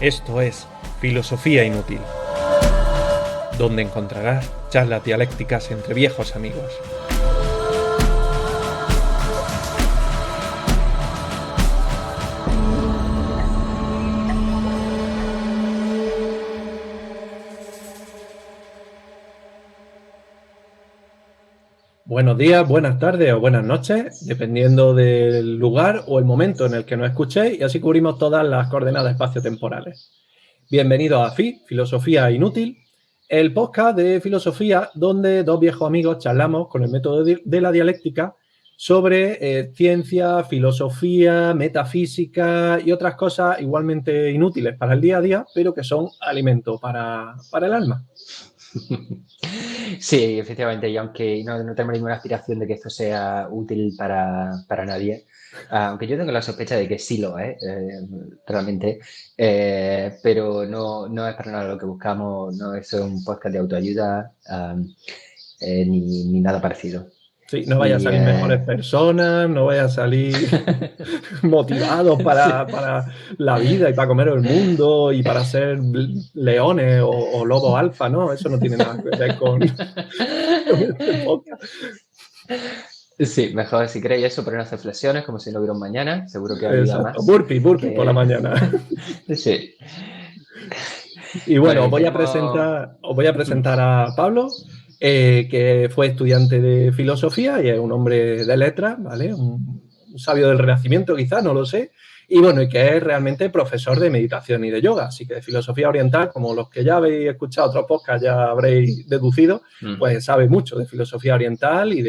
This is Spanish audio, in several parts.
Esto es Filosofía Inútil, donde encontrarás charlas dialécticas entre viejos amigos. Buenos días, buenas tardes o buenas noches, dependiendo del lugar o el momento en el que nos escuchéis, y así cubrimos todas las coordenadas espaciotemporales. Bienvenidos a FI, Filosofía Inútil, el podcast de filosofía donde dos viejos amigos charlamos con el método de la dialéctica sobre ciencia, filosofía, metafísica y otras cosas igualmente inútiles para el día a día, pero que son alimento para el alma. Sí, efectivamente, y aunque no tenemos ninguna aspiración de que esto sea útil para nadie, aunque yo tengo la sospecha de que sí lo es, realmente, pero no es para nada lo que buscamos, no es un podcast de autoayuda ni nada parecido. Sí, no vaya a salir mejores personas, no vaya a salir motivados para la vida y para comer el mundo y para ser leones o lobos alfa, ¿no? Eso no tiene nada que ver con este podcast. Sí, mejor si queréis eso, poner unas flexiones como si no hubiera un mañana, seguro que ayuda más. Burpee por la mañana. Sí. Y bueno, os voy a presentar a Pablo, que fue estudiante de filosofía y es un hombre de letras, ¿vale? Un sabio del Renacimiento quizás, no lo sé. Y bueno, y que es realmente profesor de meditación y de yoga, así que de filosofía oriental, como los que ya habéis escuchado otros podcasts ya habréis deducido, pues sabe mucho de filosofía oriental y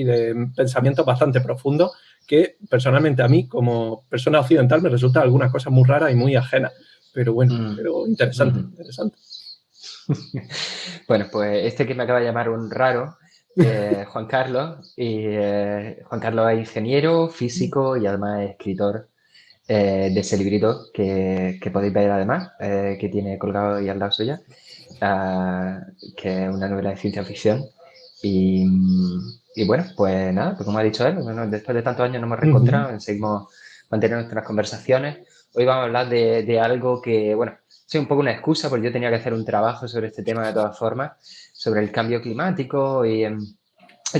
de pensamientos bastante profundos que personalmente a mí, como persona occidental, me resultan algunas cosas muy raras y muy ajenas. Pero bueno, pero interesante. Bueno, pues este que me acaba de llamar un raro, Juan Carlos, y Juan Carlos es ingeniero, físico y además es escritor de ese librito que podéis ver además, que tiene colgado ahí al lado suya, que es una novela de ciencia ficción. Y bueno, pues nada, pues como ha dicho él, bueno, después de tantos años nos hemos reencontrado, seguimos manteniendo nuestras conversaciones. Hoy vamos a hablar de algo que, bueno, es un poco una excusa porque yo tenía que hacer un trabajo sobre este tema de todas formas, sobre el cambio climático y el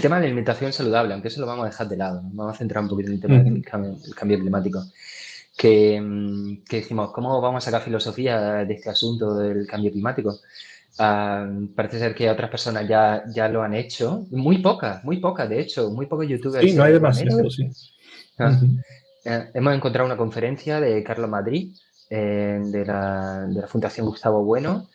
tema de la alimentación saludable, aunque eso lo vamos a dejar de lado, nos vamos a centrar un poquito en el tema del cambio climático. Que decimos, ¿cómo vamos a sacar filosofía de este asunto del cambio climático? Parece ser que otras personas ya lo han hecho, muy pocas, de hecho, muy pocos youtubers. Sí, no hay demasiado, sí. Hemos encontrado una conferencia de Carlos Madrid, de la Fundación Gustavo Bueno,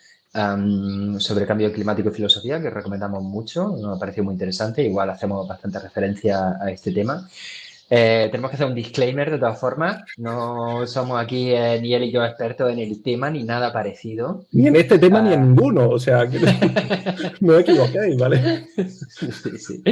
sobre cambio climático y filosofía, que recomendamos mucho, nos ha parecido muy interesante, igual hacemos bastante referencia a este tema. Tenemos que hacer un disclaimer de todas formas, no somos aquí ni él y yo expertos en el tema ni nada parecido. Ni en este tema ni en ninguno, o sea, que no os equivoquéis, ¿vale? Sí.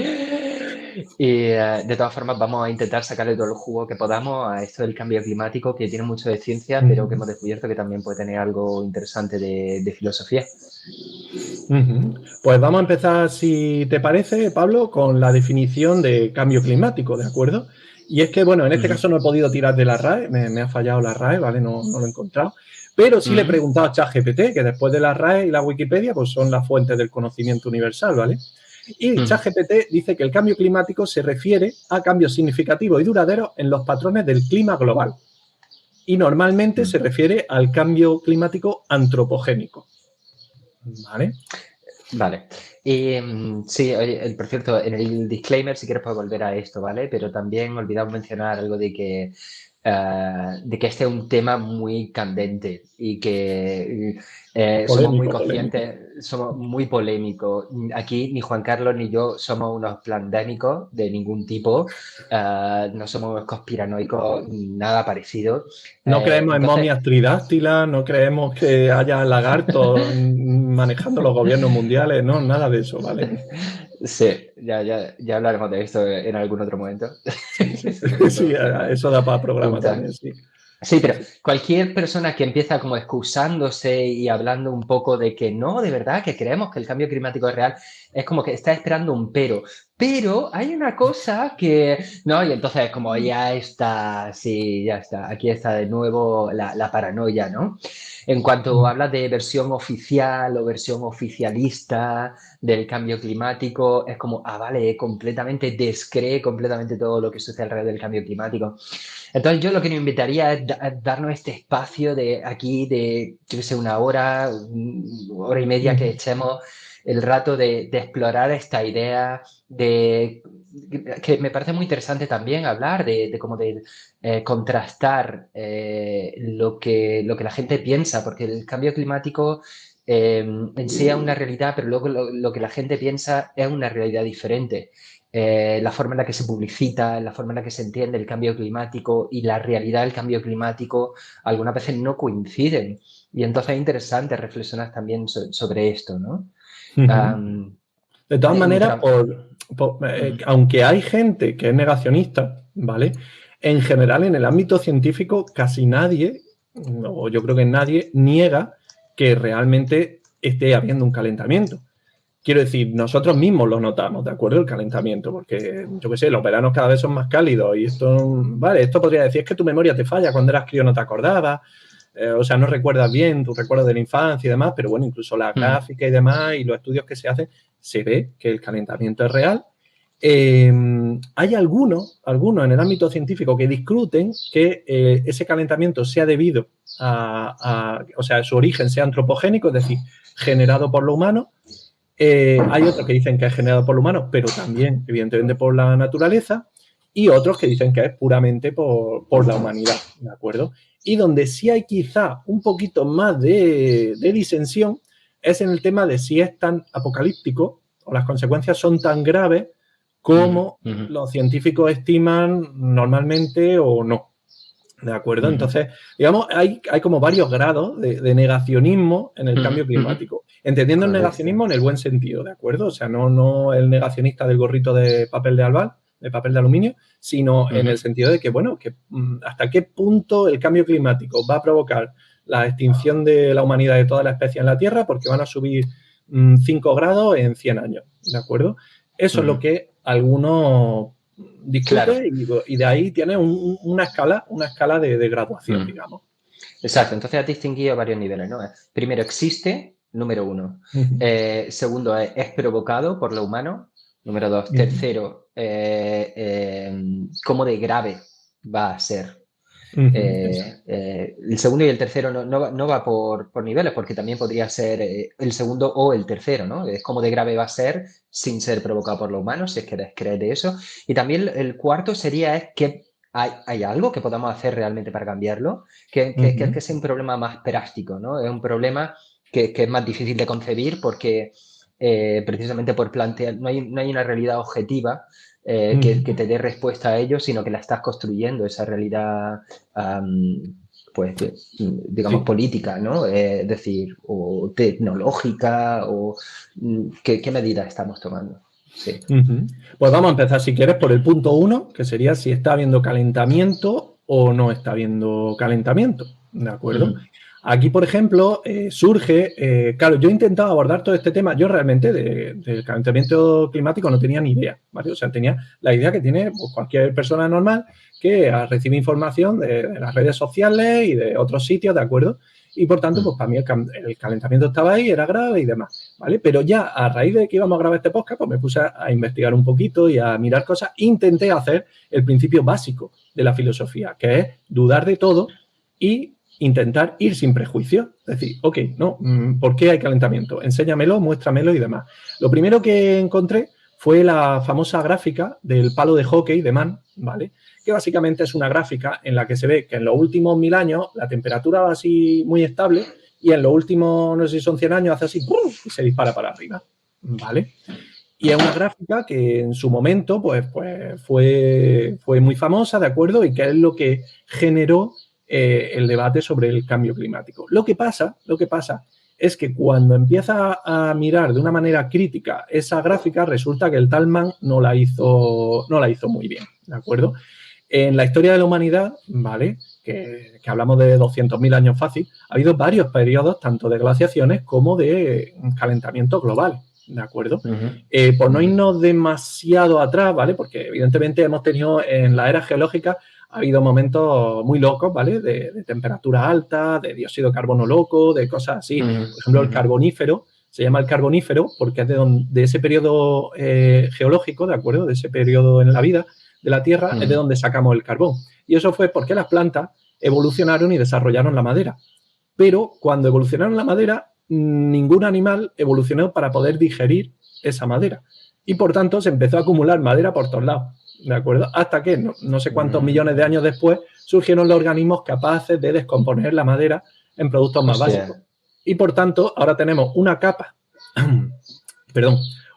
Y de todas formas vamos a intentar sacarle todo el jugo que podamos a esto del cambio climático, que tiene mucho de ciencia, pero que hemos descubierto que también puede tener algo interesante de filosofía. Pues vamos a empezar, si te parece, Pablo, con la definición de cambio climático, ¿de acuerdo? Y es que, bueno, en este caso no he podido tirar de la RAE, me ha fallado la RAE, ¿vale? No lo he encontrado. Pero sí le he preguntado a ChatGPT, que después de la RAE y la Wikipedia, pues son las fuentes del conocimiento universal, ¿vale? Y ChatGPT dice que el cambio climático se refiere a cambios significativos y duraderos en los patrones del clima global. Y normalmente se refiere al cambio climático antropogénico. Vale. Y sí, oye, por cierto, en el disclaimer, si quieres, puedo volver a esto, ¿vale? Pero también olvidamos mencionar algo de que este es un tema muy candente y que somos muy conscientes, somos muy polémicos. Aquí ni Juan Carlos ni yo somos unos pandémicos de ningún tipo, no somos conspiranoicos, nada parecido. No creemos en momias tridáctilas, no creemos que haya lagartos manejando los gobiernos mundiales, no, nada de eso, ¿vale? Sí, ya hablaremos de esto en algún otro momento. Sí, eso da para programa también, sí. Sí, pero cualquier persona que empieza como excusándose y hablando un poco de que no, de verdad, que creemos que el cambio climático es real, es como que está esperando un pero. Pero hay una cosa que, no, y entonces es como ya está, sí, ya está, aquí está de nuevo la paranoia, ¿no? En cuanto hablas de versión oficial o versión oficialista del cambio climático, es como, vale, completamente descree completamente todo lo que sucede alrededor del cambio climático. Entonces yo lo que nos invitaría es darnos este espacio de aquí de, yo qué sé, una hora y media que echemos el rato de explorar esta idea de que me parece muy interesante también hablar de cómo de contrastar lo que la gente piensa, porque el cambio climático en sí es una realidad, pero luego lo que la gente piensa es una realidad diferente. La forma en la que se publicita, la forma en la que se entiende el cambio climático y la realidad del cambio climático algunas veces no coinciden. Y entonces es interesante reflexionar también sobre esto, ¿no? Um, De todas maneras, tra- aunque hay gente que es negacionista, ¿vale? En general, en el ámbito científico, casi nadie, o yo creo que nadie, niega que realmente esté habiendo un calentamiento. Quiero decir, nosotros mismos lo notamos, ¿de acuerdo? El calentamiento, porque, yo qué sé, los veranos cada vez son más cálidos y esto, vale, esto podría decir es que tu memoria te falla, cuando eras crío no te acordabas, o sea, no recuerdas bien tus recuerdos de la infancia y demás, pero bueno, incluso la gráfica y demás y los estudios que se hacen, se ve que el calentamiento es real. Hay algunos en el ámbito científico que discuten que ese calentamiento sea debido o sea, su origen sea antropogénico, es decir, generado por lo humano. Hay otros que dicen que es generado por lo humano, pero también, evidentemente, por la naturaleza, y otros que dicen que es puramente por la humanidad, ¿de acuerdo? Y donde sí hay quizá un poquito más de disensión es en el tema de si es tan apocalíptico o las consecuencias son tan graves como los científicos estiman normalmente o no. ¿De acuerdo? Entonces, digamos, hay como varios grados de negacionismo en el cambio climático. Entendiendo el negacionismo en el buen sentido, ¿de acuerdo? O sea, no el negacionista del gorrito de papel de albal, de papel de aluminio, sino en el sentido de que, bueno, que hasta qué punto el cambio climático va a provocar la extinción de la humanidad de toda la especie en la Tierra porque van a subir 5 grados en 100 años, ¿de acuerdo? Eso es lo que algunos discute, claro. Y de ahí tiene una escala de graduación, digamos. Exacto, entonces has distinguido varios niveles, ¿no? Primero, existe, número 1. Segundo, es provocado por lo humano. Número 2. Tercero, ¿cómo de grave va a ser? El segundo y el tercero no va por niveles, porque también podría ser el segundo o el tercero, ¿no? Es cómo de grave va a ser sin ser provocado por lo humano, si es que crees de eso. Y también el cuarto sería es que hay algo que podamos hacer realmente para cambiarlo, que sea un problema más práctico, ¿no? Es un problema que es más difícil de concebir porque precisamente por plantear, no hay una realidad objetiva que te dé respuesta a ello, sino que la estás construyendo, esa realidad, pues, digamos, política, ¿no? Es decir, o tecnológica, o ¿qué medidas estamos tomando? Sí. Pues vamos a empezar, si quieres, por el punto 1, que sería si está habiendo calentamiento o no está habiendo calentamiento, ¿de acuerdo? Aquí, por ejemplo, surge, claro, yo he intentado abordar todo este tema, yo realmente del calentamiento climático no tenía ni idea, ¿vale? O sea, tenía la idea que tiene pues, cualquier persona normal que recibe información de las redes sociales y de otros sitios, ¿de acuerdo? Y por tanto, pues para mí el calentamiento estaba ahí, era grave y demás, ¿vale? Pero ya a raíz de que íbamos a grabar este podcast, pues me puse a investigar un poquito y a mirar cosas. Intenté hacer el principio básico de la filosofía, que es dudar de todo y intentar ir sin prejuicio. Es decir, ok, no, ¿por qué hay calentamiento? Enséñamelo, muéstramelo y demás. Lo primero que encontré fue la famosa gráfica del palo de hockey de Mann, ¿vale? Que básicamente es una gráfica en la que se ve que en los últimos 1000 años la temperatura va así muy estable y en los últimos, no sé si son 100 años, hace así ¡pum! Y se dispara para arriba, ¿vale? Y es una gráfica que en su momento pues fue muy famosa, ¿de acuerdo? Y que es lo que generó el debate sobre el cambio climático. Lo que pasa es que cuando empieza a mirar de una manera crítica esa gráfica, resulta que el tal Mann no la hizo muy bien, ¿de acuerdo? En la historia de la humanidad, ¿vale? que hablamos de 200.000 años fácil, ha habido varios periodos tanto de glaciaciones como de calentamiento global, ¿de acuerdo? Por no irnos demasiado atrás, ¿vale? Porque evidentemente hemos tenido en la era geológica, ha habido momentos muy locos, ¿vale? De temperatura alta, de dióxido de carbono loco, de cosas así. Por ejemplo, el carbonífero, se llama el carbonífero porque es de ese periodo geológico, ¿de acuerdo? De ese periodo en la vida de la Tierra, es de donde sacamos el carbón. Y eso fue porque las plantas evolucionaron y desarrollaron la madera. Pero cuando evolucionaron la madera, ningún animal evolucionó para poder digerir esa madera. Y por tanto se empezó a acumular madera por todos lados, ¿de acuerdo? Hasta que no sé cuántos millones de años después surgieron los organismos capaces de descomponer la madera en productos más básicos. Y por tanto, ahora tenemos una capa,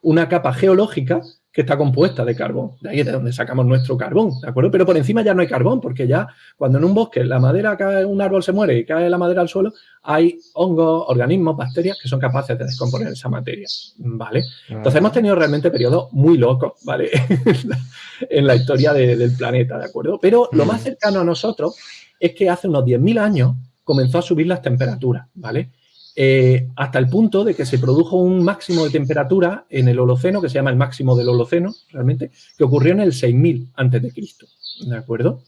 una capa geológica que está compuesta de carbón. De ahí es de donde sacamos nuestro carbón, ¿de acuerdo? Pero por encima ya no hay carbón, porque ya cuando en un bosque la madera cae, un árbol se muere y cae la madera al suelo, hay hongos, organismos, bacterias que son capaces de descomponer esa materia, ¿vale? Entonces hemos tenido realmente periodos muy locos, ¿vale? En la historia del planeta, ¿de acuerdo? Pero lo más cercano a nosotros es que hace unos 10.000 años comenzó a subir las temperaturas, ¿vale? Hasta el punto de que se produjo un máximo de temperatura en el Holoceno, que se llama el máximo del Holoceno, realmente, que ocurrió en el 6000 a.C., ¿de acuerdo?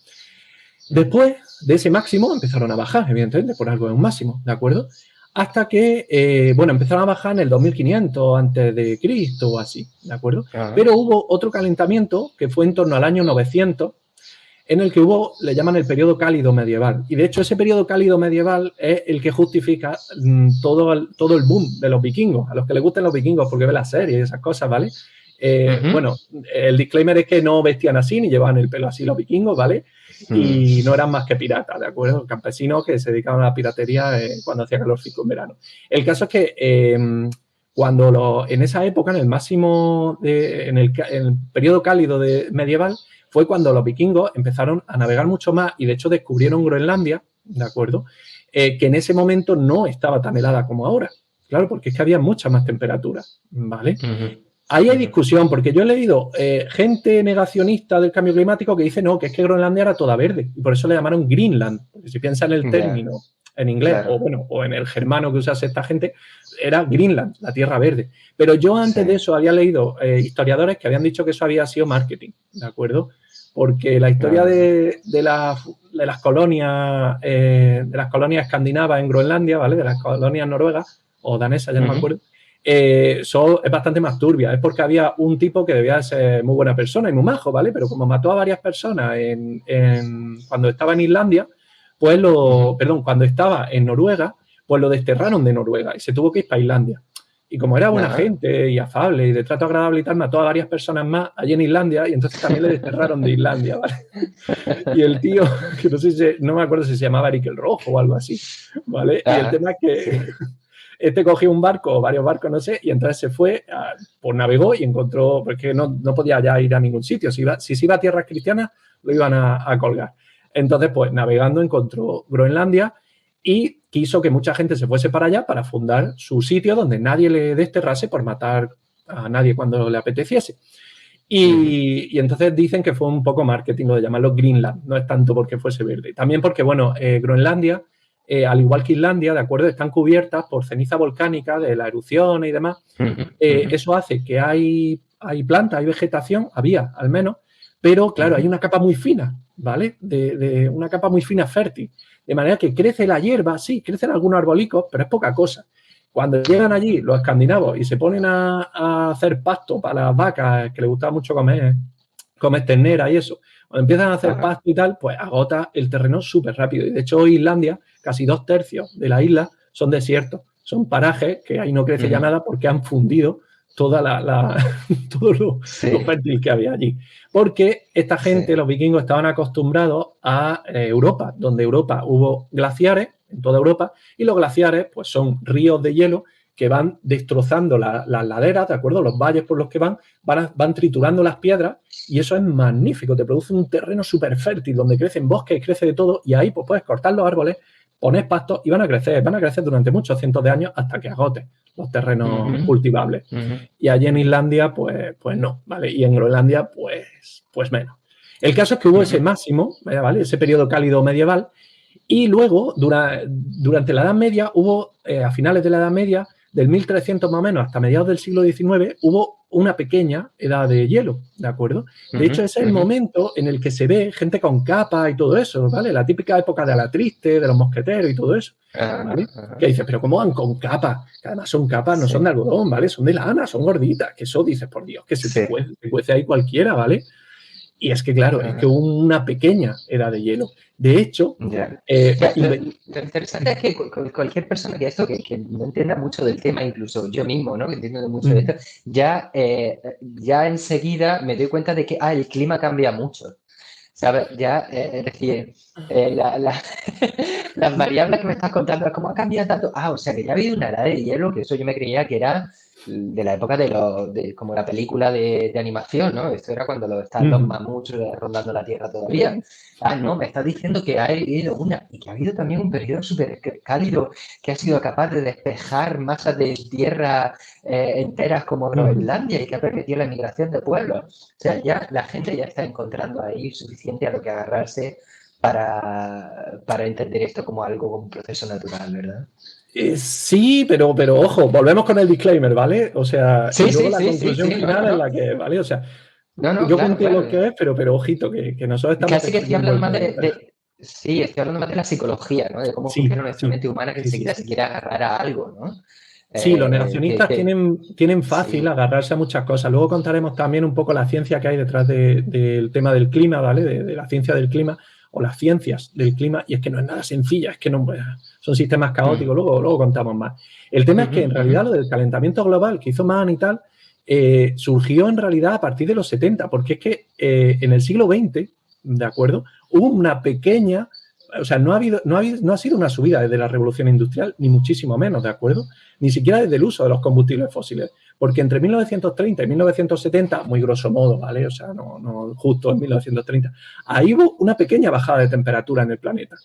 Después de ese máximo empezaron a bajar, evidentemente, por algo de un máximo, ¿de acuerdo? Hasta que, empezaron a bajar en el 2500 a.C. o así, ¿de acuerdo? Pero hubo otro calentamiento que fue en torno al año 900, en el que le llaman el periodo cálido medieval. Y de hecho ese periodo cálido medieval es el que justifica todo el boom de los vikingos. A los que les gustan los vikingos porque ven las series y esas cosas, ¿vale? Bueno, el disclaimer es que no vestían así ni llevaban el pelo así los vikingos, ¿vale? Y no eran más que piratas, ¿de acuerdo? Campesinos que se dedicaban a la piratería cuando hacía calorcito en verano. El caso es que en esa época, en el máximo, en el periodo cálido medieval, fue cuando los vikingos empezaron a navegar mucho más y de hecho descubrieron Groenlandia, ¿de acuerdo? Que en ese momento no estaba tan helada como ahora. Claro, porque es que había mucha más temperatura, ¿vale? Ahí hay discusión, porque yo he leído gente negacionista del cambio climático que dice no, que es que Groenlandia era toda verde y por eso le llamaron Greenland, porque si piensan en el término en inglés o en el germano que usase esta gente, era Greenland, la tierra verde. Pero yo antes de eso había leído historiadores que habían dicho que eso había sido marketing, ¿de acuerdo? Porque la historia de las colonias escandinavas en Groenlandia, ¿vale? De las colonias noruegas o danesas, ya no me acuerdo, es bastante más turbia. Es porque había un tipo que debía ser muy buena persona y muy majo, ¿vale? Pero como mató a varias personas cuando estaba en Islandia, pues cuando estaba en Noruega, pues lo desterraron de Noruega y se tuvo que ir para Islandia. Y como era buena gente y afable y de trato agradable y tal, mató a varias personas más allí en Islandia y entonces también le desterraron de Islandia, ¿vale? Y el tío, que no me acuerdo si se llamaba Eric el Rojo o algo así, ¿vale? Y el tema es que este cogió un barco o varios barcos, no sé, y entonces se fue, pues navegó y encontró, porque no podía ya ir a ningún sitio. Si se iba a tierras cristianas, lo iban a colgar. Entonces, pues navegando encontró Groenlandia y quiso que mucha gente se fuese para allá para fundar su sitio donde nadie le desterrase por matar a nadie cuando le apeteciese. Y entonces dicen que fue un poco marketing lo de llamarlo Greenland, no es tanto porque fuese verde. También porque, Groenlandia, al igual que Islandia, ¿de acuerdo? Están cubiertas por ceniza volcánica de la erupción y demás. Eso hace que hay plantas, hay vegetación, había al menos, pero claro, hay una capa muy fina, ¿vale? De una capa muy fina fértil. De manera que crece la hierba, sí, crecen algunos arbolicos, pero es poca cosa. Cuando llegan allí los escandinavos y se ponen a hacer pasto para las vacas, que les gustaba mucho comer ternera y eso, cuando empiezan a hacer pasto y tal, pues agota el terreno súper rápido. Y de hecho hoy Islandia, casi 2/3 de la isla son desiertos, son parajes que ahí no crece ya nada porque han fundido todo lo fértil que había allí. Porque esta gente, los vikingos, estaban acostumbrados a Europa, donde Europa hubo glaciares, en toda Europa, y los glaciares pues son ríos de hielo que van destrozando las laderas, ¿de acuerdo? Los valles por los que van triturando las piedras y eso es magnífico, te produce un terreno súper fértil donde crecen bosques, crece de todo y ahí pues puedes cortar los árboles, pones pastos y van a crecer durante muchos cientos de años hasta que agoten los terrenos cultivables. Y allí en Islandia pues no, ¿vale? Y en Groenlandia pues menos. El caso es que hubo ese máximo, ¿vale? Ese periodo cálido medieval, y luego, durante la Edad Media, hubo, a finales de la Edad Media, del 1300 más o menos hasta mediados del siglo XIX, hubo una pequeña edad de hielo, ¿de acuerdo? De hecho, ese es el momento en el que se ve gente con capa y todo eso, ¿vale? La típica época de Alatriste, de los mosqueteros y todo eso, ¿vale? Que dices, pero ¿cómo van con capa? Que además son capas, no son de algodón, ¿vale? Son de lana, son gorditas, que eso dices, por Dios, que se te cuece ahí cualquiera, ¿vale? Y es que, claro, es que hubo una pequeña edad de hielo. De hecho, lo interesante es que cualquier persona que no entienda mucho del tema, incluso yo mismo, ¿no? Que entiendo mucho de esto, ya enseguida me doy cuenta de que el clima cambia mucho. ¿Sabes? Ya, es decir, las variables que me estás contando, ¿cómo ha cambiado tanto? O sea, que ya ha habido una edad de hielo, que eso yo me creía que era de la época como la película de animación, ¿no? Esto era cuando estaban los mamuts rondando la Tierra todavía. No, me estás diciendo que ha habido y que ha habido también un periodo súper cálido que ha sido capaz de despejar masas de tierra enteras como Groenlandia y que ha permitido la migración de pueblos. O sea, ya la gente ya está encontrando ahí suficiente a lo que agarrarse para entender esto como algo, como un proceso natural, ¿verdad? Sí, pero ojo, volvemos con el disclaimer, ¿vale? O sea, y luego la conclusión final es la que, ¿vale? O sea, yo cuento lo que es, pero ojito, que nosotros estamos... Casi que estoy hablando más sí, estoy hablando más de la psicología, ¿no? De cómo funciona nuestra mente humana que enseguida se quiere agarrar a algo, ¿no? Sí, los negacionistas tienen fácil agarrarse a muchas cosas. Luego contaremos también un poco la ciencia que hay detrás del tema del clima, ¿vale? De la ciencia del clima o las ciencias del clima, y es que no es nada sencilla, es que no son sistemas caóticos, luego contamos más. El tema es que en realidad lo del calentamiento global que hizo Mann y tal, surgió en realidad a partir de los 70, porque es que en el siglo XX, ¿de acuerdo? Hubo una pequeña, o sea, no ha sido una subida desde la revolución industrial, ni muchísimo menos, ¿de acuerdo? Ni siquiera desde el uso de los combustibles fósiles, porque entre 1930 y 1970, muy grosso modo, ¿vale? O sea, no justo en 1930, ahí hubo una pequeña bajada de temperatura en el planeta.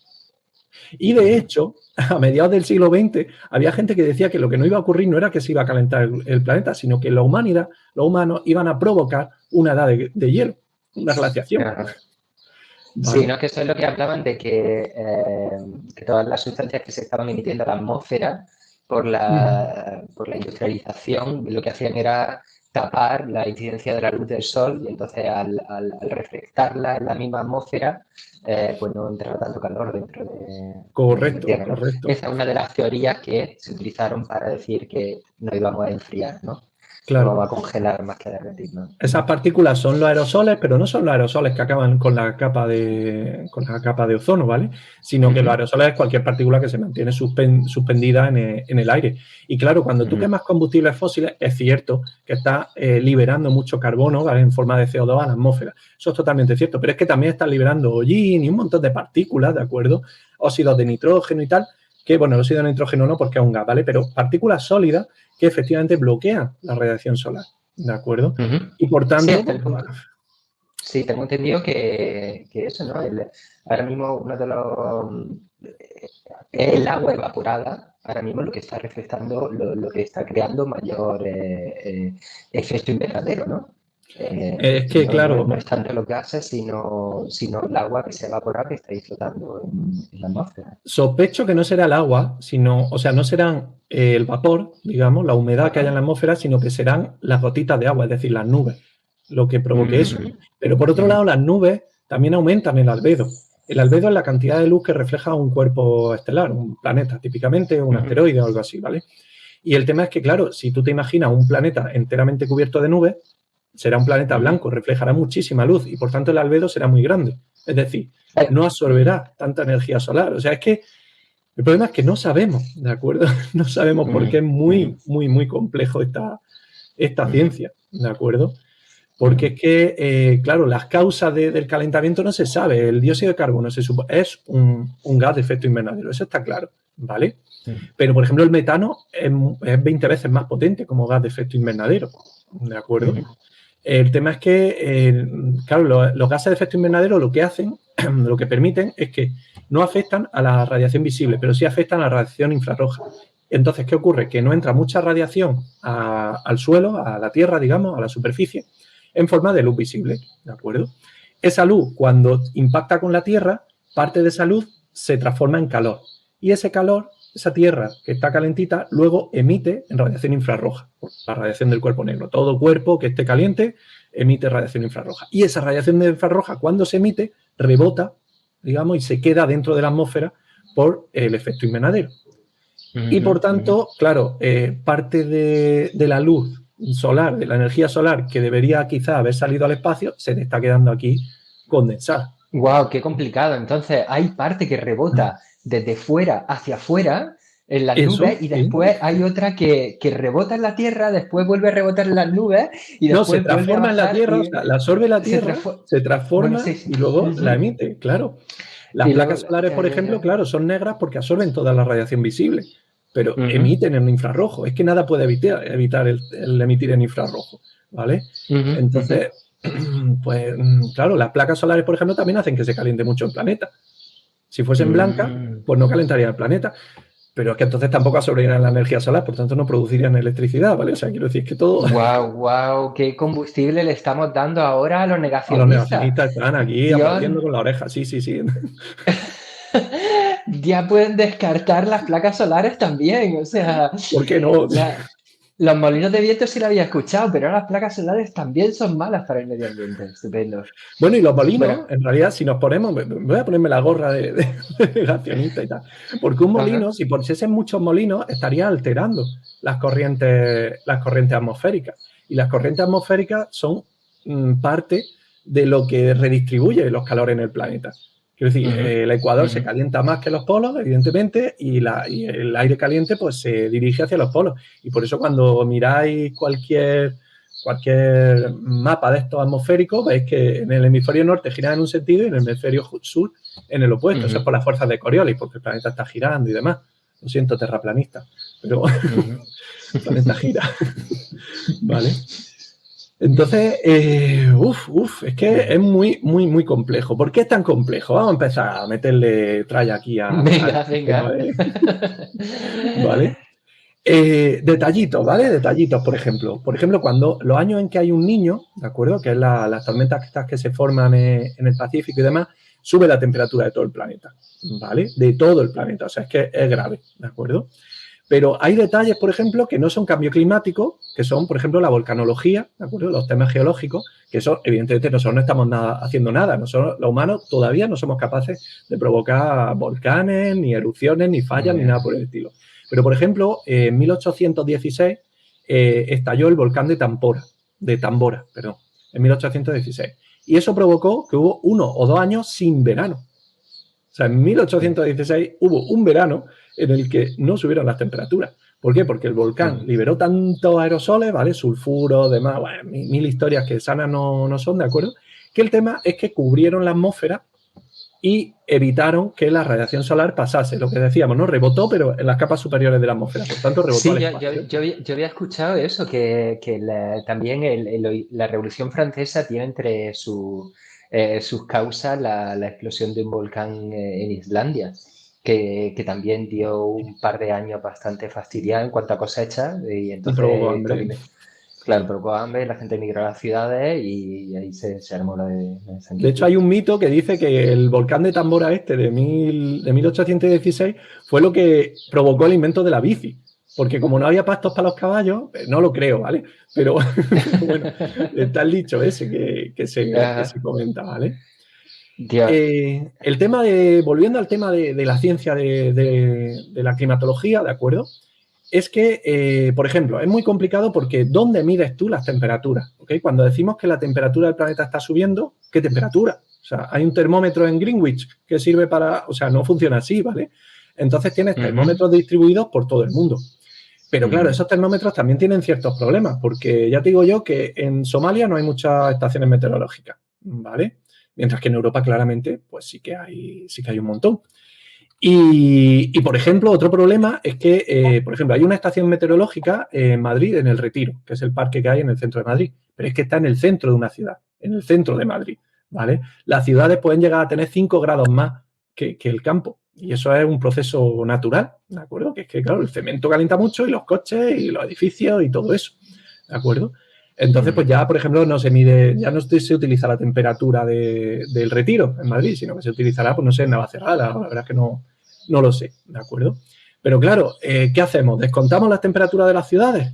Y de hecho, a mediados del siglo XX, había gente que decía que lo que no iba a ocurrir no era que se iba a calentar el planeta, sino que la humanidad, los humanos, iban a provocar una edad de hielo, una glaciación. ¿Vale? Sí, no, que eso es lo que hablaban de que todas las sustancias que se estaban emitiendo a la atmósfera por la industrialización, lo que hacían era tapar la incidencia de la luz del sol y entonces al reflectarla en la misma atmósfera, pues no entraba tanto calor dentro de Correcto, la Tierra, ¿no? correcto. Esa es una de las teorías que se utilizaron para decir que no íbamos a enfriar, ¿no? Claro. No va a congelar más que a derretir, ¿no? Esas partículas son los aerosoles, pero no son los aerosoles que acaban con la capa de ozono, ¿vale? Sino que los aerosoles es cualquier partícula que se mantiene suspendida en el aire. Y claro, cuando tú quemas combustibles fósiles, es cierto que estás liberando mucho carbono, ¿vale? En forma de CO2 a la atmósfera. Eso es totalmente cierto, pero es que también estás liberando hollín y un montón de partículas, ¿de acuerdo? Óxidos de nitrógeno y tal, que, bueno, el óxido de nitrógeno no porque es un gas, ¿vale? Pero partículas sólidas que efectivamente bloquean la radiación solar, ¿de acuerdo? Y por tanto... Sí, tengo entendido que eso, ¿no? Ahora mismo uno de los... El agua evaporada, ahora mismo lo que está reflectando, lo que está creando mayor efecto invernadero, ¿no? Es que, claro... No es tanto los gases, sino el agua que se evapora que está ahí flotando en la atmósfera. Sospecho que no será el agua, sino, o sea, no serán el vapor, digamos, la humedad que haya en la atmósfera, sino que serán las gotitas de agua, es decir, las nubes, lo que provoque eso. Pero por otro lado, las nubes también aumentan el albedo. El albedo es la cantidad de luz que refleja un cuerpo estelar, un planeta, típicamente un asteroide o algo así, ¿vale? Y el tema es que, claro, si tú te imaginas un planeta enteramente cubierto de nubes, será un planeta blanco, reflejará muchísima luz y por tanto el albedo será muy grande. Es decir, no absorberá tanta energía solar. O sea, es que el problema es que no sabemos, ¿de acuerdo? No sabemos porque es muy, muy, muy complejo esta ciencia, ¿de acuerdo? Porque es que, claro, las causas del calentamiento no se sabe. El dióxido de carbono es un gas de efecto invernadero, eso está claro, ¿vale? Pero, por ejemplo, el metano es 20 veces más potente como gas de efecto invernadero, ¿de acuerdo? El tema es que, claro, los gases de efecto invernadero lo que hacen, lo que permiten es que no afectan a la radiación visible, pero sí afectan a la radiación infrarroja. Entonces, ¿qué ocurre? Que no entra mucha radiación al suelo, a la Tierra, digamos, a la superficie, en forma de luz visible, ¿de acuerdo? esa luz, cuando impacta con la Tierra, parte de esa luz se transforma en calor. Y ese calor, esa Tierra que está calentita, luego emite en radiación infrarroja, la radiación del cuerpo negro. Todo cuerpo que esté caliente emite radiación infrarroja. Y esa radiación infrarroja, cuando se emite, rebota, digamos, y se queda dentro de la atmósfera por el efecto invernadero. Y por tanto, claro, parte de la luz solar, de la energía solar que debería quizá haber salido al espacio, se te está quedando aquí condensada. ¡Wow! ¡Qué complicado! Entonces, hay parte que rebota desde fuera hacia afuera en las nubes y después hay otra que rebota en la Tierra, después vuelve a rebotar en las nubes y después se transforma en la Tierra, o sea, la absorbe la Tierra, se transforma y luego la emite, claro. Las placas solares, por ejemplo, claro, son negras porque absorben toda la radiación visible, pero emiten en infrarrojo. Es que nada puede evitar el emitir en infrarrojo, ¿vale? Entonces, pues claro, las placas solares, por ejemplo, también hacen que se caliente mucho el planeta. Si fuesen blancas, pues no calentaría el planeta. Pero es que entonces tampoco absorberían la energía solar, por tanto no producirían electricidad, ¿vale? O sea, quiero decir que todo... ¡Wow! ¿Qué combustible le estamos dando ahora a los negacionistas? A los negacionistas están aquí aplaudiendo con la oreja, sí. Ya pueden descartar las placas solares también, o sea... ¿Por qué no? Los molinos de viento sí lo había escuchado, pero las placas solares también son malas para el medio ambiente. Estupendo. Bueno, y los molinos, en realidad, si nos ponemos, voy a ponerme la gorra de negacionista y tal, porque un molino, si pusiesen muchos molinos, estaría alterando las corrientes atmosféricas. Y las corrientes atmosféricas son parte de lo que redistribuye los calores en el planeta. Quiero decir, el Ecuador se calienta más que los polos, evidentemente, y el aire caliente pues se dirige hacia los polos. Y por eso cuando miráis cualquier mapa de estos atmosféricos, veis que en el hemisferio norte gira en un sentido y en el hemisferio sur en el opuesto. Eso es por las fuerzas de Coriolis, porque el planeta está girando y demás. Lo siento, terraplanista, pero el planeta gira. ¿Vale? Entonces, es que es muy complejo. ¿Por qué es tan complejo? Vamos a empezar a meterle tralla aquí Venga. ¿Vale? Detallitos, ¿vale? Detallitos, por ejemplo. Por ejemplo, cuando los años en que hay un niño, ¿de acuerdo? Que es las tormentas estas que se forman en el Pacífico y demás, sube la temperatura de todo el planeta, ¿vale? De todo el planeta. O sea, es que es grave, ¿de acuerdo? Pero hay detalles, por ejemplo, que no son cambio climático, que son, por ejemplo, la volcanología, ¿de acuerdo? Los temas geológicos, que eso, evidentemente, nosotros no estamos haciendo nada. Nosotros, los humanos, todavía no somos capaces de provocar volcanes, ni erupciones, ni fallas, ni nada por el estilo. Pero, por ejemplo, en 1816 estalló el volcán de Tambora, en 1816. Y eso provocó que hubo 1 o 2 años sin verano. O sea, en 1816 hubo un verano en el que no subieron las temperaturas. ¿Por qué? Porque el volcán liberó tantos aerosoles, ¿vale? Sulfuro, demás, bueno, mil historias que sanas no son, ¿de acuerdo? Que el tema es que cubrieron la atmósfera y evitaron que la radiación solar pasase. Lo que decíamos, ¿no? Rebotó, pero en las capas superiores de la atmósfera. Por tanto, rebotó al espacio. Yo había escuchado eso, que también la Revolución Francesa tiene entre sus causas la explosión de un volcán en Islandia, que también dio un par de años bastante fastidiados en cuanto a cosecha. Y entonces, provocó hambre. Claro, provocó hambre, la gente emigró a las ciudades y ahí se armó la de De hecho, hay un mito que dice que el volcán de Tambora de 1816 fue lo que provocó el invento de la bici. Porque como no había pastos para los caballos, no lo creo, ¿vale? Pero bueno, está el dicho ese que se comenta, ¿vale? El tema volviendo al tema de la ciencia de la climatología, ¿de acuerdo? Es que, por ejemplo, es muy complicado porque ¿dónde mides tú las temperaturas? ¿Okay? Cuando decimos que la temperatura del planeta está subiendo, ¿qué temperatura? O sea, hay un termómetro en Greenwich que sirve para... O sea, no funciona así, ¿vale? Entonces tienes termómetros distribuidos por todo el mundo. Pero claro, esos termómetros también tienen ciertos problemas porque ya te digo yo que en Somalia no hay muchas estaciones meteorológicas, ¿vale? Mientras que en Europa claramente pues sí que hay un montón. Y por ejemplo, otro problema es que, por ejemplo, hay una estación meteorológica en Madrid, en El Retiro, que es el parque que hay en el centro de Madrid, pero es que está en el centro de una ciudad, en el centro de Madrid, ¿vale? Las ciudades pueden llegar a tener 5 grados más que el campo y eso es un proceso natural, ¿de acuerdo? Que es que, claro, el cemento calienta mucho y los coches y los edificios y todo eso, ¿de acuerdo? Entonces, pues ya, por ejemplo, no se mide, ya no se utiliza la temperatura del Retiro en Madrid, sino que se utilizará, pues no sé, en Navacerrada, la verdad es que no lo sé, ¿de acuerdo? Pero claro, ¿qué hacemos? ¿Descontamos las temperaturas de las ciudades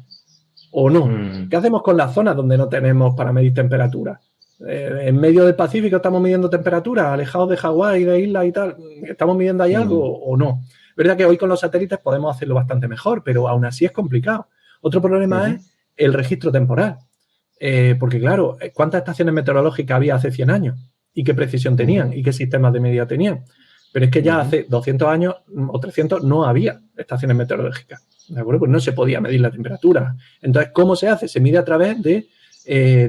o no? ¿Qué hacemos con las zonas donde no tenemos para medir temperatura? En medio del Pacífico estamos midiendo temperatura, alejados de Hawái, de islas y tal, ¿estamos midiendo ahí algo o no? Es verdad que hoy con los satélites podemos hacerlo bastante mejor, pero aún así es complicado. Otro problema es el registro temporal. Porque claro, ¿cuántas estaciones meteorológicas había hace 100 años? ¿Y qué precisión tenían? ¿Y qué sistemas de medida tenían? Pero es que ya hace 200 años o 300 no había estaciones meteorológicas, ¿de acuerdo? Pues no se podía medir la temperatura. Entonces, ¿cómo se hace? Se mide a través de,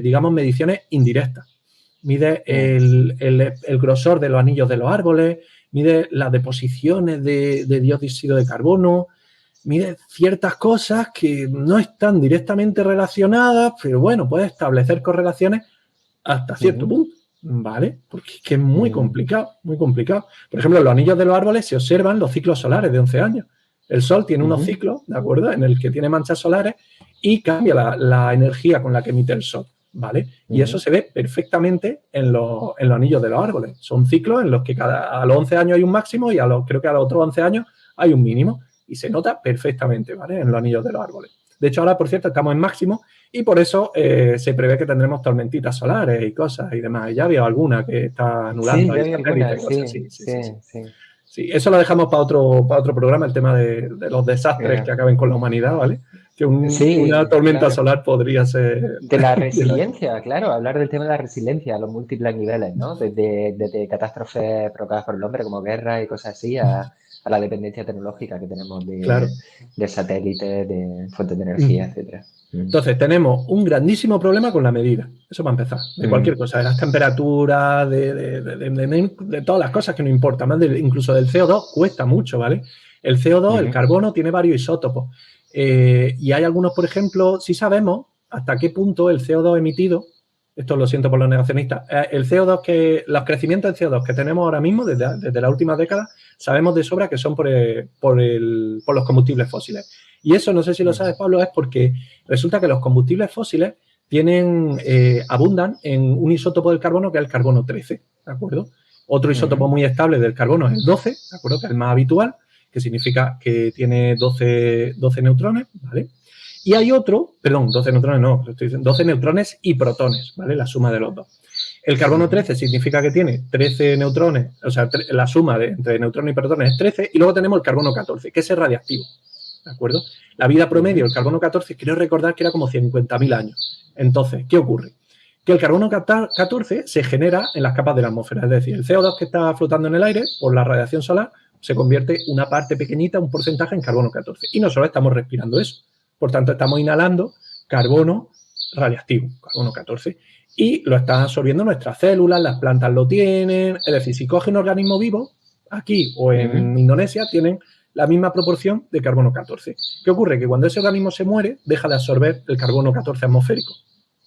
digamos, mediciones indirectas. Mide el grosor de los anillos de los árboles, mide las deposiciones de dióxido de carbono, mide ciertas cosas que no están directamente relacionadas, pero bueno, puede establecer correlaciones hasta cierto punto, ¿vale? Porque es que es muy complicado, muy complicado. Por ejemplo, en los anillos de los árboles se observan los ciclos solares de 11 años. El Sol tiene unos ciclos, ¿de acuerdo?, en el que tiene manchas solares y cambia la energía con la que emite el Sol, ¿vale? Y eso se ve perfectamente en los anillos de los árboles. Son ciclos en los que a los 11 años hay un máximo y creo que a los otros 11 años hay un mínimo. Y se nota perfectamente, ¿vale?, en los anillos de los árboles. De hecho, ahora, por cierto, estamos en máximo y por eso se prevé que tendremos tormentitas solares y cosas y demás. Ya había alguna que está anulando. Sí, ya había alguna, Sí, eso lo dejamos para otro programa, el tema de los desastres que acaben con la humanidad, ¿vale? Que una tormenta solar podría ser... De la resiliencia, claro, hablar del tema de la resiliencia a los múltiples niveles, ¿no? Desde catástrofes provocadas por el hombre, como guerras y cosas así, a la dependencia tecnológica que tenemos de satélites, de fuentes de energía, etcétera. Entonces, tenemos un grandísimo problema con la medida. Eso para empezar. De cualquier cosa, de las temperaturas, de todas las cosas que nos importan. Más incluso del CO2 cuesta mucho, ¿vale? El CO2, el carbono, tiene varios isótopos. Y hay algunos, por ejemplo, si sabemos hasta qué punto el CO2 emitido, esto lo siento por los negacionistas, el CO2 los crecimientos de CO2 que tenemos ahora mismo, desde las últimas décadas, sabemos de sobra que son por los combustibles fósiles. Y eso, no sé si lo sabes, Pablo, es porque resulta que los combustibles fósiles abundan en un isótopo del carbono que es el carbono 13, ¿de acuerdo? Otro isótopo muy estable del carbono es el 12, ¿de acuerdo?, que es el más habitual, que significa que tiene 12 neutrones, ¿vale? Y hay otro, perdón, 12 neutrones no, estoy diciendo 12 neutrones y protones, ¿vale? La suma de los dos. El carbono 13 significa que tiene 13 neutrones, o sea, la suma entre neutrones y protones es 13, y luego tenemos el carbono 14, que es el radiactivo, ¿de acuerdo? La vida promedio del carbono 14, creo recordar que era como 50.000 años. Entonces, ¿qué ocurre? Que el carbono 14 se genera en las capas de la atmósfera, es decir, el CO2 que está flotando en el aire por la radiación solar se convierte una parte pequeñita, un porcentaje en carbono 14. Y nosotros estamos respirando eso. Por tanto, estamos inhalando carbono radiactivo, carbono 14. Y lo están absorbiendo nuestras células, las plantas lo tienen. Es decir, si coge un organismo vivo, aquí o en Indonesia, tienen la misma proporción de carbono 14. ¿Qué ocurre? Que cuando ese organismo se muere, deja de absorber el carbono 14 atmosférico,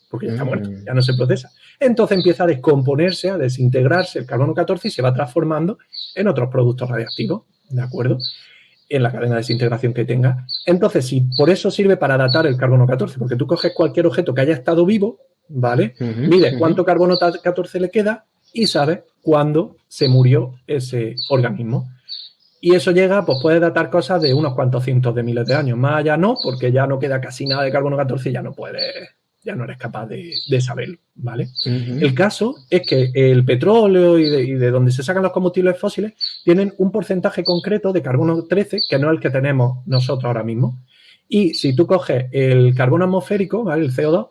porque ya está muerto, ya no se procesa. Entonces empieza a descomponerse, a desintegrarse el carbono 14 y se va transformando en otros productos radiactivos, ¿de acuerdo?, en la cadena de desintegración que tenga. Entonces, si por eso sirve para datar el carbono 14, porque tú coges cualquier objeto que haya estado vivo, ¿vale?, mides cuánto carbono 14 le queda y sabes cuándo se murió ese organismo. Y eso llega, pues puedes datar cosas de unos cuantos cientos de miles de años. Más allá no, porque ya no queda casi nada de carbono 14 y ya no eres capaz de saberlo, ¿vale? El caso es que el petróleo y de donde se sacan los combustibles fósiles tienen un porcentaje concreto de carbono 13 que no es el que tenemos nosotros ahora mismo. Y si tú coges el carbono atmosférico, ¿vale?, el CO2,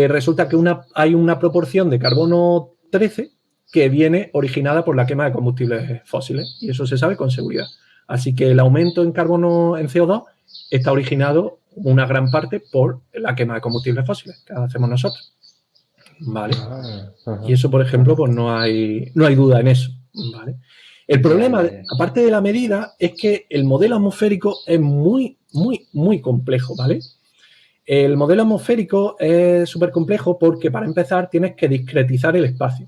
resulta que hay una proporción de carbono 13 que viene originada por la quema de combustibles fósiles. Y eso se sabe con seguridad. Así que el aumento en carbono, en CO2, está originado una gran parte por la quema de combustibles fósiles que hacemos nosotros, ¿vale? Y eso, por ejemplo, pues no hay duda en eso, ¿vale? El problema, aparte de la medida, es que el modelo atmosférico es muy, muy, muy complejo, ¿vale? El modelo atmosférico es súper complejo porque, para empezar, tienes que discretizar el espacio.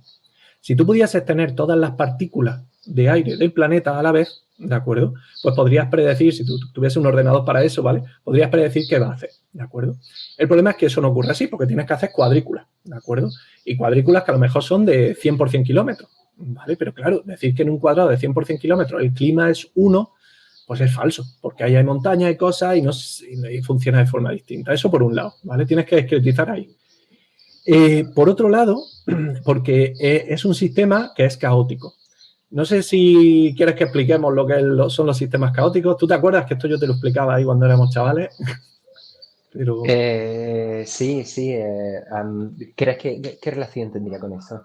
Si tú pudieses tener todas las partículas de aire del planeta a la vez, ¿de acuerdo? Pues podrías predecir, si tú tuviese un ordenador para eso, ¿vale? Podrías predecir qué va a hacer, ¿de acuerdo? El problema es que eso no ocurre así, porque tienes que hacer cuadrículas, ¿de acuerdo? Y cuadrículas que a lo mejor son de 100 por 100 kilómetros, ¿vale? Pero claro, decir que en un cuadrado de 100 por 100 kilómetros el clima es 1, pues es falso, porque ahí hay montañas y cosas y funciona de forma distinta. Eso por un lado, ¿vale? Tienes que discretizar ahí. Por otro lado, porque es un sistema que es caótico. No sé si quieres que expliquemos lo que son los sistemas caóticos. ¿Tú te acuerdas que esto yo te lo explicaba ahí cuando éramos chavales? Pero... sí. ¿Qué relación tendría con eso?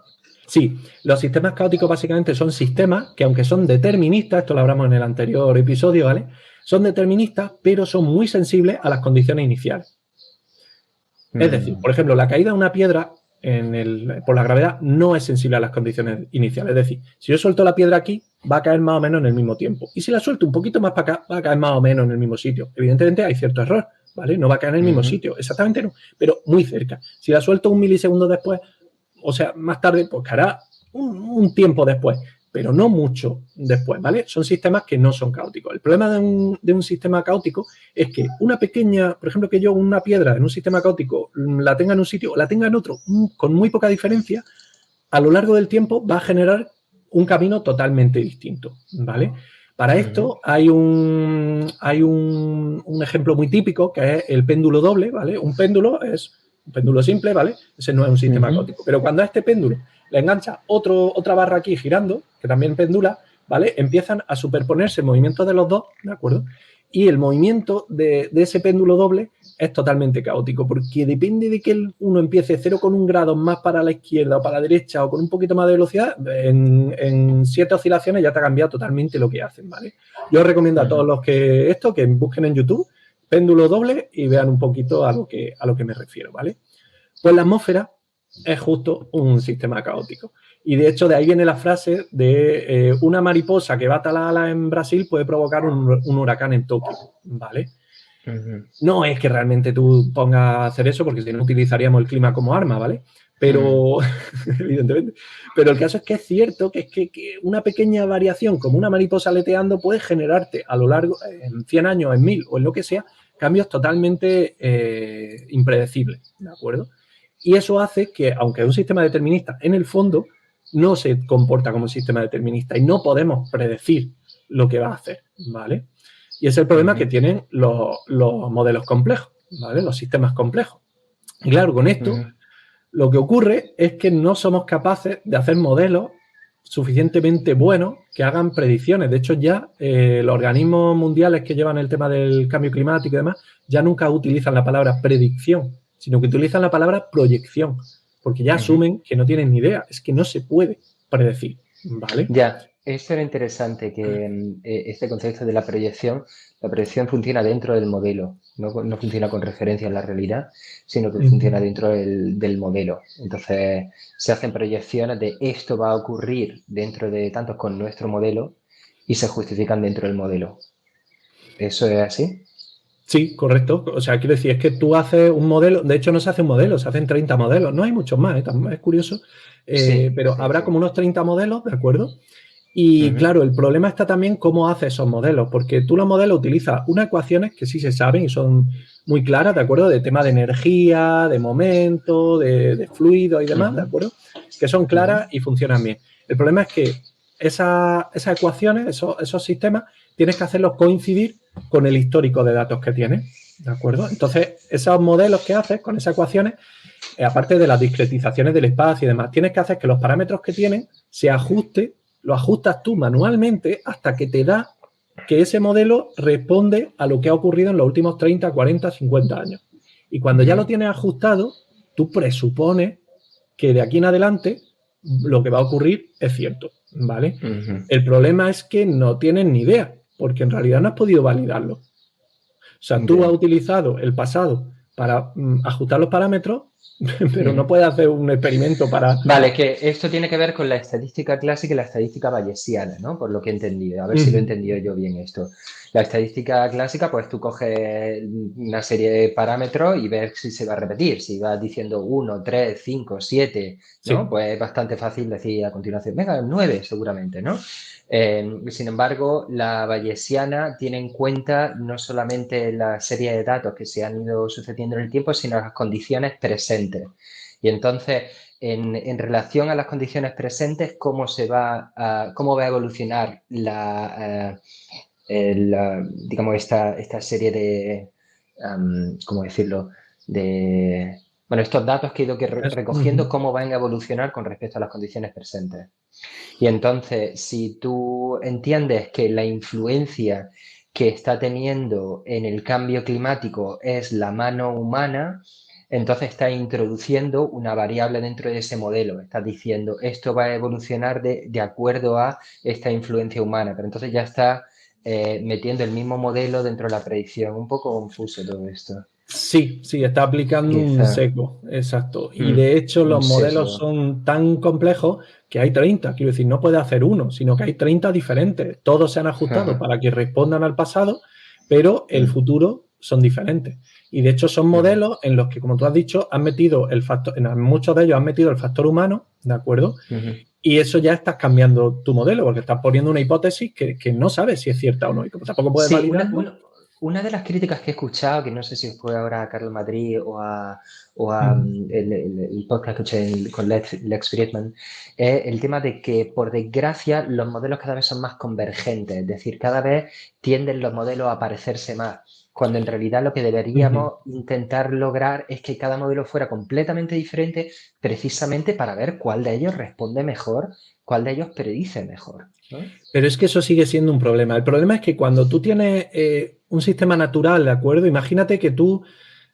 Sí, los sistemas caóticos básicamente son sistemas que, aunque son deterministas, esto lo hablamos en el anterior episodio, ¿vale? Son deterministas, pero son muy sensibles a las condiciones iniciales. Es decir, por ejemplo, la caída de una piedra por la gravedad no es sensible a las condiciones iniciales. Es decir, si yo suelto la piedra aquí, va a caer más o menos en el mismo tiempo. Y si la suelto un poquito más para acá, va a caer más o menos en el mismo sitio. Evidentemente hay cierto error, ¿vale? No va a caer en el mismo sitio, exactamente no, pero muy cerca. Si la suelto un milisegundo después, o sea, más tarde, pues caerá un tiempo después, pero no mucho después, ¿vale? Son sistemas que no son caóticos. El problema de un sistema caótico es que una pequeña, por ejemplo, que yo una piedra en un sistema caótico la tenga en un sitio o la tenga en otro con muy poca diferencia, a lo largo del tiempo va a generar un camino totalmente distinto, ¿vale? Para esto hay un ejemplo muy típico que es el péndulo doble, ¿vale? Un péndulo es un péndulo simple, ¿vale? Ese no es un sistema caótico. Pero cuando a este péndulo le engancha otra barra aquí girando, que también pendula, ¿vale? Empiezan a superponerse el movimiento de los dos, ¿de acuerdo? Y el movimiento de ese péndulo doble es totalmente caótico, porque depende de que uno empiece 0,1 grados más para la izquierda o para la derecha o con un poquito más de velocidad, en 7 oscilaciones ya te ha cambiado totalmente lo que hacen, ¿vale? Yo os recomiendo a todos los que busquen en YouTube péndulo doble y vean un poquito a lo que me refiero, ¿vale? Pues la atmósfera es justo un sistema caótico. Y de hecho de ahí viene la frase de una mariposa que bata la ala en Brasil puede provocar un huracán en Tokio, ¿vale? No es que realmente tú pongas a hacer eso porque si no utilizaríamos el clima como arma, ¿vale? Pero, evidentemente, pero el caso es que es cierto que una pequeña variación como una mariposa aleteando puede generarte a lo largo, en 100 años, en 1000 o en lo que sea, cambios totalmente impredecibles, ¿de acuerdo? Y eso hace que, aunque es un sistema determinista, en el fondo no se comporta como un sistema determinista y no podemos predecir lo que va a hacer, ¿vale? Y es el problema que tienen los modelos complejos, ¿vale? Los sistemas complejos. Y claro, con esto lo que ocurre es que no somos capaces de hacer modelos suficientemente buenos que hagan predicciones. De hecho, ya los organismos mundiales que llevan el tema del cambio climático y demás, ya nunca utilizan la palabra predicción, sino que utilizan la palabra proyección, porque ya asumen que no tienen ni idea, es que no se puede predecir, ¿vale? Ya, esto era interesante, que este concepto de la proyección funciona dentro del modelo, no funciona con referencia a la realidad, sino que funciona dentro del modelo. Entonces, se hacen proyecciones de esto va a ocurrir dentro de tantos con nuestro modelo y se justifican dentro del modelo. ¿Eso es así? Sí, correcto. O sea, quiero decir, es que tú haces un modelo, de hecho no se hace un modelo, se hacen 30 modelos, no hay muchos más, es curioso, pero habrá como unos 30 modelos, ¿de acuerdo? Y claro, el problema está también cómo hace esos modelos, porque tú los modelos utilizas unas ecuaciones que sí se saben y son muy claras, ¿de acuerdo? De tema de energía, de momento, de fluido y demás, ¿de acuerdo? Que son claras y funcionan bien. El problema es que esas ecuaciones, esos sistemas, tienes que hacerlos coincidir con el histórico de datos que tienes, ¿de acuerdo? Entonces, esos modelos que haces con esas ecuaciones, aparte de las discretizaciones del espacio y demás, tienes que hacer que los parámetros que tienen se lo ajustas tú manualmente hasta que te da que ese modelo responde a lo que ha ocurrido en los últimos 30, 40, 50 años. Y cuando ya lo tienes ajustado, tú presupones que de aquí en adelante lo que va a ocurrir es cierto, ¿vale? El problema es que no tienes ni idea, porque en realidad no has podido validarlo. O sea, tú has utilizado el pasado para ajustar los parámetros, pero no puede hacer un experimento para... Vale, que esto tiene que ver con la estadística clásica y la estadística bayesiana, ¿no? Por lo que he entendido. A ver si lo he entendido yo bien esto. La estadística clásica, pues tú coges una serie de parámetros y ves si se va a repetir. Si vas diciendo 1, 3, 5, 7, ¿no? Sí. Pues es bastante fácil decir a continuación, venga, 9 seguramente, ¿no? Sin embargo, la bayesiana tiene en cuenta no solamente la serie de datos que se han ido sucediendo en el tiempo, sino las condiciones presentes. Y entonces, en relación a las condiciones presentes, ¿cómo va a evolucionar digamos, esta serie de, ¿cómo decirlo? Bueno, estos datos que he ido recogiendo, ¿cómo van a evolucionar con respecto a las condiciones presentes? Y entonces, si tú entiendes que la influencia que está teniendo en el cambio climático es la mano humana, entonces estás introduciendo una variable dentro de ese modelo. Estás diciendo, esto va a evolucionar de acuerdo a esta influencia humana, pero entonces ya está metiendo el mismo modelo dentro de la predicción. Un poco confuso todo esto. Sí, está aplicando un sesgo, exacto. Y de hecho los modelos son tan complejos que hay 30. Quiero decir, no puede hacer uno, sino que hay 30 diferentes. Todos se han ajustado para que respondan al pasado, pero el futuro son diferentes. Y de hecho son modelos en los que, como tú has dicho, han metido el factor, en muchos de ellos han metido el factor humano, ¿de acuerdo? Y eso ya estás cambiando tu modelo, porque estás poniendo una hipótesis que no sabes si es cierta o no. Y como tampoco puedes validarlo. Una de las críticas que he escuchado, que no sé si fue ahora a Carlos Madrid o a el podcast que escuché con Lex Friedman, es el tema de que, por desgracia, los modelos cada vez son más convergentes. Es decir, cada vez tienden los modelos a parecerse más, cuando en realidad lo que deberíamos intentar lograr es que cada modelo fuera completamente diferente, precisamente para ver cuál de ellos responde mejor, cuál de ellos predice mejor, ¿no? Pero es que eso sigue siendo un problema. El problema es que cuando tú tienes un sistema natural, ¿de acuerdo? Imagínate que tú,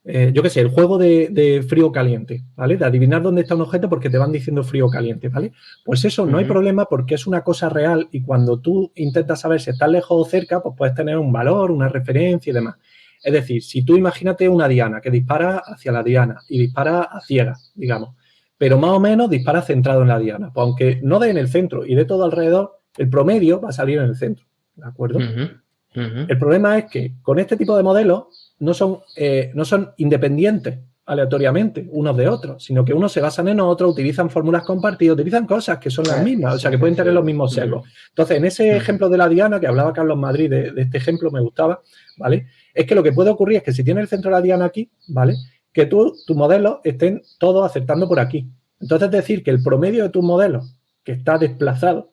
yo qué sé, el juego de frío-caliente, ¿vale? De adivinar dónde está un objeto porque te van diciendo frío-caliente, ¿vale? Pues eso no hay problema porque es una cosa real y cuando tú intentas saber si está lejos o cerca, pues puedes tener un valor, una referencia y demás. Es decir, si tú imagínate una diana que dispara hacia la diana y dispara a ciega, digamos, pero más o menos dispara centrado en la diana. Pues aunque no dé en el centro y dé todo alrededor, el promedio va a salir en el centro, ¿de acuerdo? El problema es que con este tipo de modelos no son independientes aleatoriamente unos de otros, sino que unos se basan en otros, utilizan fórmulas compartidas, utilizan cosas que son las mismas, o sea, que pueden tener los mismos sesgos. Entonces, en ese ejemplo de la diana, que hablaba Carlos Madrid de este ejemplo, me gustaba, ¿vale? Es que lo que puede ocurrir es que si tienes el centro de la diana aquí, ¿vale? Que tus modelos estén todos acertando por aquí. Entonces, decir que el promedio de tus modelos, que está desplazado,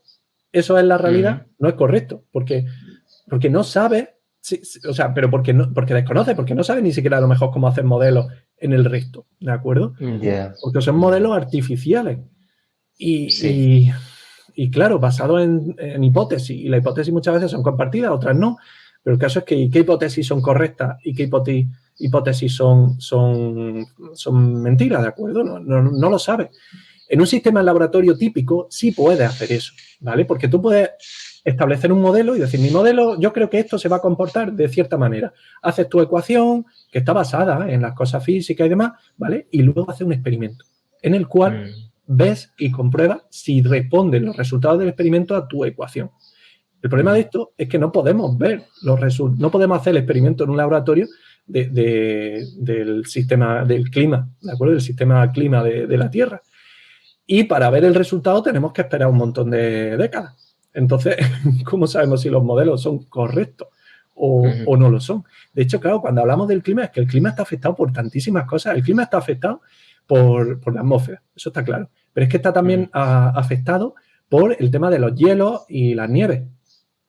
eso es la realidad, no es correcto, porque no sabe, o sea, pero porque desconoce, porque no sabe ni siquiera a lo mejor cómo hacer modelos en el resto, ¿de acuerdo? Porque son modelos artificiales y claro, basados en hipótesis, y las hipótesis muchas veces son compartidas, otras no, pero el caso es que qué hipótesis son correctas y qué hipótesis son mentiras, ¿de acuerdo? No lo sabe. En un sistema de laboratorio típico sí puedes hacer eso, ¿vale? Porque tú puedes establecer un modelo y decir, mi modelo, yo creo que esto se va a comportar de cierta manera. Haces tu ecuación, que está basada en las cosas físicas y demás, ¿vale? Y luego haces un experimento en el cual ves y compruebas si responden los resultados del experimento a tu ecuación. El problema de esto es que no podemos ver los resultados, no podemos hacer el experimento en un laboratorio del sistema del clima, ¿de acuerdo? Del sistema clima de la Tierra. Y para ver el resultado tenemos que esperar un montón de décadas. Entonces, ¿cómo sabemos si los modelos son correctos o no lo son? De hecho, claro, cuando hablamos del clima, es que el clima está afectado por tantísimas cosas. El clima está afectado por la atmósfera, eso está claro. Pero es que está también afectado por el tema de los hielos y las nieves,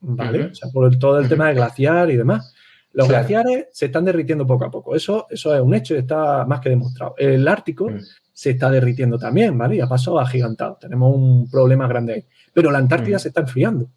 ¿vale? O sea, por todo el tema de glaciar y demás. Los glaciares se están derritiendo poco a poco. Eso es un hecho y está más que demostrado. El Ártico se está derritiendo también, ¿vale? Y a paso agigantado. Tenemos un problema grande ahí. Pero la Antártida se está enfriando.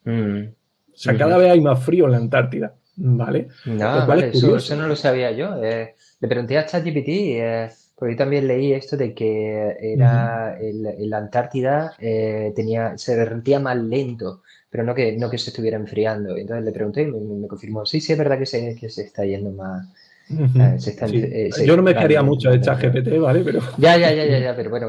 O sea, cada vez hay más frío en la Antártida, ¿vale? No, vale, eso no lo sabía yo. Le pregunté a ChatGPT, porque yo también leí esto de que era la Antártida se derretía más lento, pero no que se estuviera enfriando. Entonces le pregunté y me confirmó, sí, es verdad que se está yendo más Sí. Sí, Yo no me fiaría vale, mucho de vale, vale. ChatGPT, ¿vale? Pero Ya, pero bueno,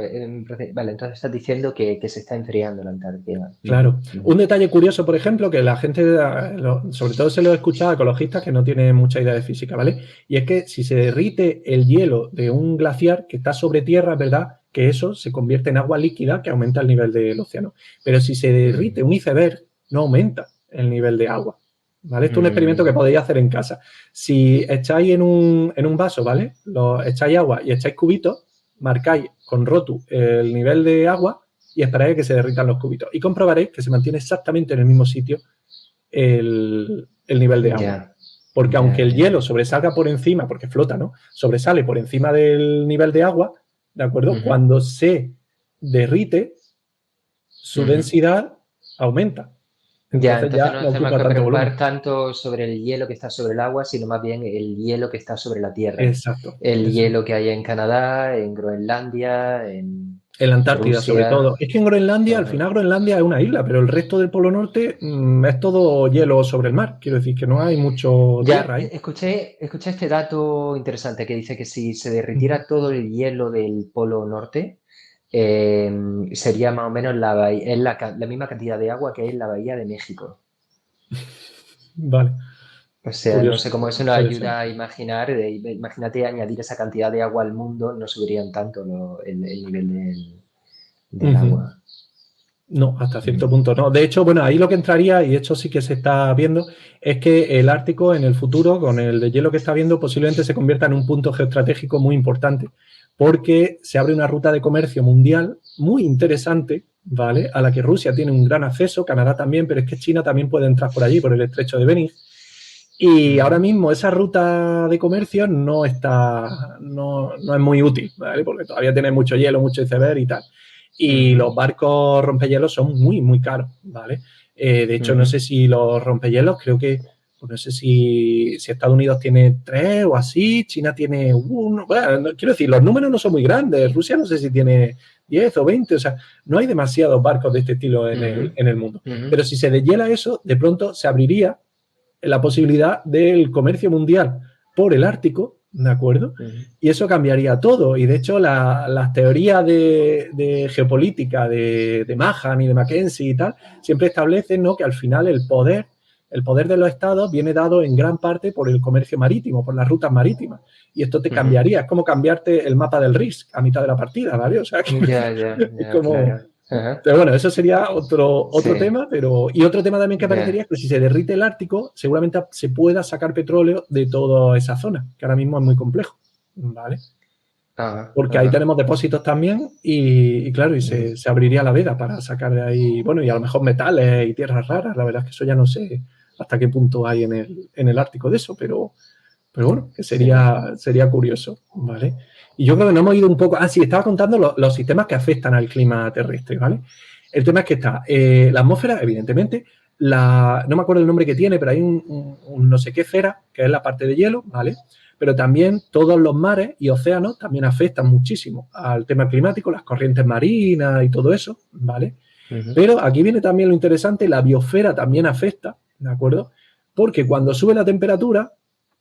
vale, entonces estás diciendo que se está enfriando la Antártida. Ujú, claro. ujú. Un detalle curioso, por ejemplo, que la gente, sobre todo se lo he escuchado a ecologistas que no tienen mucha idea de física, ¿vale? Y es que si se derrite el hielo de un glaciar que está sobre tierra, es verdad que eso se convierte en agua líquida que aumenta el nivel del océano. Pero si se derrite un iceberg, no aumenta el nivel de agua. ¿Vale? Esto es un experimento que Mm, podéis hacer en casa. Si echáis en un vaso, ¿vale? Echáis agua y echáis cubitos, marcáis con rotu el nivel de agua y esperáis a que se derritan los cubitos. Y comprobaréis que se mantiene exactamente en el mismo sitio el nivel de agua. ya, Porque aunque el hielo ya. sobresalga por encima, porque flota, ¿no? Sobresale por encima del nivel de agua, ¿de acuerdo? Ujú, Cuando se derrite, su ujú. densidad aumenta. Ya, Entonces entonces ya no nos no tenemos ocupa que tanto preocupar volumen. tanto sobre el hielo que está sobre el agua, sino más bien el hielo que está sobre la Tierra. Exacto. El Eso. hielo que hay en Canadá, en Groenlandia, en En la Antártida, sobre todo. Rusia. Es que en Groenlandia, al Ajá. final, Groenlandia es una isla, pero el resto del Polo Norte es todo hielo sobre el mar. Quiero decir que no hay mucho Ya, tierra ahí. escuché este dato interesante que dice que si se Ujú. derritiera todo el hielo del Polo Norte, sería más o menos la misma cantidad de agua que hay en la Bahía de México. Vale, O sea, no curioso. sé cómo eso nos Puede ser. ayuda a imaginar, imagínate añadir esa cantidad de agua al mundo, no subirían tanto el nivel del Ujú. agua. No, hasta cierto Mm. punto no. De hecho, bueno, ahí lo que entraría, y esto sí que se está viendo, es que el Ártico en el futuro, con el de hielo que está viendo, posiblemente se convierta en un punto geoestratégico muy importante, porque se abre una ruta de comercio mundial muy interesante, ¿vale? A la que Rusia tiene un gran acceso, Canadá también, pero es que China también puede entrar por allí, por el estrecho de Bering. Y ahora Ujú, mismo esa ruta de comercio no es muy útil, ¿vale? Porque todavía tiene mucho hielo, mucho iceberg y tal. Y ujú, los barcos rompehielos son muy, muy caros, ¿vale? De hecho, no ujú, sé si los rompehielos, creo que, pues no sé si Estados Unidos tiene 3 o así, China tiene 1. Bueno, quiero decir, los números no son muy grandes. Rusia no sé si tiene 10 o 20, o sea, no hay demasiados barcos de este estilo en ujú, el mundo. ujú, Pero si se deshiela eso, de pronto se abriría la posibilidad del comercio mundial por el Ártico, ¿de acuerdo? ujú, Y eso cambiaría todo. Y de hecho, las teorías de geopolítica de Mahan y de Mackenzie y tal, siempre establecen, ¿no?, que al final el poder de los estados viene dado en gran parte por el comercio marítimo, por las rutas marítimas. Y esto te ujú. cambiaría. Es como cambiarte el mapa del Risk a mitad de la partida, ¿vale? O sea, que es como, Claro. Ajá. pero bueno, eso sería otro Sí, tema, y otro tema también que aparecería ya. es que si se derrite el Ártico, seguramente se pueda sacar petróleo de toda esa zona, que ahora mismo es muy complejo, ¿vale? Ajá, Porque ahí ajá. tenemos depósitos también y claro, y Ujú. se abriría la veda para sacar de ahí, bueno, y a lo mejor metales y tierras raras, la verdad es que eso ya no sé hasta qué punto hay en el Ártico de eso, pero bueno, que Sí. sería curioso, ¿vale? Y yo creo que nos hemos ido un poco. Ah, sí, estaba contando los sistemas que afectan al clima terrestre, ¿vale? El tema es que está la atmósfera, evidentemente, no me acuerdo el nombre que tiene, pero hay un no sé qué esfera, que es la parte de hielo, ¿vale? Pero también todos los mares y océanos también afectan muchísimo al tema climático, las corrientes marinas y todo eso, ¿vale? Ujú, Pero aquí viene también lo interesante, la biosfera también afecta, ¿de acuerdo? Porque cuando sube la temperatura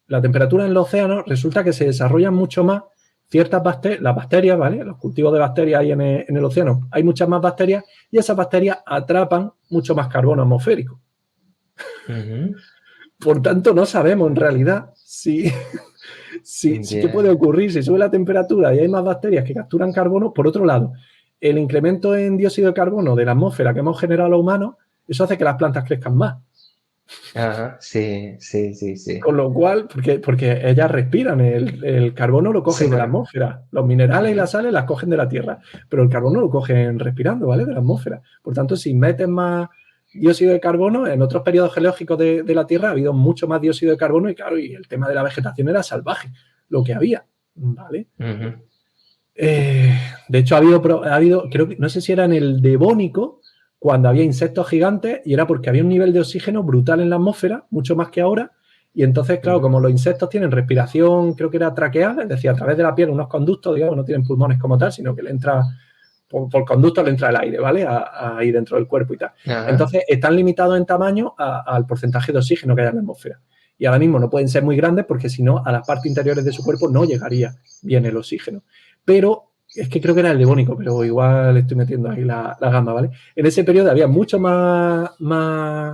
en los océanos, resulta que se desarrollan mucho más ciertas bacterias, las bacterias, ¿vale? Los cultivos de bacterias ahí en el océano, hay muchas más bacterias y esas bacterias atrapan mucho más carbono atmosférico. ujú. Por tanto, no sabemos en realidad si qué puede Ya. ocurrir si sube la temperatura y hay más bacterias que capturan carbono. Por otro lado, el incremento en dióxido de carbono de la atmósfera que hemos generado los humanos, eso hace que las plantas crezcan más. Ajá, sí, sí, sí, sí. Con lo cual, porque ellas respiran, el carbono lo Sí, cogen de la bueno. atmósfera, los minerales y Ujú, las sales las cogen de la tierra, pero el carbono lo cogen respirando, ¿vale? De la atmósfera. Por tanto, si meten más dióxido de carbono, en otros periodos geológicos de la Tierra ha habido mucho más dióxido de carbono y claro, y el tema de la vegetación era salvaje, lo que había, ¿vale? ujú, De hecho, ha habido, creo que, no sé si era en el Devónico, cuando había insectos gigantes, y era porque había un nivel de oxígeno brutal en la atmósfera, mucho más que ahora, y entonces, claro, ujú, como los insectos tienen respiración, creo que era traqueal, es decir, a través de la piel, unos conductos, digamos, no tienen pulmones como tal, sino que le entra, por conductos le entra el aire, ¿vale? Ahí dentro del cuerpo y tal. ajá, Entonces, están limitados en tamaño al porcentaje de oxígeno que hay en la atmósfera. y ahora mismo no pueden ser muy grandes porque si no a las partes interiores de su cuerpo no llegaría bien el oxígeno. Pero es que creo que era el Devónico, pero igual estoy metiendo ahí la gamba, ¿vale? En ese periodo había mucho más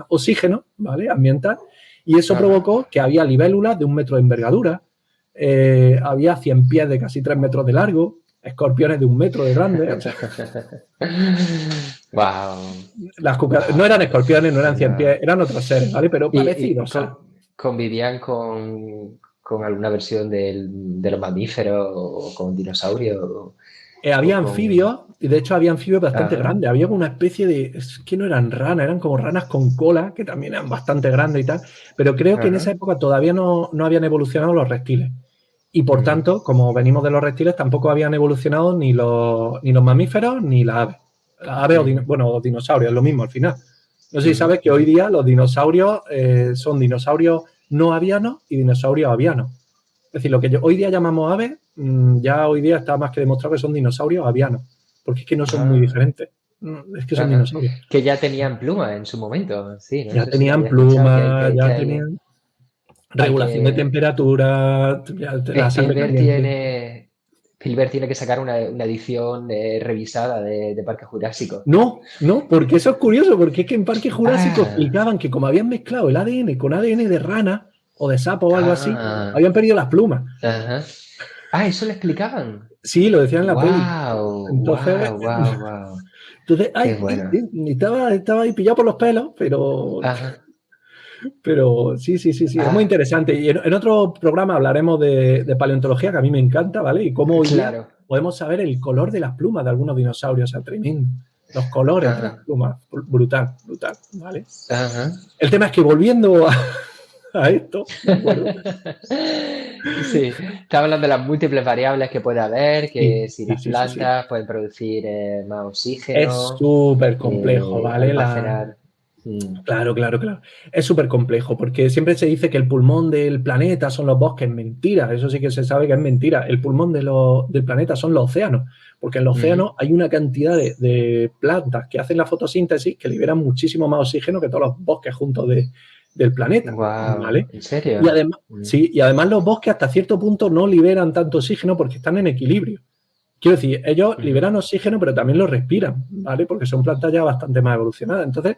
oxígeno, ¿vale? Ambiental, y eso provocó que había libélulas de 1 metro de envergadura, había 100 pies de casi 3 metros de largo, escorpiones de 1 metro de grande. O sea, wow. no eran escorpiones, no eran 100 pies, eran otros seres, ¿vale? Pero ¿Y parecidos. convivían con alguna versión de los mamíferos o con dinosaurios? Había anfibios, y de hecho había anfibios bastante grandes. Había una especie de. Es que no eran ranas, eran como ranas con cola, que también eran bastante grandes y tal. Pero creo que en esa época todavía no habían evolucionado los reptiles. Y por tanto, como venimos de los reptiles, tampoco habían evolucionado ni los mamíferos ni las aves. Las aves o dinosaurios, es lo mismo al final. No sé si sabes que hoy día los dinosaurios son dinosaurios no avianos y dinosaurios avianos. Es decir, lo que hoy día llamamos aves, ya hoy día está más que demostrado que son dinosaurios avianos, porque es que no son muy diferentes. Es que son dinosaurios. Que ya tenían plumas en su momento, sí, ¿no? Ya tenían plumas, ya tenían regulación de que temperatura, la sangre caliente. Spielberg tiene que sacar una edición revisada de Parque Jurásico. No, porque eso es curioso, porque es que en Parque Jurásico explicaban que como habían mezclado el ADN con ADN de rana o de sapo o algo así, habían perdido las plumas. ¿Eso le explicaban? Sí, lo decían en la peli. Entonces, wow. Entonces, Qué bueno. estaba ahí pillado por los pelos, pero sí, es muy interesante. Y en otro programa hablaremos de paleontología, que a mí me encanta, ¿vale? Y cómo hoy día podemos saber el color de las plumas de algunos dinosaurios, o sea, tremendo. Los colores de las plumas, brutal, ¿vale? El tema es que volviendo a esto, ¿de acuerdo? Sí, estaba hablando de las múltiples variables que puede haber, que si las plantas pueden producir más oxígeno. Es súper complejo, ¿vale? Almacenar. Claro. Es súper complejo porque siempre se dice que el pulmón del planeta son los bosques. Mentira, eso sí que se sabe que es mentira. El pulmón del planeta son los océanos, porque en los océanos hay una cantidad de plantas que hacen la fotosíntesis que liberan muchísimo más oxígeno que todos los bosques juntos del planeta. Wow, ¿vale? ¿En serio? Y además, y además los bosques hasta cierto punto no liberan tanto oxígeno porque están en equilibrio. Quiero decir, ellos liberan oxígeno, pero también lo respiran, ¿vale? Porque son plantas ya bastante más evolucionadas. Entonces,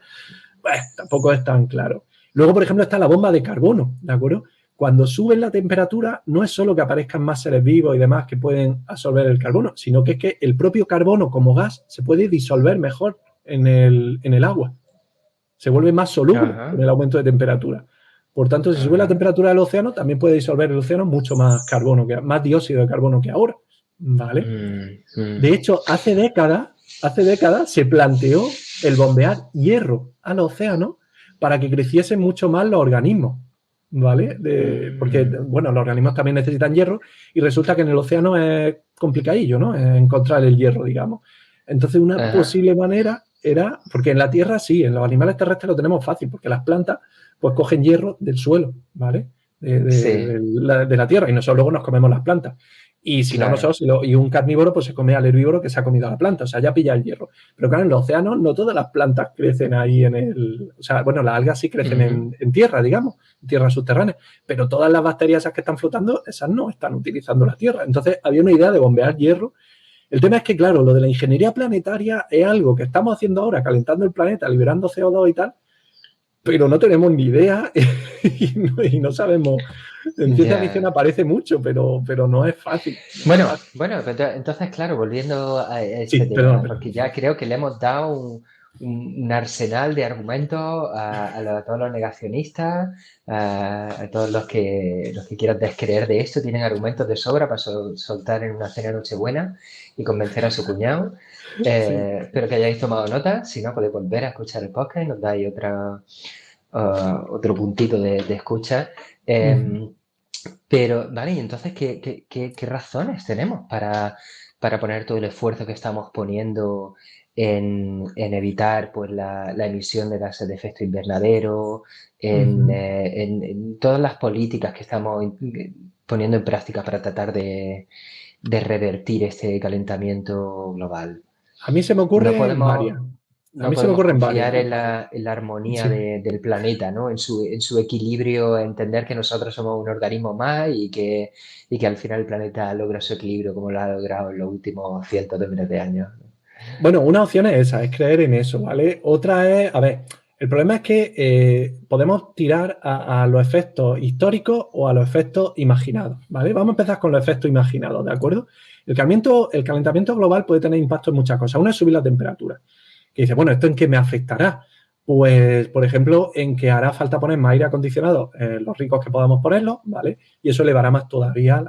tampoco es tan claro. Luego, por ejemplo, está la bomba de carbono, ¿de acuerdo? Cuando sube la temperatura, no es solo que aparezcan más seres vivos y demás que pueden absorber el carbono, sino que es que el propio carbono como gas se puede disolver mejor en el agua. Se vuelve más soluble con el aumento de temperatura. Por tanto, si sube la temperatura del océano, también puede disolver el océano mucho más carbono, más dióxido de carbono que ahora, ¿vale? De hecho, hace décadas se planteó el bombear hierro al océano para que creciesen mucho más los organismos, ¿vale? Porque, bueno, los organismos también necesitan hierro y resulta que en el océano es complicadillo, ¿no? Encontrar el hierro, digamos. Entonces, una posible manera era, porque en la Tierra sí, en los animales terrestres lo tenemos fácil, porque las plantas pues cogen hierro del suelo, ¿vale? De la Tierra y nosotros luego nos comemos las plantas. Y si no nosotros, y un carnívoro pues se come al herbívoro que se ha comido a la planta, o sea, ya pilla el hierro. Pero claro, en los océanos no todas las plantas crecen ahí o sea, bueno, las algas sí crecen en tierra, digamos, en tierra subterránea, pero todas las bacterias esas que están flotando, esas no están utilizando la tierra. Entonces había una idea de bombear hierro. El tema es que, claro, lo de la ingeniería planetaria es algo que estamos haciendo ahora, calentando el planeta, liberando CO2 y tal, pero no tenemos ni idea y no sabemos. En ciencia ficción aparece mucho, pero no es fácil. Bueno, entonces, claro, volviendo a este tema, porque ya creo que le hemos dado un arsenal de argumentos a todos los negacionistas, a todos los que quieran descreer de esto, tienen argumentos de sobra para soltar en una cena Nochebuena y convencer a su cuñado. Espero que hayáis tomado nota, si no podéis volver a escuchar el podcast y nos dais otro puntito de escucha. Pero, vale, y entonces, ¿qué razones tenemos para poner todo el esfuerzo que estamos poniendo en evitar pues, la emisión de gases de efecto invernadero, en todas las políticas que estamos poniendo en práctica para tratar de revertir este calentamiento global? A mí se me ocurre varias. A No mí se me podemos ocurren varias. confiar en la armonía Sí. del planeta, ¿no? En su equilibrio, entender que nosotros somos un organismo más y que al final el planeta logra su equilibrio como lo ha logrado en los últimos cientos de miles de años. Bueno, una opción es esa, es creer en eso, ¿vale? Otra es, a ver, el problema es que podemos tirar a los efectos históricos o a los efectos imaginados, ¿vale? Vamos a empezar con los efectos imaginados, ¿de acuerdo? El calentamiento global puede tener impacto en muchas cosas. Una es subir la temperatura. Que dice, bueno, ¿esto en qué me afectará? Pues, por ejemplo, en que hará falta poner más aire acondicionado, los ricos que podamos ponerlo, ¿vale? Y eso elevará más todavía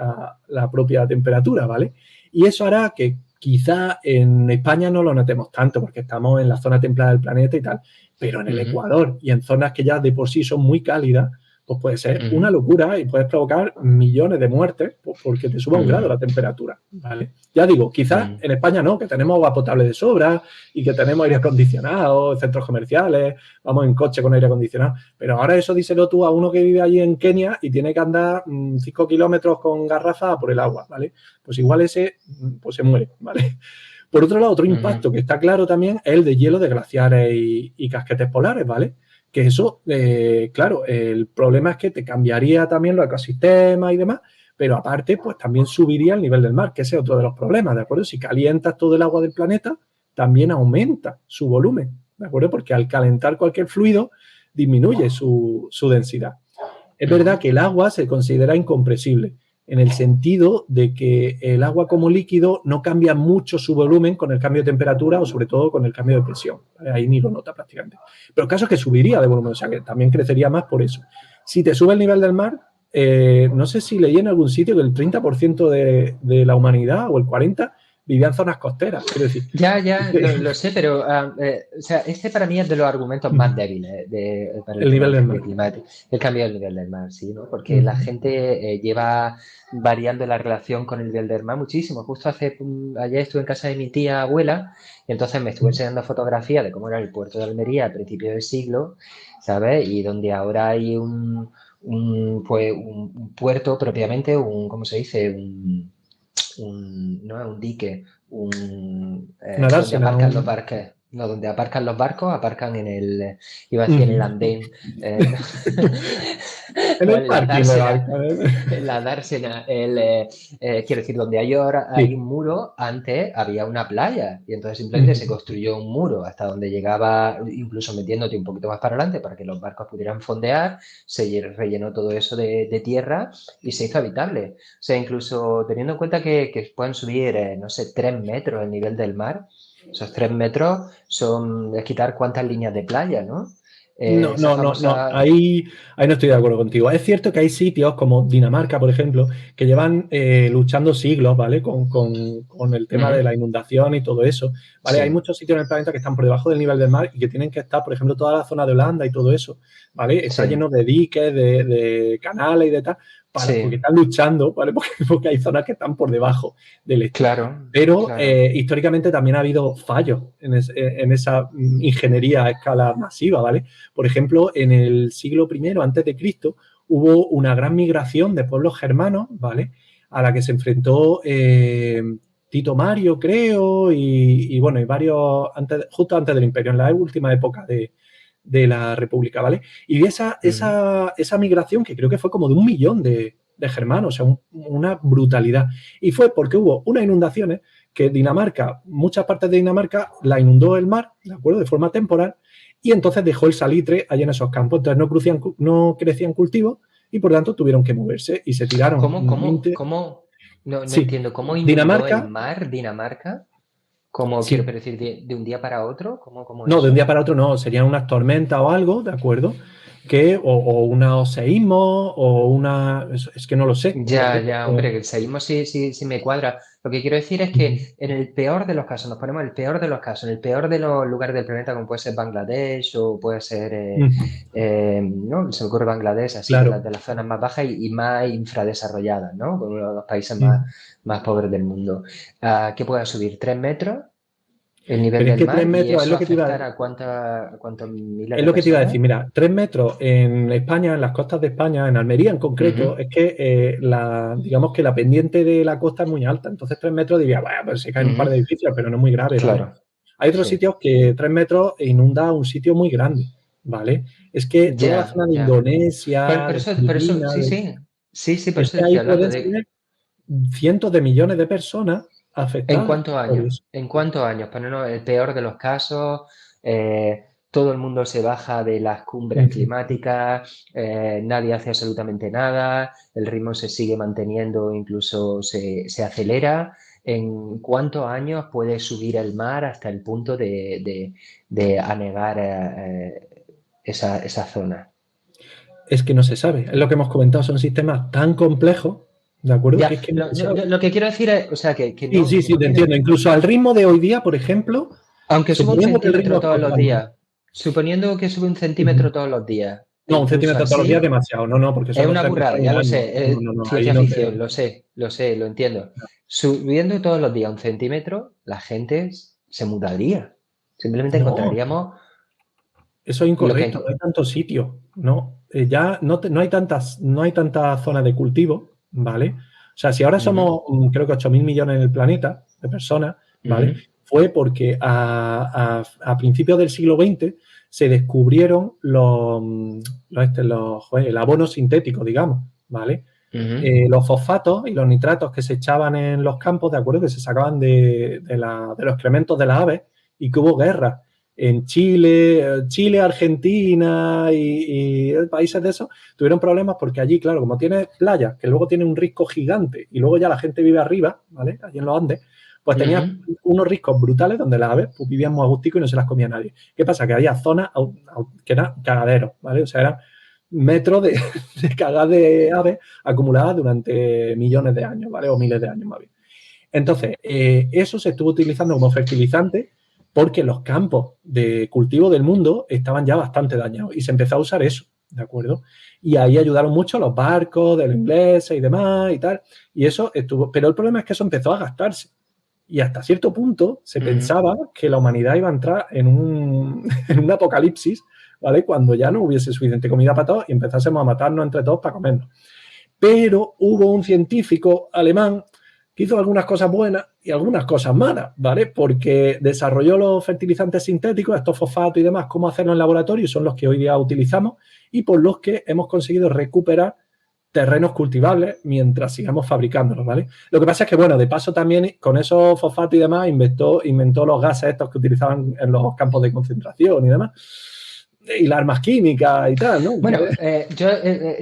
la propia temperatura, ¿vale? Y eso hará que quizá en España no lo notemos tanto porque estamos en la zona templada del planeta y tal, pero en el Ecuador y en zonas que ya de por sí son muy cálidas, pues puede ser una locura y puedes provocar millones de muertes porque te suba un grado la temperatura, ¿vale? Ya digo, quizás en España no, que tenemos agua potable de sobra y que tenemos aire acondicionado, centros comerciales, vamos en coche con aire acondicionado, pero ahora eso díselo tú a uno que vive allí en Kenia y tiene que andar 5 kilómetros con garrafa por el agua, ¿vale? Pues igual ese pues se muere, ¿vale? Por otro lado, otro impacto que está claro también es el de hielo de glaciares y casquetes polares, ¿vale? Que eso, claro, el problema es que te cambiaría también los ecosistemas y demás, pero aparte, pues también subiría el nivel del mar, que ese es otro de los problemas, ¿de acuerdo? Si calientas todo el agua del planeta, también aumenta su volumen, ¿de acuerdo? Porque al calentar cualquier fluido, disminuye su densidad. Es verdad que el agua se considera incompresible, en el sentido de que el agua como líquido no cambia mucho su volumen con el cambio de temperatura o sobre todo con el cambio de presión. ¿Vale? Ahí ni lo nota prácticamente. Pero el caso es que subiría de volumen, o sea que también crecería más por eso. Si te sube el nivel del mar, no sé si leí en algún sitio que el 30% de la humanidad o el 40% vivía en zonas costeras. Quiero decir, Ya, lo sé, pero o sea, este para mí es de los argumentos más débiles para el el tema nivel del del cambio mar. climático, el cambio del nivel del mar, sí, ¿no? Porque la gente lleva variando la relación con el nivel del mar muchísimo. Justo ayer estuve en casa de mi tía abuela y entonces me estuve enseñando fotografías de cómo era el puerto de Almería a principios del siglo, ¿sabes? Y donde ahora hay pues, un puerto propiamente, ¿cómo se dice? No es un dique, Una donde dársena, aparcan los barcos. No, donde aparcan los barcos, aparcan en el, iba a decir en el andén, en no, el en la parking de dársena, barca. en la dársena, quiero decir, donde hay ahora hay un muro, antes había una playa y entonces simplemente se construyó un muro hasta donde llegaba, incluso metiéndote un poquito más para adelante para que los barcos pudieran fondear, se rellenó todo eso de tierra y se hizo habitable. O sea, incluso teniendo en cuenta que pueden subir, no sé, 3 metros el nivel del mar, esos 3 metros es quitar cuántas líneas de playa, ¿no? No, Esa no, no, no. famosa... Ahí no estoy de acuerdo contigo. Es cierto que hay sitios como Dinamarca, por ejemplo, que llevan luchando siglos, ¿vale? Con el tema de la inundación y todo eso, ¿vale? Hay Sí, muchos sitios en el planeta que están por debajo del nivel del mar y que tienen que estar, por ejemplo, toda la zona de Holanda y todo eso, ¿vale? Está sí, lleno de diques, de canales y de tal, porque sí, están luchando, ¿vale? Porque hay zonas que están por debajo del este. claro, Pero claro. históricamente también ha habido fallos en esa ingeniería a escala masiva, ¿vale? Por ejemplo, en el siglo I antes de Cristo hubo una gran migración de pueblos germanos, ¿vale? A la que se enfrentó Tito Mario, creo, y bueno, y varios, justo antes del Imperio, en la última época de la República, ¿vale? Y esa migración que creo que fue como de 1 millón de germanos, o sea, una brutalidad. Y fue porque hubo unas inundaciones que Dinamarca, muchas partes de Dinamarca la inundó el mar, ¿de acuerdo? De forma temporal, y entonces dejó el salitre allí en esos campos. Entonces no crecían cultivos y por tanto tuvieron que moverse y se tiraron No Sí, entiendo, ¿cómo inundó el Dinamarca, mar Dinamarca? ¿Cómo quiero sí. decir de un día para otro? ¿Cómo No, de un eso? día para otro no, serían unas tormentas o algo, ¿de acuerdo? O unos seísmos, o una. Es que no lo sé, en concreto. Ya, hombre, que el seísmo sí me cuadra. Lo que quiero decir es que en el peor de los casos, nos ponemos en el peor de los casos, en el peor de los lugares del planeta, como puede ser Bangladesh o puede ser, ¿no? Se me ocurre Bangladesh, así Claro. de las zonas más bajas y más infradesarrolladas, ¿no? Como uno de los países Mm. más pobres del mundo. ¿Qué pueda subir? ¿3 metros el nivel Pero es del que 3 mar? ¿Y metros es eso lo que te iba, afectar a cuántos miles es de lo que te iba a personas? decir. Mira, 3 metros en España, en las costas de España, en Almería en concreto, Ujú, es que digamos que la pendiente de la costa es muy alta. Entonces 3 metros diría, bueno, pues se caen un par ujú, de edificios, pero no es muy grave, ¿vale? claro. Hay otros Sí. sitios que 3 metros inunda un sitio muy grande, ¿vale? Es que toda la Ya, zona de ya. Indonesia, de Por eso, Filipinas, sí, sí. Sí, sí, por es eso que te estoy ahí hablando pueden de ser cientos de millones de personas ¿en afectadas cuántos por años? eso. ¿En cuántos años? Ponernos el peor de los casos, todo el mundo se baja de las cumbres Ujú. climáticas, nadie hace absolutamente nada, el ritmo se sigue manteniendo, incluso se acelera. ¿En cuántos años puede subir el mar hasta el punto de anegar esa zona? Es que no se sabe. Es lo que hemos comentado, son sistemas tan complejos, ¿de acuerdo? Ya, Que es que no se sabe. lo que quiero decir es, o sea, que Sí, sí, no sí, te tiene. entiendo. Incluso al ritmo de hoy día, por ejemplo, Aunque suba un suponiendo que el ritmo centímetro es todos los constante. días, suponiendo que sube un Ujú. centímetro todos los días, No, un incluso centímetro todos los días es así, demasiado. No, no, porque es son los una 3 metros burrada, en ya un lo año. sé, No, es no, no, ahí ciencia no te. ficción, lo sé, lo entiendo. Subiendo todos los días un centímetro, la gente se mudaría. Simplemente No, encontraríamos eso es lo incorrecto. que. No hay tantos sitios, ¿no? Ya no hay tantas zonas de cultivo, ¿vale? O sea, si ahora Ujú, somos, creo que 8.000 millones en el planeta de personas, ¿vale? ujú, Fue porque a principios del siglo XX se descubrieron el abono sintético, digamos, ¿vale? ujú, Los fosfatos y los nitratos que se echaban en los campos, ¿de acuerdo? Que se sacaban de los excrementos de las aves y que hubo guerras en Chile, Argentina y países de esos, tuvieron problemas porque allí, claro, como tiene playas, que luego tiene un risco gigante y luego ya la gente vive arriba, ¿vale? Allí en los Andes, pues tenía ujú. unos riscos brutales donde las aves pues, vivían muy agustico y no se las comía nadie. ¿Qué pasa? Que había zonas que eran cagaderos, ¿vale? O sea, eran metros de cagas de aves acumuladas durante millones de años, ¿vale? O miles de años más bien. Entonces, eso se estuvo utilizando como fertilizante porque los campos de cultivo del mundo estaban ya bastante dañados y se empezó a usar eso, ¿de acuerdo? Y ahí ayudaron mucho los barcos de los ingleses y demás y tal, y eso estuvo, pero el problema es que eso empezó a gastarse y hasta cierto punto se Ujú. pensaba que la humanidad iba a entrar en un apocalipsis, ¿vale? Cuando ya no hubiese suficiente comida para todos y empezásemos a matarnos entre todos para comernos. Pero hubo un científico alemán que hizo algunas cosas buenas y algunas cosas malas, ¿vale? Porque desarrolló los fertilizantes sintéticos, estos fosfatos y demás, cómo hacerlo en laboratorio, y son los que hoy día utilizamos y por los que hemos conseguido recuperar terrenos cultivables mientras sigamos fabricándolos, ¿vale? Lo que pasa es que, bueno, de paso también con esos fosfatos y demás inventó los gases estos que utilizaban en los campos de concentración y demás, y las armas químicas y tal, ¿no? Bueno,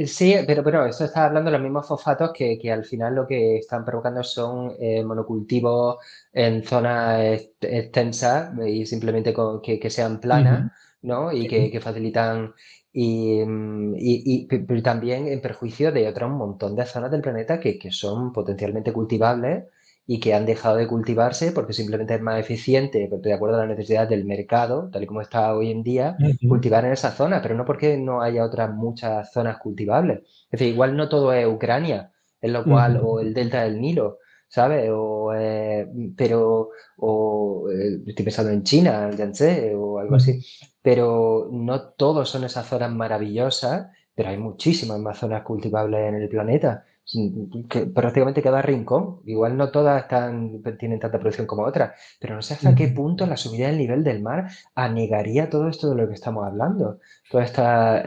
sí, pero esto está hablando de los mismos fosfatos que al final lo que están provocando son monocultivos en zonas extensas y simplemente que sean planas, ¿no? Y que facilitan, pero también en perjuicio de otro montón de zonas del planeta que son potencialmente cultivables y que han dejado de cultivarse porque simplemente es más eficiente, de acuerdo a la necesidad del mercado, tal y como está hoy en día cultivar en esa zona, pero no porque no haya otras muchas zonas cultivables. Es decir, igual no todo es Ucrania, en lo cual, o el delta del Nilo, ¿sabes? Estoy pensando en China, Yangtze, o algo así, pero no todos son esas zonas maravillosas, pero hay muchísimas más zonas cultivables en el planeta. Que prácticamente cada rincón, igual no todas tienen tanta producción como otras, pero no sé hasta qué punto la subida del nivel del mar anegaría todo esto de lo que estamos hablando. Toda esta,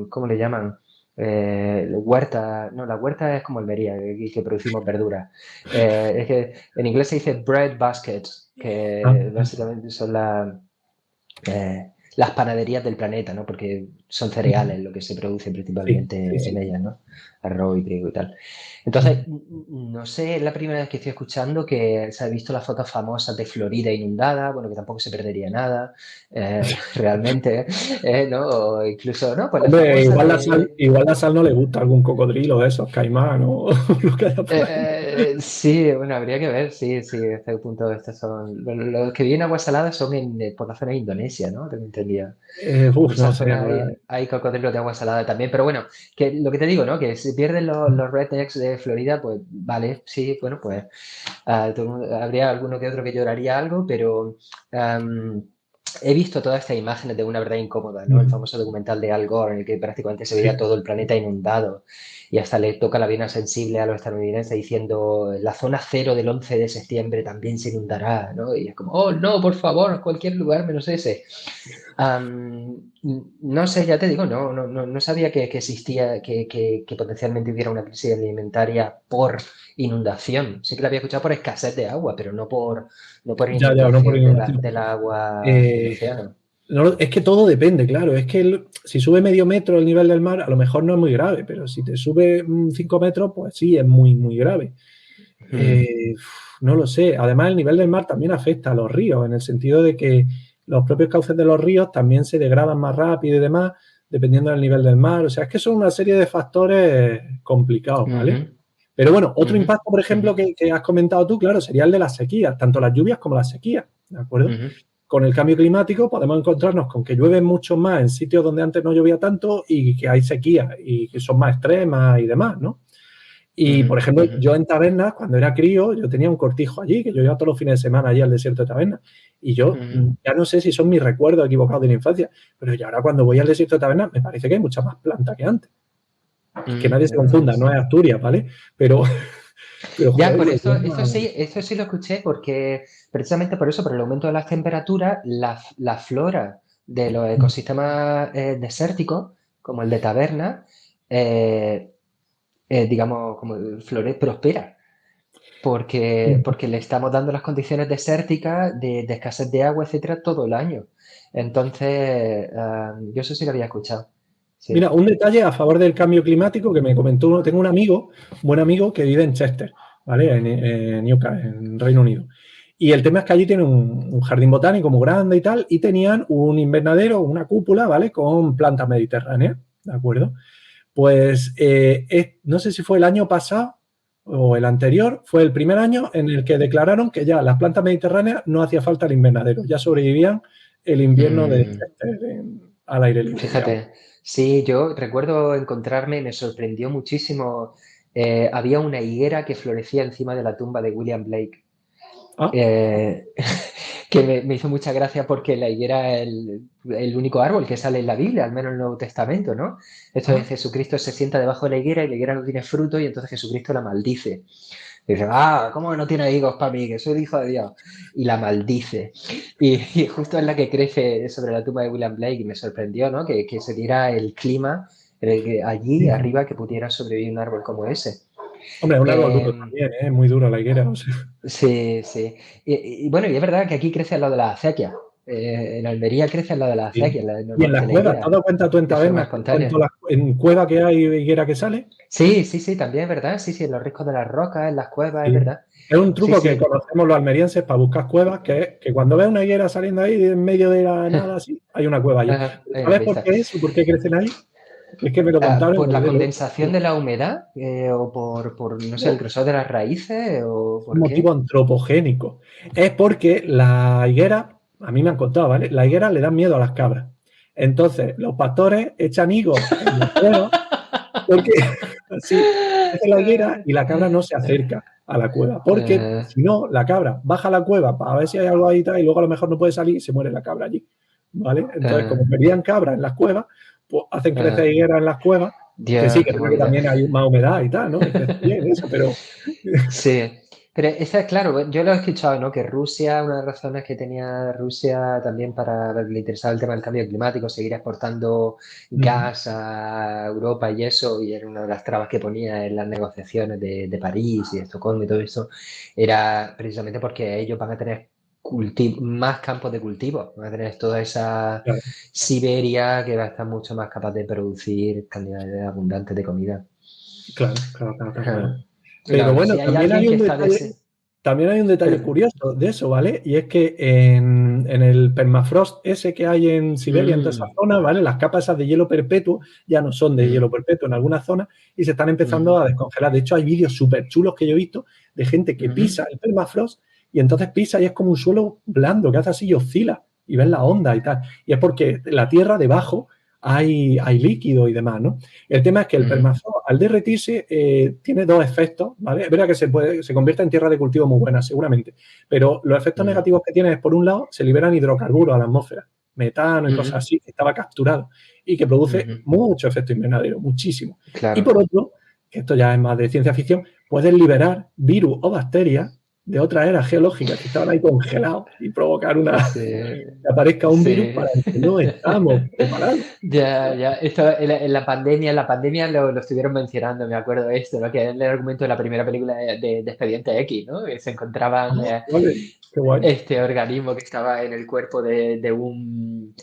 ¿cómo le llaman? Huerta, no, la huerta es como Almería, que producimos verduras. Es que en inglés se dice bread baskets, que básicamente son las panaderías del planeta, ¿no? Porque son cereales lo que se produce Sí, sí, principalmente en sí. ellas, ¿no? Arroz y trigo y tal. Entonces, no sé, es la primera vez que estoy escuchando que se ha visto las fotos famosas de Florida inundada, bueno, que tampoco se perdería nada, realmente, ¿no? O incluso, ¿no? Pues la Hombre, famosa de. igual la sal no le gusta algún cocodrilo de esos, caimán o lo que haya por ahí. Sí, bueno, habría que ver, sí, sí, hasta qué punto estos son. Los que viven agua salada son por la zona de Indonesia, ¿no? Tengo entendido. Por esa No sé. zona hay cocodrilos de agua salada también, pero bueno, que lo que te digo, ¿no? Que si pierden los rednecks de Florida, pues vale, sí, bueno, pues habría alguno que otro que lloraría algo, pero he visto todas estas imágenes de Una verdad incómoda, ¿no? El famoso documental de Al Gore, en el que prácticamente se veía Sí. todo el planeta inundado y hasta le toca la vena sensible a los estadounidenses diciendo la zona cero del 11 de septiembre también se inundará, ¿no? Y es como, oh, no, por favor, cualquier lugar menos ese. No sé, ya te digo, no sabía que existía, que potencialmente hubiera una crisis alimentaria por inundación. Sí que la había escuchado por escasez de agua, pero no por Ya, no por inundación inundación. del agua del Eh, océano. no, es que todo depende, claro. Es que si sube medio metro el nivel del mar, a lo mejor no es muy grave, pero si te sube 5 metros, pues sí, es muy, muy grave. Eh, no lo sé. Además, el nivel del mar también afecta a los ríos, en el sentido de que los propios cauces de los ríos también se degradan más rápido y demás, dependiendo del nivel del mar. O sea, es que son una serie de factores complicados, ¿vale? Ujú, Pero bueno, otro ujú, impacto, por ejemplo, ujú, que has comentado tú, claro, sería el de las sequías, tanto las lluvias como las sequías, ¿de acuerdo? ujú, Con el cambio climático podemos encontrarnos con que llueve mucho más en sitios donde antes no llovía tanto y que hay sequías y que son más extremas y demás, ¿no? Y, ujú, por ejemplo, ujú, yo en Tabernas, cuando era crío, yo tenía un cortijo allí, que yo iba todos los fines de semana allí al desierto de Tabernas. Y yo ujú, ya no sé si son mis recuerdos equivocados de la infancia, pero ya ahora cuando voy al desierto de Tabernas me parece que hay mucha más planta que antes. Que nadie se confunda, no es Asturias, ¿vale? Pero, pero Ya, joder, por lo eso, llama... eso sí lo escuché, porque precisamente por eso, por el aumento de las temperaturas, la flora de los ecosistemas desérticos, como el de Taberna, eh, digamos, como prospera, porque le estamos dando las condiciones desérticas de escasez de agua, etcétera, todo el año. Entonces, yo eso sí lo había escuchado. Mira, Sí. un detalle a favor del cambio climático que me comentó, tengo un amigo, un buen amigo que vive en Chester, ¿vale? En Newcastle, en Reino Unido. Y el tema es que allí tienen un jardín botánico muy grande y tal, y tenían un invernadero, una cúpula, ¿vale? Con plantas mediterráneas, ¿de acuerdo? Pues no sé si fue el año pasado o el anterior, fue el primer año en el que declararon que ya las plantas mediterráneas no hacía falta el invernadero, ya sobrevivían el invierno de Mm. Chester al aire libre, digamos. Fíjate, sí, yo recuerdo encontrarme, me sorprendió muchísimo. Había una higuera que florecía encima de la tumba de William Blake, Ah, eh, que me hizo mucha gracia porque la higuera es el único árbol que sale en la Biblia, al menos en el Nuevo Testamento, ¿no? Esto es ah. Jesucristo se sienta debajo de la higuera no tiene fruto y entonces Jesucristo la maldice. Y dice, ¿cómo no tiene higos para mí? Que soy el hijo de Dios. Y la maldice. Y justo es la que crece sobre la tumba de William Blake y me sorprendió, ¿no? Que se diera el clima allí Sí. arriba que pudiera sobrevivir un árbol como ese. Hombre, es un árbol duro Eh, también, ¿eh? Es muy duro la higuera. O sea. sí, sí. Y bueno, y es verdad que aquí crece al lado de la acequia. En Almería crece al lado de la Sí. acequia, Y en normalmente las la cuevas, ¿te has higuera, dado cuenta tú en de forma tabernas con espontánea. todas en cueva que hay higuera que sale? Sí, sí, sí, también es verdad. Sí, sí, en los riscos de las rocas, en las cuevas, es Sí. verdad. Es un Sí, truco que sí. conocemos los almerienses para buscar cuevas, que es que cuando ves una higuera saliendo ahí en medio de la nada así, hay una cueva allí. Ajá, hay una ¿Sabes por pista. qué es y por qué crecen ahí? Es que me lo contaron y ¿Por me la volví loco. condensación de la humedad? ¿O por, no sé, el No, grosor de las raíces? ¿O un por motivo qué? antropogénico. Es porque la higuera, a mí me han contado, ¿vale? La higuera le dan miedo a las cabras. Entonces, los pastores echan higos en la cueva porque así crece la higuera y la cabra no se acerca a la cueva. Porque Eh, si no, la cabra baja a la cueva para ver si hay algo ahí y tal, y luego a lo mejor no puede salir y se muere la cabra allí. ¿Vale? Entonces, eh, como perdían cabras en las cuevas, pues hacen crecer eh. higueras en las cuevas, que sí, Dios, que es qué verdad que movida. también hay más humedad y tal, ¿no? Y crece bien eso, pero Sí, pero esa es claro, yo lo he escuchado, ¿no? Que Rusia, una de las razones que tenía Rusia también para le interesaba el tema del cambio climático, seguir exportando gas a Europa y eso, y era una de las trabas que ponía en las negociaciones de París y de Estocolmo y todo eso, era precisamente porque ellos van a tener más campos de cultivo, van a tener toda esa claro, Siberia que va a estar mucho más capaz de producir cantidades abundantes de comida. claro, claro, claro, está claro. Ajá. Pero No, bueno, si hay alguien que está de ese... también hay un detalle Perdón. curioso de eso, ¿vale? Y es que en el permafrost ese que hay en Siberia, en toda esa Mm, zona, ¿vale? Las capas esas de hielo perpetuo ya no son de hielo mm, perpetuo en algunas zonas y se están empezando mm, a descongelar. De hecho, hay vídeos súper chulos que yo he visto de gente que mm, pisa el permafrost y entonces pisa y es como un suelo blando que hace así y oscila y ves la onda y tal. Y es porque la tierra debajo hay líquido y demás, ¿no? El tema es que el permafrost, al derretirse, tiene dos efectos, ¿vale? Es verdad que se convierte en tierra de cultivo muy buena, seguramente, pero los efectos negativos que tiene es, por un lado, se liberan hidrocarburos a la atmósfera, metano y cosas así, que estaba capturado y que produce mucho efecto invernadero, muchísimo. Claro. Y por otro, que esto ya es más de ciencia ficción, puedes liberar virus o bacterias de otras eras geológicas que estaban ahí congelados y provocar que aparezca un virus para el que no estamos preparados. Ya. Esto en la pandemia lo estuvieron mencionando, me acuerdo de esto, ¿no? Que es el argumento de la primera película de Expediente X, ¿no? Que se encontraban Vale, qué guay. este organismo que estaba en el cuerpo de un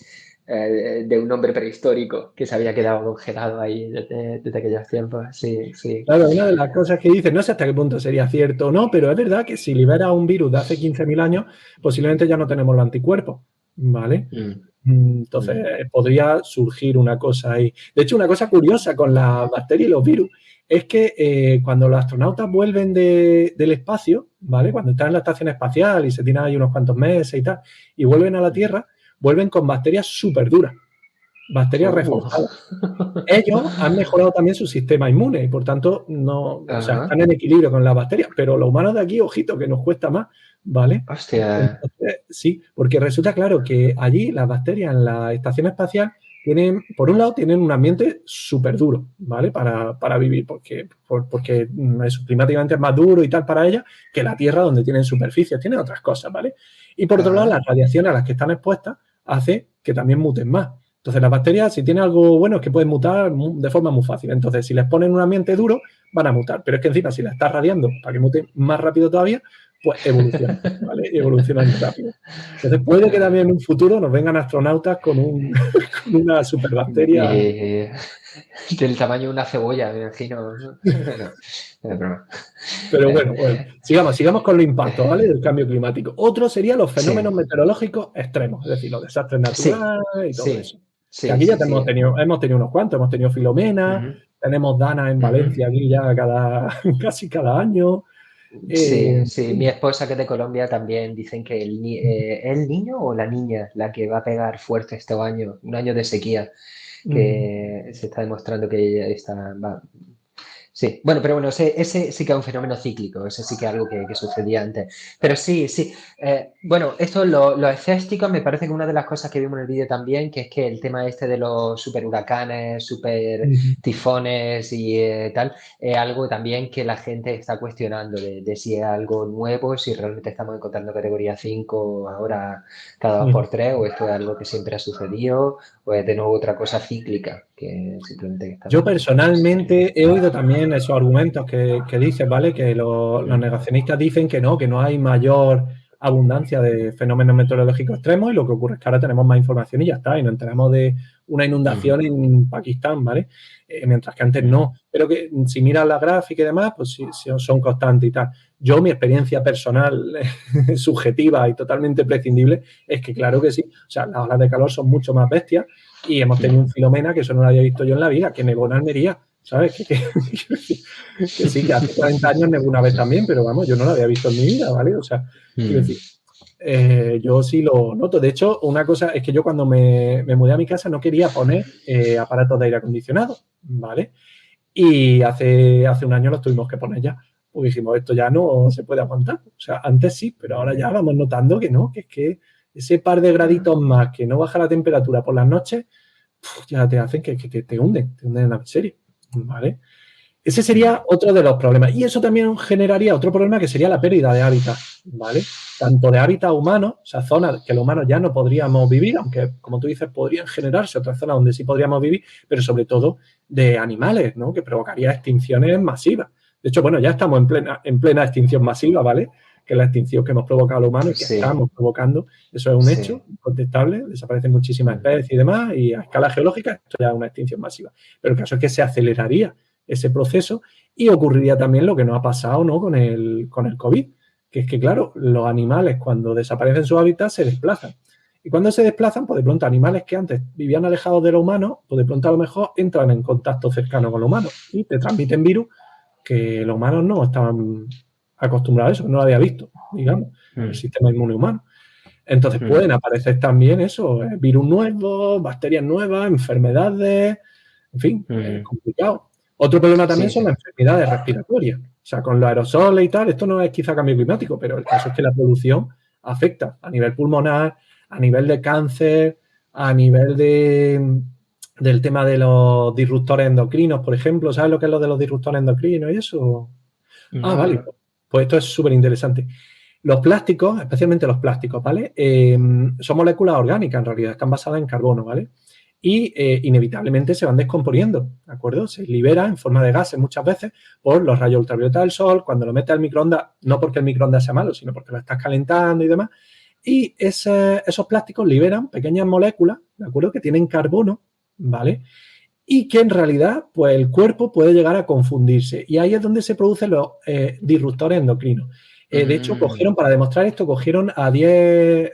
hombre prehistórico que se había quedado congelado ahí desde aquellos tiempos. Sí. Claro, una de las cosas que dicen, no sé hasta qué punto sería cierto o no, pero es verdad que si libera un virus de hace 15.000 años, posiblemente ya no tenemos los anticuerpos, ¿vale? Entonces, podría surgir una cosa ahí. De hecho, una cosa curiosa con las bacterias y los virus es que cuando los astronautas vuelven del espacio, ¿vale? Cuando están en la estación espacial y se tiran ahí unos cuantos meses y tal, y vuelven a la Tierra, vuelven con bacterias súper duras, bacterias reforzadas. Ellos han mejorado también su sistema inmune y, por tanto, están en equilibrio con las bacterias, pero los humanos de aquí, ojito, que nos cuesta más, ¿vale? Hostia. Entonces, sí, porque resulta claro que allí las bacterias en la estación espacial por un lado, tienen un ambiente súper duro, ¿vale? Para vivir, porque climáticamente es más duro y tal para ellas que la Tierra, donde tienen superficies, tienen otras cosas, ¿vale? Y por otro lado, la radiación a las que están expuestas hace que también muten más. Entonces, las bacterias, si tienen algo bueno, es que pueden mutar de forma muy fácil. Entonces, si les ponen un ambiente duro, van a mutar. Pero es que encima, si la estás radiando para que muten más rápido todavía, pues evolucionan, ¿vale? Y evolucionan rápido. Entonces, puede que también en un futuro nos vengan astronautas con una superbacteria. Del tamaño de una cebolla, me imagino. Pero bueno, sigamos con los impactos, ¿vale? Del cambio climático. Otro serían los fenómenos meteorológicos extremos, es decir, los desastres naturales y todo eso. Que aquí ya hemos tenido unos cuantos, hemos tenido Filomena, tenemos Dana en Valencia aquí ya casi cada año. Sí, mi esposa que es de Colombia también dicen que el niño o la niña la que va a pegar fuerte este año, un año de sequía, que se está demostrando que va. Sí, bueno, pero bueno, ese sí que es un fenómeno cíclico, ese sí que es algo que sucedía antes. Pero sí. Bueno, esto, los escépticos, me parece que una de las cosas que vimos en el vídeo también, que es que el tema este de los super huracanes, super tifones y tal, es algo también que la gente está cuestionando de si es algo nuevo, si realmente estamos encontrando categoría 5 ahora cada 2x3, o esto es algo que siempre ha sucedido, o es de nuevo otra cosa cíclica que simplemente Yo personalmente he oído también esos argumentos que dices, ¿vale? Que los negacionistas dicen que no hay mayor abundancia de fenómenos meteorológicos extremos, y lo que ocurre es que ahora tenemos más información y ya está, y nos enteramos de una inundación en Pakistán, ¿vale? Mientras que antes no. Pero que si miras la gráfica y demás, pues sí, son constantes y tal. Yo, mi experiencia personal, subjetiva y totalmente prescindible, es que claro que sí. O sea, las olas de calor son mucho más bestias. Y hemos tenido un Filomena que eso no lo había visto yo en la vida, que negó en Almería, ¿sabes? Que sí, que hace 40 años negó una vez también, pero vamos, yo no lo había visto en mi vida, ¿vale? O sea, quiero decir, yo sí lo noto. De hecho, una cosa es que yo cuando me mudé a mi casa no quería poner aparatos de aire acondicionado, ¿vale? Y hace un año los tuvimos que poner ya. Pues dijimos, esto ya no se puede aguantar. O sea, antes sí, pero ahora ya vamos notando que no, que es que ese par de graditos más que no baja la temperatura por las noches, ya te hacen que te hunden en la miseria, ¿vale? Ese sería otro de los problemas. Y eso también generaría otro problema, que sería la pérdida de hábitat, ¿vale? Tanto de hábitat humano, o sea, zonas que los humanos ya no podríamos vivir, aunque, como tú dices, podrían generarse otras zonas donde sí podríamos vivir, pero sobre todo de animales, ¿no? Que provocaría extinciones masivas. De hecho, bueno, ya estamos en plena extinción masiva, ¿vale? Que es la extinción que hemos provocado los humanos y que estamos provocando. Eso es un hecho incontestable. Desaparecen muchísimas especies y demás, y a escala geológica esto ya es una extinción masiva. Pero el caso es que se aceleraría ese proceso y ocurriría también lo que nos ha pasado, ¿no? con el COVID, que es que, claro, los animales cuando desaparecen su hábitat se desplazan. Y cuando se desplazan, pues de pronto animales que antes vivían alejados de los humanos, pues de pronto a lo mejor entran en contacto cercano con los humanos y te transmiten virus que los humanos no estaban acostumbrados a eso, no lo había visto, digamos, el sistema inmune humano. Entonces pueden aparecer también eso, virus nuevos, bacterias nuevas, enfermedades, en fin, es complicado. Otro problema también Sí. son las enfermedades respiratorias. O sea, con los aerosoles y tal, esto no es quizá cambio climático, pero el caso es que la polución afecta a nivel pulmonar, a nivel de cáncer, a nivel del tema de los disruptores endocrinos, por ejemplo. ¿Sabes lo que es lo de los disruptores endocrinos y eso? Ah, No, vale. no. Pues esto es súper interesante. Los plásticos, especialmente los plásticos, ¿vale? Son moléculas orgánicas, en realidad, están basadas en carbono, ¿vale? Y inevitablemente se van descomponiendo, ¿de acuerdo? Se libera en forma de gases muchas veces por los rayos ultravioleta del sol, cuando lo metes al microondas, no porque el microondas sea malo, sino porque lo estás calentando y demás. Y esos plásticos liberan pequeñas moléculas, ¿de acuerdo? Que tienen carbono, ¿vale? Y que en realidad, pues el cuerpo puede llegar a confundirse. Y ahí es donde se producen los disruptores endocrinos. De hecho, para demostrar esto, cogieron a 10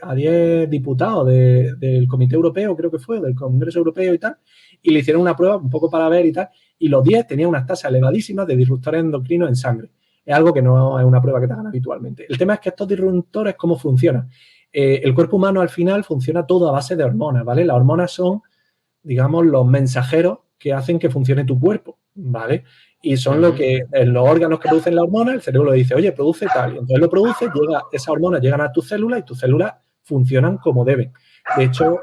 diputados del Comité Europeo, creo que fue, del Congreso Europeo y tal, y le hicieron una prueba un poco para ver y tal, y los 10 tenían unas tasas elevadísimas de disruptores endocrinos en sangre. Es algo que no es una prueba que te hagan habitualmente. El tema es que estos disruptores, ¿cómo funcionan? El cuerpo humano al final funciona todo a base de hormonas, ¿vale? Las hormonas son, digamos, los mensajeros que hacen que funcione tu cuerpo, ¿vale? Y son lo que, en los órganos que producen la hormona, el cerebro le dice, oye, produce tal, y entonces lo produce, esas hormonas llegan a tus células y tus células funcionan como deben. De hecho,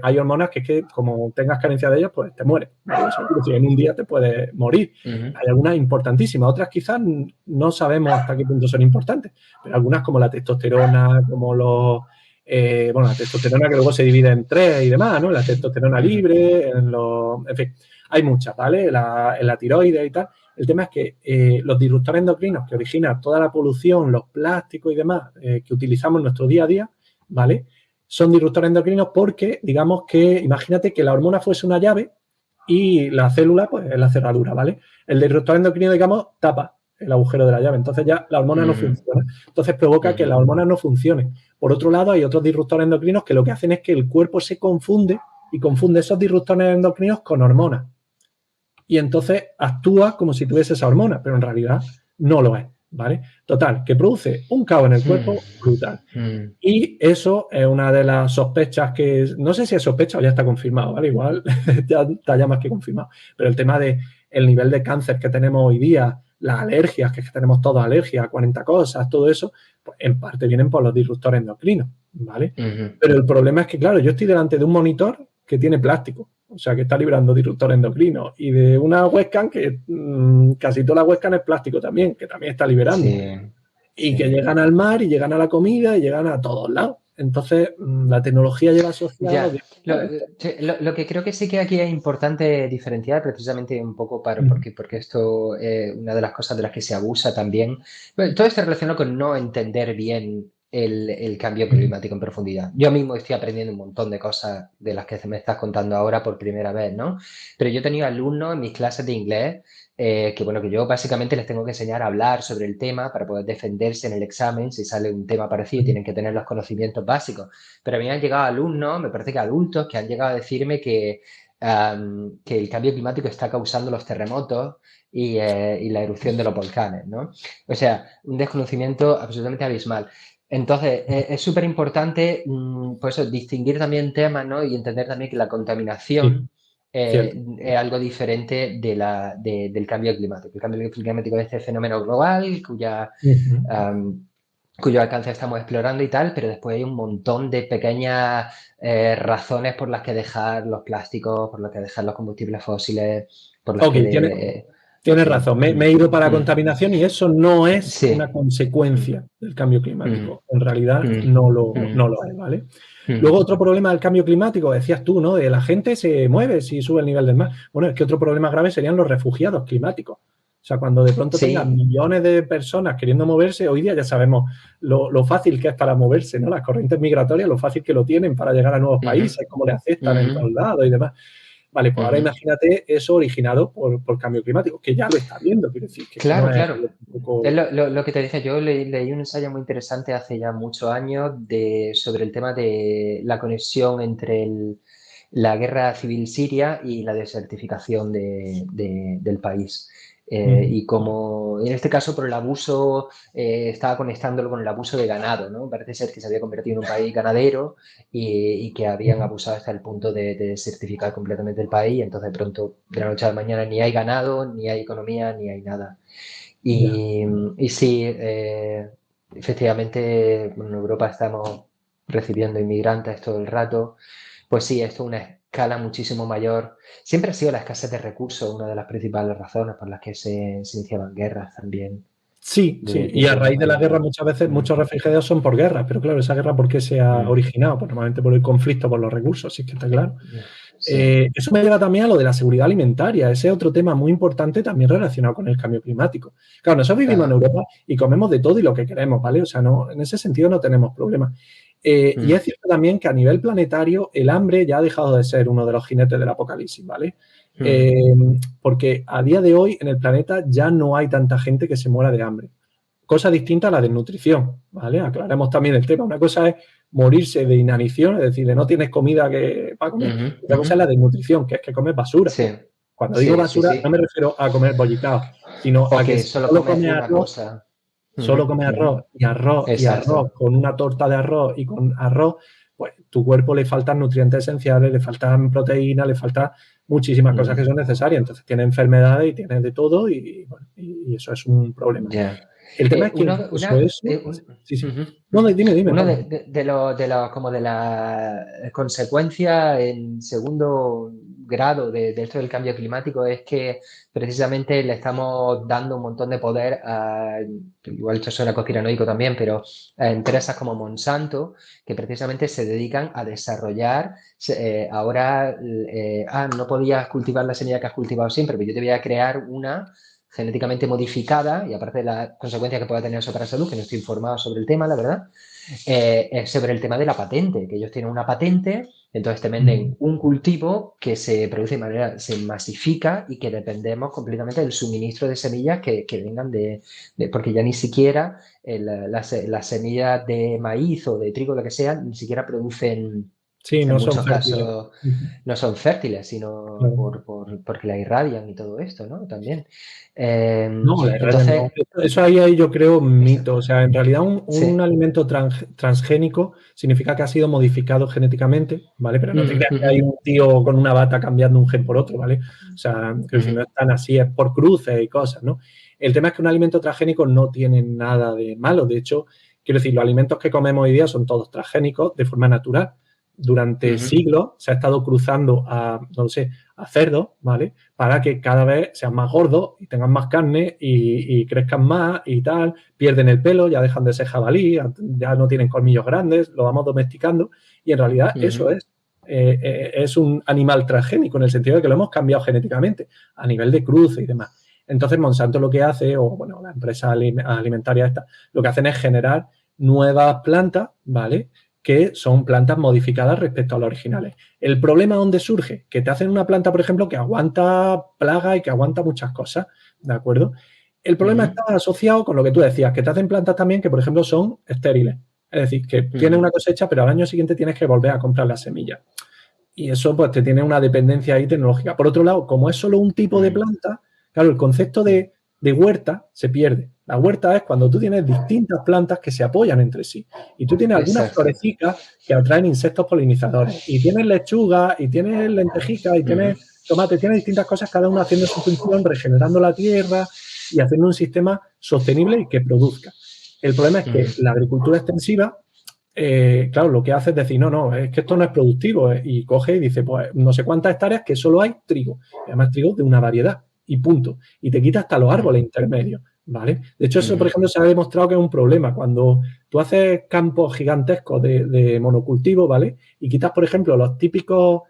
hay hormonas que como tengas carencia de ellas, pues te mueres, ¿vale? O sea, si en un día te puedes morir. Hay algunas importantísimas, otras quizás no sabemos hasta qué punto son importantes, pero algunas como la testosterona, como la testosterona que luego se divide en tres y demás, ¿no? La testosterona libre, en fin, hay muchas, ¿vale? En la tiroides y tal. El tema es que los disruptores endocrinos que originan toda la polución, los plásticos y demás que utilizamos en nuestro día a día, ¿vale? Son disruptores endocrinos porque, digamos que, imagínate que la hormona fuese una llave y la célula, pues, es la cerradura, ¿vale? El disruptor endocrino, digamos, tapa el agujero de la llave. Entonces ya la hormona no funciona. Entonces provoca que la hormona no funcione. Por otro lado, hay otros disruptores endocrinos que lo que hacen es que el cuerpo se confunde y confunde esos disruptores endocrinos con hormonas. Y entonces actúa como si tuviese esa hormona, pero en realidad no lo es, ¿vale? Total, que produce un caos en el cuerpo brutal. Y eso es una de las sospechas que, no sé si es sospecha o ya está confirmado, ¿vale? Igual ya está ya más que confirmado. Pero el tema de el nivel de cáncer que tenemos hoy día, las alergias, que tenemos todas alergias, 40 cosas, todo eso, pues en parte vienen por los disruptores endocrinos, ¿vale? Pero el problema es que, claro, yo estoy delante de un monitor que tiene plástico, o sea, que está liberando disruptores endocrinos, y de una webcam que casi toda la webcam es plástico también, que también está liberando. Y que llegan al mar y llegan a la comida y llegan a todos lados. Entonces, la tecnología lleva asociado... Lo que creo que sí que aquí es importante diferenciar precisamente un poco porque esto es una de las cosas de las que se abusa también. Bueno, todo está relacionado con no entender bien el cambio climático en profundidad. Yo mismo estoy aprendiendo un montón de cosas de las que me estás contando ahora por primera vez, ¿no? Pero yo he tenido alumnos en mis clases de inglés que yo básicamente les tengo que enseñar a hablar sobre el tema para poder defenderse en el examen. Si sale un tema parecido, tienen que tener los conocimientos básicos. Pero a mí han llegado alumnos, me parece que adultos, que han llegado a decirme que el cambio climático está causando los terremotos y la erupción de los volcanes, ¿no? O sea, un desconocimiento absolutamente abismal. Entonces, es súper importante, por eso, distinguir también temas, ¿no? Y entender también que la contaminación es algo diferente del cambio climático. El cambio climático es este fenómeno global cuyo alcance estamos explorando y tal, pero después hay un montón de pequeñas razones por las que dejar los plásticos, por las que dejar los combustibles fósiles, por las que... Tienes razón, me he ido para la contaminación y eso no es una consecuencia del cambio climático. En realidad no lo es, ¿vale? Luego otro problema del cambio climático, decías tú, ¿no? De la gente se mueve si sube el nivel del mar. Bueno, es que otro problema grave serían los refugiados climáticos. O sea, cuando de pronto tengas millones de personas queriendo moverse, hoy día ya sabemos lo fácil que es para moverse, ¿no? Las corrientes migratorias, lo fácil que lo tienen para llegar a nuevos países, cómo le aceptan en todos lados y demás. Vale, pues ahora imagínate eso originado por cambio climático, que ya lo está viendo, quiero decir. Que claro, no es claro. un poco... Es lo que te dije, yo leí un ensayo muy interesante hace ya muchos años sobre el tema de la conexión entre la guerra civil siria y la desertificación del país. Y como en este caso por el abuso, estaba conectándolo con el abuso de ganado, ¿no? Parece ser que se había convertido en un país ganadero y que habían abusado hasta el punto de desertificar completamente el país. Entonces, de pronto, de la noche a la mañana, ni hay ganado, ni hay economía, ni hay nada. Y sí, efectivamente, en Europa estamos recibiendo inmigrantes todo el rato. Pues sí, esto es una escala muchísimo mayor. Siempre ha sido la escasez de recursos una de las principales razones por las que se iniciaban guerras también. Sí, sí, y a raíz de la guerra muchas veces muchos refugiados son por guerra, pero claro, esa guerra ¿por qué se ha originado? Pues normalmente por el conflicto, por los recursos, sí que está claro. Sí. Eso me lleva también a lo de la seguridad alimentaria, ese es otro tema muy importante también relacionado con el cambio climático. Claro, nosotros vivimos en Europa y comemos de todo y lo que queremos, ¿vale? O sea, no, en ese sentido no tenemos problemas. Y es cierto también que a nivel planetario el hambre ya ha dejado de ser uno de los jinetes del apocalipsis, ¿vale? Porque a día de hoy en el planeta ya no hay tanta gente que se muera de hambre. Cosa distinta a la desnutrición, ¿vale? Aclaremos también el tema. Una cosa es morirse de inanición, es decir, de no tienes comida para comer. Otra cosa es la desnutrición, que es que comes basura. Sí. Cuando digo basura, no me refiero a comer bollicao, sino a que solo comes arroz. Solo comes arroz y arroz y arroz con una torta de arroz y con arroz, pues tu cuerpo le faltan nutrientes esenciales, le faltan proteínas, le faltan muchísimas cosas que son necesarias. Entonces tiene enfermedades y tiene de todo y eso es un problema. El tema es que No, dime. Uno de las consecuencias en segundo grado de esto del cambio climático es que precisamente le estamos dando un montón de poder igual esto suena conspiranoico también, pero a empresas como Monsanto, que precisamente se dedican a desarrollar ahora, no podías cultivar la semilla que has cultivado siempre, pero yo te voy a crear una genéticamente modificada, y aparte de la consecuencia que pueda tener eso para la salud, que no estoy informado sobre el tema, la verdad, sobre el tema de la patente, que ellos tienen una patente, entonces te venden un cultivo que se produce de manera, se masifica y que dependemos completamente del suministro de semillas que vengan porque ya ni siquiera las semillas de maíz o de trigo, lo que sea, ni siquiera producen. Sí, en no muchos son casos no son fértiles, sino porque la irradian y todo esto, ¿no? También. No, la irradian no. Eso ahí yo creo mito. O sea, en realidad un alimento transgénico significa que ha sido modificado genéticamente, ¿vale? Pero no te creas que hay un tío con una bata cambiando un gen por otro, ¿vale? O sea, que si no es tan así, es por cruces y cosas, ¿no? El tema es que un alimento transgénico no tiene nada de malo. De hecho, quiero decir, los alimentos que comemos hoy día son todos transgénicos de forma natural. Durante siglos se ha estado cruzando a cerdos, ¿vale? Para que cada vez sean más gordos y tengan más carne y crezcan más y tal, pierden el pelo, ya dejan de ser jabalí, ya no tienen colmillos grandes, lo vamos domesticando y en realidad eso es un animal transgénico en el sentido de que lo hemos cambiado genéticamente a nivel de cruce y demás. Entonces Monsanto lo que hace, o bueno, la empresa alimentaria esta, lo que hacen es generar nuevas plantas, ¿vale? Que son plantas modificadas respecto a las originales. ¿El problema dónde surge? Que te hacen una planta, por ejemplo, que aguanta plagas y que aguanta muchas cosas, ¿de acuerdo? El problema está asociado con lo que tú decías, que te hacen plantas también que, por ejemplo, son estériles. Es decir, que tienes una cosecha, pero al año siguiente tienes que volver a comprar las semillas. Y eso, pues, te tiene una dependencia ahí tecnológica. Por otro lado, como es solo un tipo de planta, claro, el concepto de huerta se pierde. La huerta es cuando tú tienes distintas plantas que se apoyan entre sí. Y tú tienes algunas florecicas que atraen insectos polinizadores. Y tienes lechuga, y tienes lentejicas, y tienes tomate, tienes distintas cosas, cada una haciendo su función, regenerando la tierra y haciendo un sistema sostenible y que produzca. El problema es que la agricultura extensiva, claro, lo que hace es decir, no, es que esto no es productivo. Y coge y dice, pues no sé cuántas hectáreas que solo hay trigo. Y además trigo de una variedad. Y punto. Y te quita hasta los árboles intermedios, ¿vale? De hecho, eso, por ejemplo, se ha demostrado que es un problema. Cuando tú haces campos gigantescos de monocultivo, ¿vale? Y quitas, por ejemplo, los típicos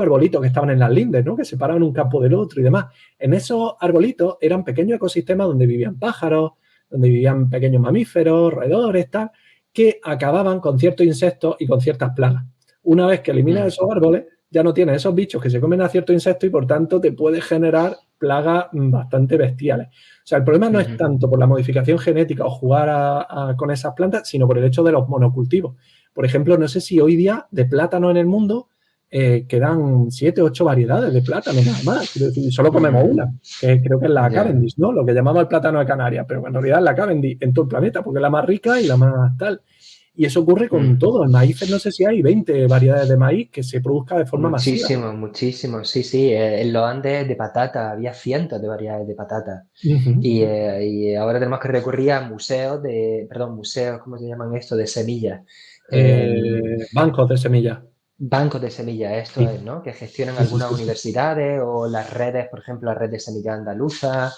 arbolitos que estaban en las lindes, ¿no? Que separaban un campo del otro y demás. En esos arbolitos eran pequeños ecosistemas donde vivían pájaros, donde vivían pequeños mamíferos, roedores, tal, que acababan con ciertos insectos y con ciertas plagas. Una vez que eliminas esos árboles, ya no tienes esos bichos que se comen a ciertos insectos y, por tanto, te puede generar plagas bastante bestiales. O sea, el problema no es tanto por la modificación genética o jugar con esas plantas, sino por el hecho de los monocultivos. Por ejemplo, no sé si hoy día de plátano en el mundo quedan 7 o 8 variedades de plátano nada más. Quiero decir, solo comemos una, que creo que es la Ya. Cavendish, ¿no? Lo que llamamos el plátano de Canarias, pero en realidad es la Cavendish en todo el planeta, porque es la más rica y la más tal. Y eso ocurre con todo. En maíces no sé si hay 20 variedades de maíz que se produzca de forma masiva. Muchísimo, muchísimo. Sí, sí. En los Andes de patata había cientos de variedades de patata. Ujú. Y ahora tenemos que recurrir a museos, ¿cómo se llaman esto? De semillas. Bancos de semillas. Bancos de semillas, esto Sí, es, ¿no? Que gestionan sí, sí, algunas sí, sí. universidades o las redes, por ejemplo, la red de semillas andaluza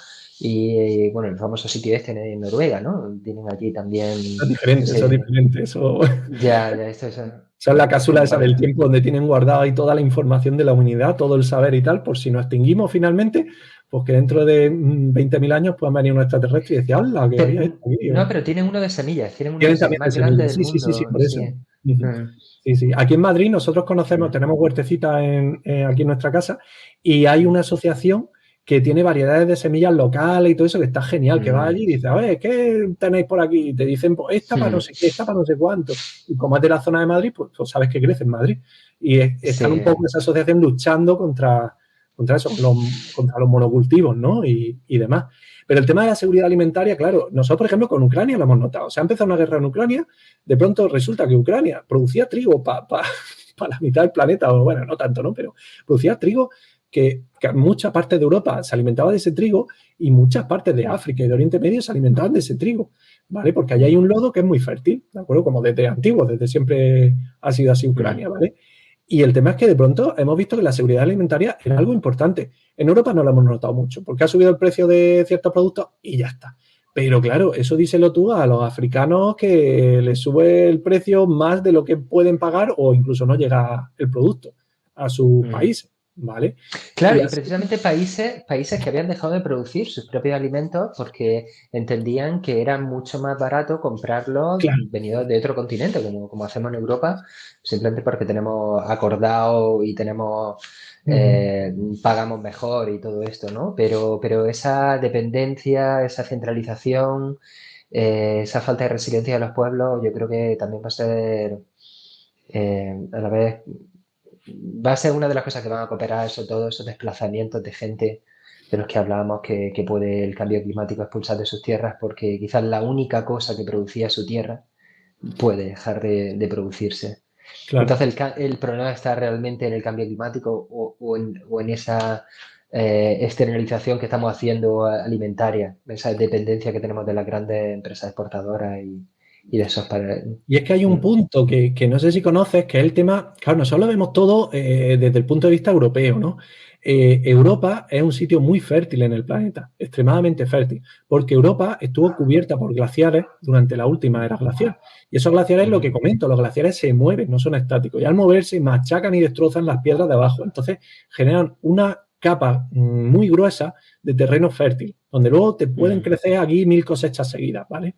y, bueno, el famoso sitio este en Noruega, ¿no? Tienen allí también Eso es diferente, eso es ese... diferente. Eso, Ya, ya, esto es... esa es la cápsula esa del Vale. tiempo donde tienen guardada ahí toda la información de la humanidad, todo el saber y tal, por si nos extinguimos finalmente, pues que dentro de 20.000 años puedan venir un extraterrestre y decir, ¡hala, que había esto aquí! No, pero tienen uno de semillas, tienen uno Tienen de también de más grande semillas. del Sí, sí, sí, sí, mundo, por sí. eso. Ujú. Mm, Sí, sí. Aquí en Madrid nosotros conocemos, mm, tenemos huertecitas aquí en nuestra casa y hay una asociación que tiene variedades de semillas locales y todo eso que está genial, que va mm, allí y dice, a ver, ¿qué tenéis por aquí? Y te dicen, pues esta para no mm. sé qué, esta para no sé cuánto. Y como es de la zona de Madrid, pues sabes que crece en Madrid. Y están un Sí. poco esa asociación luchando contra eso, contra los monocultivos, ¿no? Y demás. Pero el tema de la seguridad alimentaria, claro, nosotros, por ejemplo, con Ucrania lo hemos notado. Se ha empezado una guerra en Ucrania, de pronto resulta que Ucrania producía trigo para la mitad del planeta, o bueno, no tanto, ¿no? Pero producía trigo que mucha parte de Europa se alimentaba de ese trigo y muchas partes de África y de Oriente Medio se alimentaban de ese trigo, ¿vale? Porque allá hay un lodo que es muy fértil, ¿de acuerdo? Como desde antiguo, desde siempre ha sido así Ucrania, Mm. ¿vale? Y el tema es que de pronto hemos visto que la seguridad alimentaria era algo importante. En Europa no lo hemos notado mucho, porque ha subido el precio de ciertos productos y ya está. Pero claro, eso díselo tú a los africanos que les sube el precio más de lo que pueden pagar o incluso no llega el producto a sus Mm. países, ¿vale? Y Claro, y así, precisamente países que habían dejado de producir sus propios alimentos porque entendían que era mucho más barato comprarlos claro. venidos de otro continente, como hacemos en Europa, simplemente porque tenemos acordado y tenemos Ujú. pagamos mejor y todo esto, ¿no? Pero esa dependencia, esa centralización, esa falta de resiliencia de los pueblos, yo creo que también va a ser a la vez va a ser una de las cosas que van a cooperar eso, todos esos desplazamientos de gente de los que hablábamos que puede el cambio climático expulsar de sus tierras porque quizás la única cosa que producía su tierra puede dejar de producirse. Claro. Entonces el problema está realmente en el cambio climático o en esa externalización que estamos haciendo alimentaria, esa dependencia que tenemos de las grandes empresas exportadoras y de esos países. Y es que hay un punto que no sé si conoces, que es el tema, claro, nosotros lo vemos todo desde el punto de vista europeo, ¿no? Europa es un sitio muy fértil en el planeta, extremadamente fértil, porque Europa estuvo cubierta por glaciares durante la última era glacial. Y esos glaciares, lo que comento, los glaciares se mueven, no son estáticos, y al moverse machacan y destrozan las piedras de abajo. Entonces generan una capa muy gruesa de terreno fértil, donde luego te pueden crecer aquí 1000 cosechas seguidas, ¿vale?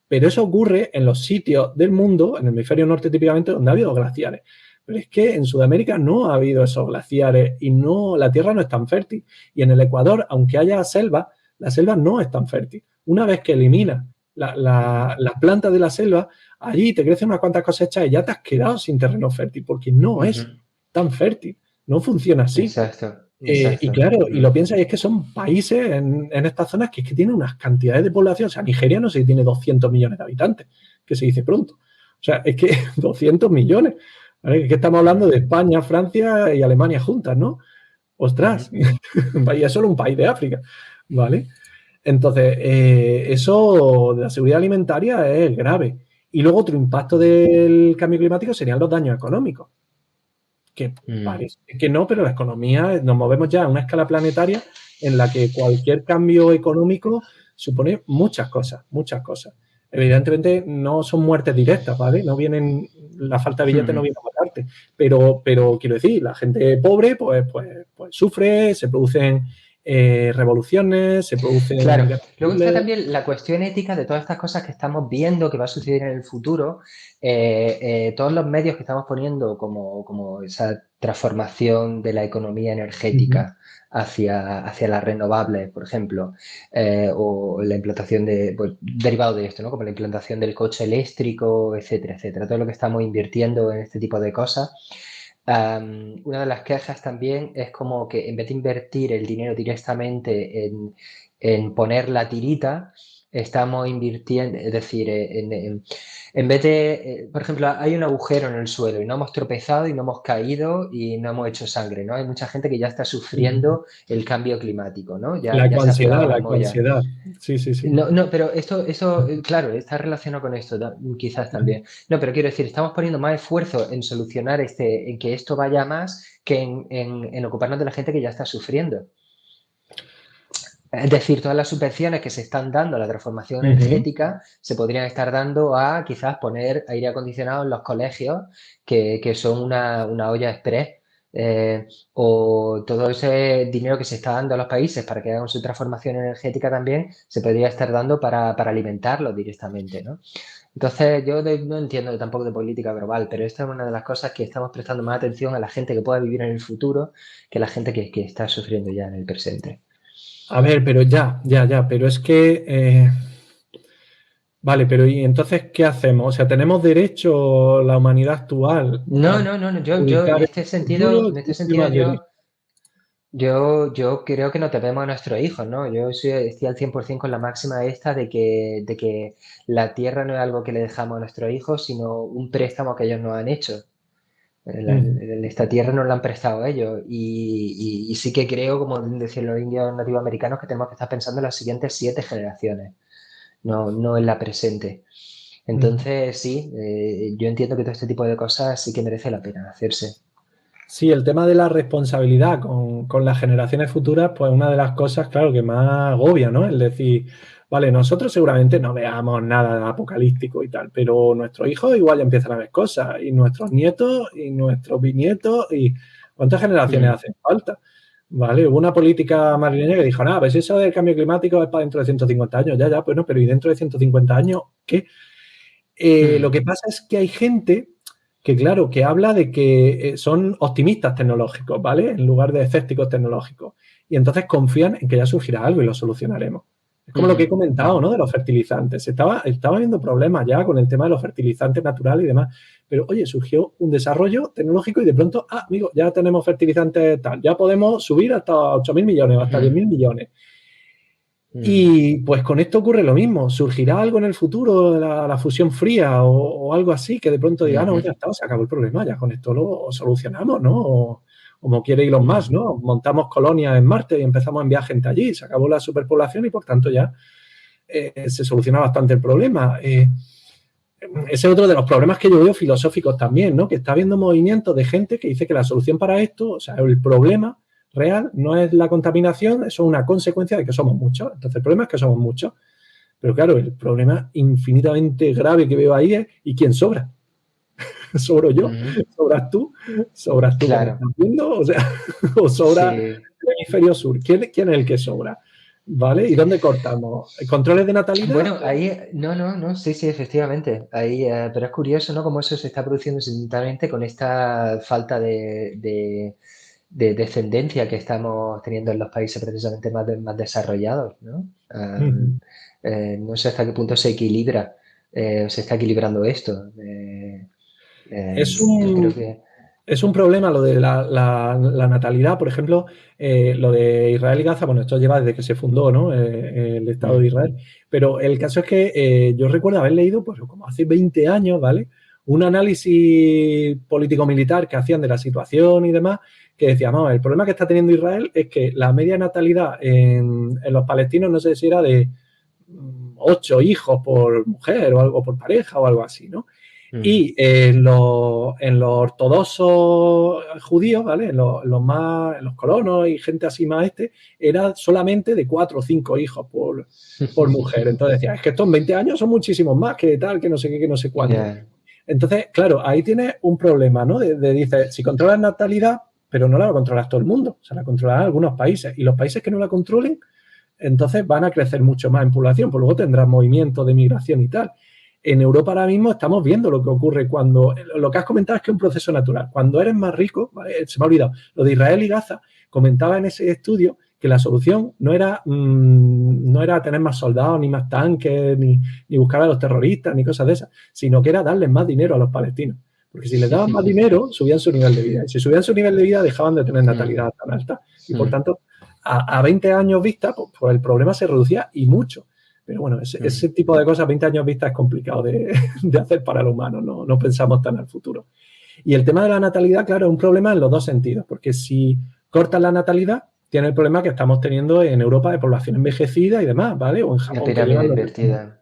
Pero eso ocurre en los sitios del mundo, en el hemisferio norte típicamente, donde ha habido glaciares. Pero es que en Sudamérica no ha habido esos glaciares y no, la tierra no es tan fértil. Y en el Ecuador, aunque haya selva, la selva no es tan fértil. Una vez que eliminas las plantas de la selva, allí te crecen unas cuantas cosechas y ya te has quedado sin terreno fértil, porque no es tan fértil. No funciona así. Exacto, Y exacto. claro, y lo piensas, y es que son países en estas zonas que es que tienen unas cantidades de población. O sea, Nigeria no sé si tiene 200 millones de habitantes, que se dice pronto. O sea, es que 200 millones. ¿Vale? Es que estamos hablando de España, Francia y Alemania juntas, ¿no? Ostras, y es solo un país de África, ¿vale? Entonces, eso de la seguridad alimentaria es grave. Y luego otro impacto del cambio climático serían los daños económicos que parece que no, pero la economía, nos movemos ya a una escala planetaria en la que cualquier cambio económico supone muchas cosas, muchas cosas. Evidentemente no son muertes directas, ¿vale? No vienen, la falta de billetes no viene a matarte, pero quiero decir, la gente pobre pues sufre, se producen revoluciones, se producen Claro, guerras luego está civiles. también la cuestión ética de todas estas cosas que estamos viendo que va a suceder en el futuro. Todos los medios que estamos poniendo como esa transformación de la economía energética hacia las renovables, por ejemplo, o la implantación pues, derivado de esto, ¿no? Como la implantación del coche eléctrico, etcétera, etcétera. Todo lo que estamos invirtiendo en este tipo de cosas Una de las quejas también es como que en vez de invertir el dinero directamente en poner la tirita, estamos invirtiendo, es decir, en vez de, por ejemplo, hay un agujero en el suelo y no hemos tropezado y no hemos caído y no hemos hecho sangre, ¿no? Hay mucha gente que ya está sufriendo el cambio climático, ¿no? Ya se ha pegado a la La molla. ecoansiedad. Sí, sí, sí. No, no, pero eso, claro, está relacionado con esto, quizás también. No, pero quiero decir, estamos poniendo más esfuerzo en solucionar en que esto vaya más que en ocuparnos de la gente que ya está sufriendo. Es decir, todas las subvenciones que se están dando a la transformación Ujú. energética se podrían estar dando a quizás poner aire acondicionado en los colegios, que son una olla express, o todo ese dinero que se está dando a los países para que hagan su transformación energética también se podría estar dando para alimentarlos directamente, ¿no? Entonces, no entiendo tampoco de política global, pero esta es una de las cosas que estamos prestando más atención a la gente que pueda vivir en el futuro que la gente que está sufriendo ya en el presente. A ver, pero ya, pero es que, vale, pero ¿y entonces qué hacemos? O sea, ¿tenemos derecho la humanidad actual No, a no, no, no, yo ubicar en el este sentido, futuro? en este ¿Quién tiene sentido más derecho? yo creo que nos debemos a nuestros hijos, ¿no? Estoy al 100% con la máxima esta de que la tierra no es algo que le dejamos a nuestros hijos, sino un préstamo que ellos nos han hecho. Ujú. Esta tierra nos la han prestado ellos y sí que creo, como decían los indios nativos americanos, que tenemos que estar pensando en las siguientes 7 generaciones, no en la presente. Ujú. Entonces, sí, yo entiendo que todo este tipo de cosas sí que merece la pena hacerse. Sí, el tema de la responsabilidad con las generaciones futuras, pues una de las cosas, claro, que más agobia, ¿no? Es decir, vale, nosotros seguramente no veamos nada apocalíptico y tal, pero nuestros hijos igual ya empiezan a ver cosas, y nuestros nietos, y nuestros bisnietos, y ¿cuántas generaciones Mm, hacen falta? ¿Vale? Hubo una política madrileña que dijo, nada, pues eso del cambio climático es para dentro de 150 años, ya, pues no, pero ¿y dentro de 150 años qué? Lo mm, que pasa es que hay gente que, claro, que habla de que son optimistas tecnológicos, ¿vale? En lugar de escépticos tecnológicos. Y entonces confían en que ya surgirá algo y lo solucionaremos. Es como lo que he comentado, ¿no? De los fertilizantes. Estaba viendo problemas ya con el tema de los fertilizantes naturales y demás. Pero, oye, surgió un desarrollo tecnológico y de pronto, amigo, ya tenemos fertilizantes tal, ya podemos subir hasta 8.000 millones o hasta 10.000 millones. mm, Y pues con esto ocurre lo mismo. ¿Surgirá algo en el futuro, la fusión fría o algo así, que de pronto diga, no, ya está, se acabó el problema, ya con esto lo solucionamos, ¿no? O, como quiere Elon Musk, mm, ¿no? Montamos colonias en Marte y empezamos a enviar gente allí, se acabó la superpoblación y por tanto ya se soluciona bastante el problema. Ese es otro de los problemas que yo veo filosóficos también, ¿no? Que está habiendo movimientos de gente que dice que la solución para esto, o sea, el problema real no es la contaminación, eso es una consecuencia de que somos muchos. Entonces, el problema es que somos muchos. Pero claro, el problema infinitamente grave que veo ahí es ¿y quién sobra? ¿Sobro yo? mm. ¿Sobras tú? ¿Sobras tú que me Claro, estás viendo? O sea, ¿o sobra sí. el hemisferio sur? ¿Quién es el que sobra? ¿Vale? ¿Y dónde cortamos? ¿Controles de natalidad? Bueno, ahí, no, sí, sí, efectivamente. Ahí, pero es curioso, ¿no? Cómo eso se está produciendo simultáneamente con esta falta de descendencia que estamos teniendo en los países precisamente más desarrollados, ¿no? No sé hasta qué punto se está equilibrando esto. Es Yo creo un, que... Es un problema lo de la natalidad, por ejemplo, lo de Israel y Gaza, bueno, esto lleva desde que se fundó, ¿no? El Estado de Mm, Israel, pero el caso es que yo recuerdo haber leído, pues como hace 20 años, ¿vale? Un análisis político-militar que hacían de la situación y demás, que decía, vamos, el problema que está teniendo Israel es que la media natalidad en los palestinos no sé si era de 8 hijos por mujer o algo por pareja o algo así, ¿no? mm, Y en los ortodoxos judíos, ¿vale? En los colonos y gente así más era solamente de 4 o 5 hijos por mujer. Entonces decía, es que estos en 20 años son muchísimos más que tal, que no sé qué, que no sé cuánto. ya, Entonces, claro, ahí tienes un problema, ¿no? Dices, si controlas natalidad, pero no la va a controlar todo el mundo, o sea, la controlarán algunos países. Y los países que no la controlen, entonces van a crecer mucho más en población, pues luego tendrán movimientos de migración y tal. En Europa ahora mismo estamos viendo lo que ocurre cuando, lo que has comentado es que es un proceso natural. Cuando eres más rico, ¿vale? Se me ha olvidado, lo de Israel y Gaza, comentaba en ese estudio que la solución no era tener más soldados, ni más tanques, ni buscar a los terroristas, ni cosas de esas, sino que era darles más dinero a los palestinos. Porque si les daban más dinero, subían su nivel de vida. Y si subían su nivel de vida, dejaban de tener natalidad tan alta. Y por tanto, a 20 años vista, pues el problema se reducía y mucho. Pero bueno, ese tipo de cosas, 20 años vista, es complicado de hacer para el humano. No pensamos tan al futuro. Y el tema de la natalidad, claro, es un problema en los dos sentidos. Porque si cortas la natalidad, tiene el problema que estamos teniendo en Europa de población envejecida y demás, ¿vale? O en Japón. La pirámide invertida.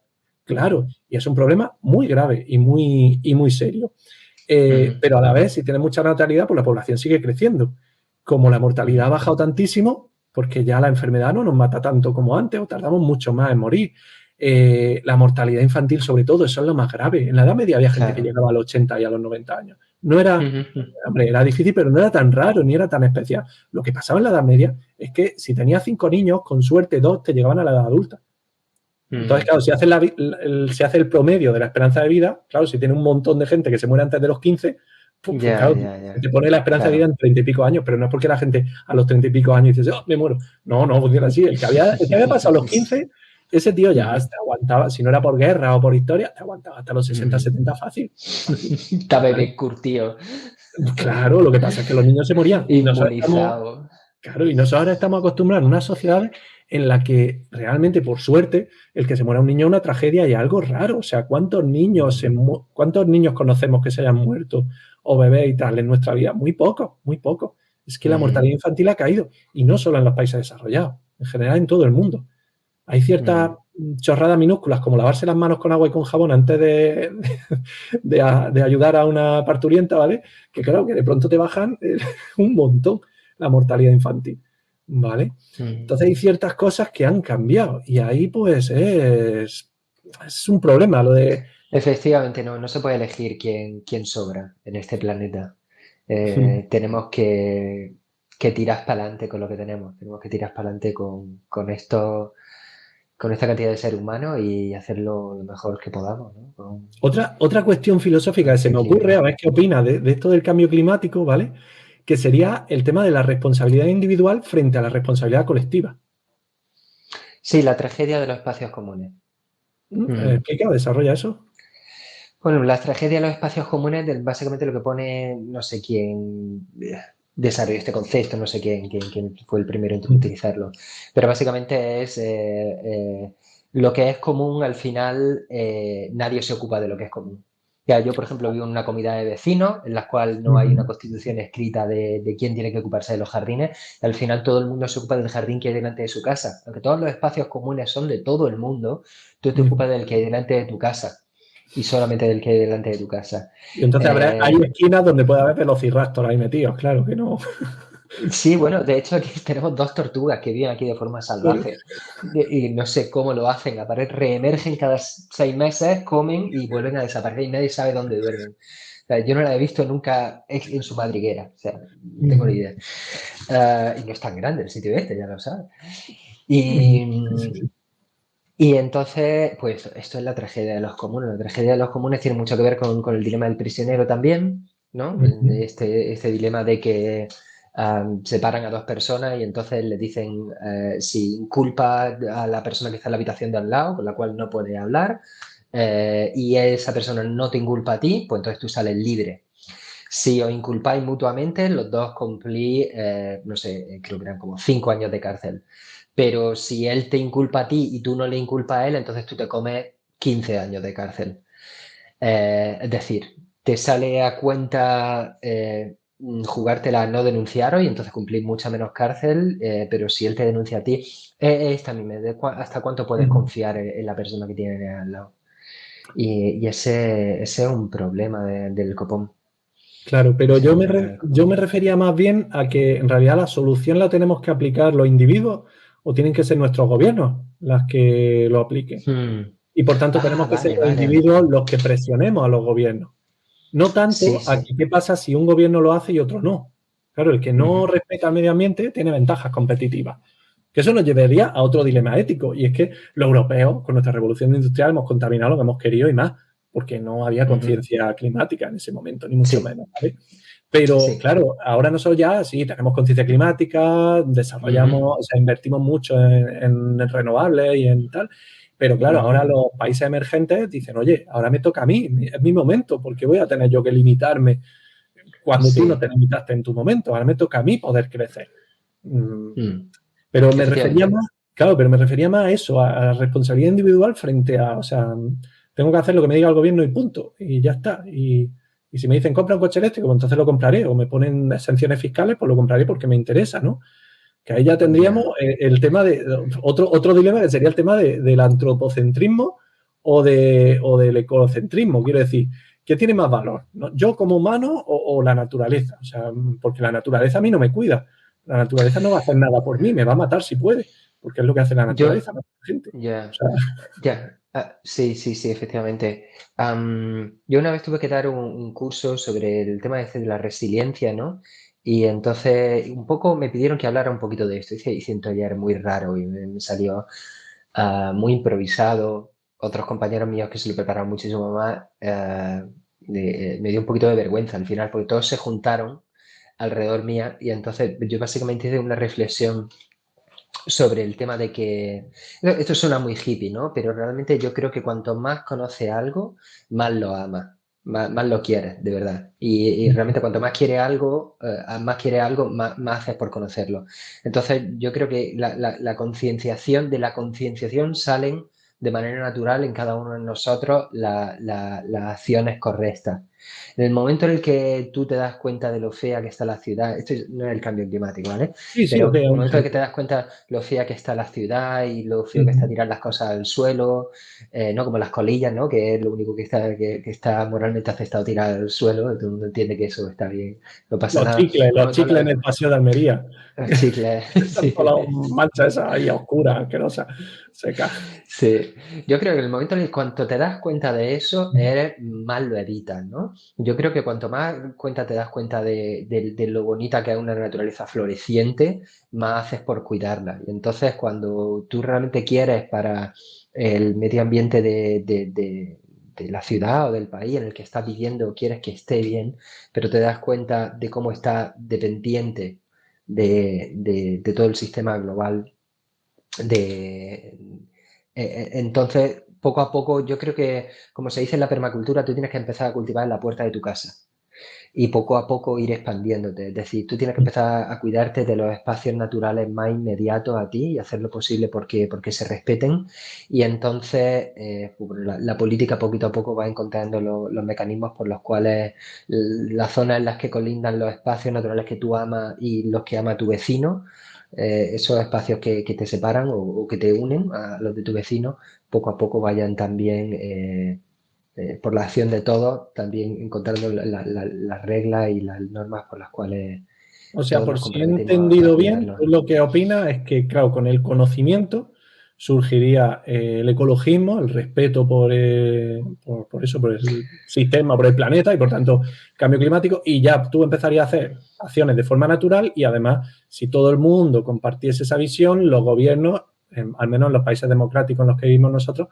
Claro, y es un problema muy grave y muy serio. Pero a la vez, si tiene mucha natalidad, pues la población sigue creciendo. Como la mortalidad ha bajado tantísimo, porque ya la enfermedad no nos mata tanto como antes, o tardamos mucho más en morir. La mortalidad infantil, sobre todo, eso es lo más grave. En la Edad Media había gente que llegaba a los 80 y a los 90 años. No era, hombre, era difícil, pero no era tan raro, ni era tan especial. Lo que pasaba en la Edad Media es que si tenías 5 niños, con suerte 2 te llegaban a la edad adulta. Entonces, claro, si hace el promedio de la esperanza de vida, claro, si tiene un montón de gente que se muere antes de los 15, pues claro, te pone la esperanza de vida en 30 y pico años, pero no es porque la gente a los 30 y pico años dice, oh, me muero. No funciona así. El que había pasado los 15, ese tío ya te aguantaba, si no era por guerra o por historia, te aguantaba hasta los 60, 70 fácil. Está bebé curtido. Claro, lo que pasa es que los niños se morían. Inmunizado. Claro, y nosotros ahora estamos acostumbrados a una sociedad en la que realmente, por suerte, el que se muera un niño es una tragedia y algo raro. O sea, ¿cuántos niños conocemos que se hayan muerto o bebés y tal en nuestra vida? Muy poco, muy poco. Es que la mortalidad infantil ha caído, y no solo en los países desarrollados, en general en todo el mundo. Hay ciertas chorradas minúsculas, como lavarse las manos con agua y con jabón antes de ayudar a una parturienta, ¿vale? Que claro, que de pronto te bajan un montón la mortalidad infantil, ¿vale? Entonces hay ciertas cosas que han cambiado y ahí pues es un problema lo de... Efectivamente, no se puede elegir quién sobra en este planeta. Tenemos que tirar para adelante con lo que tenemos, tenemos que tirar para adelante con esta cantidad de ser humano y hacerlo lo mejor que podamos, ¿no? Otra cuestión filosófica que se me ocurre, a ver qué opina de esto del cambio climático, ¿vale? Que sería el tema de la responsabilidad individual frente a la responsabilidad colectiva. Sí, la tragedia de los espacios comunes. ¿Qué desarrolla eso? Bueno, la tragedia de los espacios comunes, básicamente lo que pone, no sé quién desarrolló este concepto, no sé quién fue el primero en utilizarlo, pero básicamente es lo que es común, al final nadie se ocupa de lo que es común. Ya, yo, por ejemplo, vivo en una comunidad de vecinos en la cual no hay una constitución escrita de quién tiene que ocuparse de los jardines. Y al final todo el mundo se ocupa del jardín que hay delante de su casa. Aunque todos los espacios comunes son de todo el mundo, tú te ocupas del que hay delante de tu casa y solamente del que hay delante de tu casa. Y entonces hay esquinas donde puede haber velociraptor ahí metidos, claro que no. Sí, bueno, de hecho aquí tenemos 2 tortugas que viven aquí de forma salvaje y no sé cómo lo hacen, reemergen cada 6 meses, comen y vuelven a desaparecer y nadie sabe dónde duermen. O sea, yo no la he visto nunca en su madriguera, o sea, no tengo ni idea. Y no es tan grande el sitio este, ya lo sabes. Y entonces, pues esto es la tragedia de los comunes. La tragedia de los comunes tiene mucho que ver con el dilema del prisionero también, ¿no? Este dilema de que separan a 2 personas y entonces le dicen si inculpa a la persona que está en la habitación de al lado, con la cual no puede hablar, y esa persona no te inculpa a ti, pues entonces tú sales libre. Si os inculpáis mutuamente, los dos cumplís, no sé, creo que eran como 5 años de cárcel. Pero si él te inculpa a ti y tú no le inculpas a él, entonces tú te comes 15 años de cárcel. Es decir, te sale a cuenta jugártela a no denunciaros y entonces cumplís mucha menos cárcel, pero si él te denuncia a ti, ¿hasta cuánto puedes confiar en la persona que tienes al lado? Y ese es un problema del copón. Claro, pero yo me refería más bien a que en realidad la solución la tenemos que aplicar los individuos o tienen que ser nuestros gobiernos las que lo apliquen. Y por tanto tenemos que ser los individuos los que presionemos a los gobiernos. No tanto a qué pasa si un gobierno lo hace y otro no. Claro, el que no respeta el medio ambiente tiene ventajas competitivas. Que eso nos llevaría a otro dilema ético, y es que los europeos, con nuestra revolución industrial, hemos contaminado lo que hemos querido y más, porque no había conciencia climática en ese momento, ni mucho menos, ¿vale? Pero, claro, ahora nosotros ya sí tenemos conciencia climática, desarrollamos, o sea, invertimos mucho en renovables y en tal, Pero claro, ahora Ujú. los países emergentes dicen, oye, ahora me toca a mí, es mi momento, porque voy a tener yo que limitarme cuando tú no Sí. te limitaste en tu momento, ahora me toca a mí poder crecer. Mm, Mm. Pero me refería Efectivamente. más, claro, pero me refería más a eso, a la responsabilidad individual frente a, o sea, tengo que hacer lo que me diga el gobierno y punto, y ya está. Y si me dicen compra un coche eléctrico, pues entonces lo compraré, o me ponen exenciones fiscales, pues lo compraré porque me interesa, ¿no? Que ahí ya tendríamos Ya. el tema de, otro dilema que sería el tema del antropocentrismo o del ecolocentrismo, quiero decir, ¿qué tiene más valor? ¿No? ¿Yo como humano o la naturaleza? O sea, porque la naturaleza a mí no me cuida. La naturaleza no va a hacer nada por mí, me va a matar si puede, porque es lo que hace la Yo, naturaleza, no la gente. O ya, sea, ya. Sí, sí, sí, efectivamente. Yo una vez tuve que dar un curso sobre el tema de la resiliencia, ¿no? Y entonces un poco me pidieron que hablara un poquito de esto. Hice un taller muy raro y me salió muy improvisado. Otros compañeros míos que se lo prepararon muchísimo más, me dio un poquito de vergüenza al final, porque todos se juntaron alrededor mía y entonces yo básicamente hice una reflexión sobre el tema de que, esto suena muy hippie, ¿no? Pero realmente yo creo que cuanto más conoce algo, más lo ama, más lo quiere, de verdad. Y realmente cuanto más quiere algo, más haces por conocerlo. Entonces yo creo que la concienciación, de la concienciación salen de manera natural en cada uno de nosotros las acciones correctas. En el momento en el que tú te das cuenta de lo fea que está la ciudad, esto no es el cambio climático, ¿vale? sí, sí, ok, Pero en el un momento en el que te ejemplo. das cuenta lo fea que está la ciudad y lo feo que está Ujú. tirar las cosas al suelo, ¿no? Como las colillas, ¿no? Que es lo único que está moralmente aceptado tirar al suelo, todo el mundo entiende que eso está bien, no pasa nada. Los Bueno, son chicles en el paseo de Almería. los chicles, Están sí. todas las manchas esas ahí oscuras, asquerosas, secas. Sí, yo creo que en el momento en el que cuanto te das cuenta de eso, eres más lo evitas, ¿no? Yo creo que cuanto más cuenta te das cuenta de lo bonita que es una naturaleza floreciente, más haces por cuidarla. Y entonces cuando tú realmente quieres para el medio ambiente de la ciudad o del país en el que estás viviendo, quieres que esté bien, pero te das cuenta de cómo está dependiente de todo el sistema global entonces, poco a poco, yo creo que, como se dice en la permacultura, tú tienes que empezar a cultivar en la puerta de tu casa y poco a poco ir expandiéndote. Es decir, tú tienes que empezar a cuidarte de los espacios naturales más inmediatos a ti y hacer lo posible porque se respeten. Y entonces, pues, la política poquito a poco va encontrando los mecanismos por los cuales las zonas en las que colindan los espacios naturales que tú amas y los que ama tu vecino, esos espacios que te separan o que te unen a los de tu vecino, poco a poco vayan también, por la acción de todos, también encontrando las reglas y las normas por las cuales O sea, todos por nos si he comprometemos a entendido bien, cuidarlos. tú lo que opinas es que, claro, con el conocimiento surgiría el ecologismo, el respeto por eso, por el sistema, por el planeta y por tanto cambio climático, y ya tú empezarías a hacer acciones de forma natural y además, si todo el mundo compartiese esa visión, los gobiernos, al menos en los países democráticos en los que vivimos nosotros,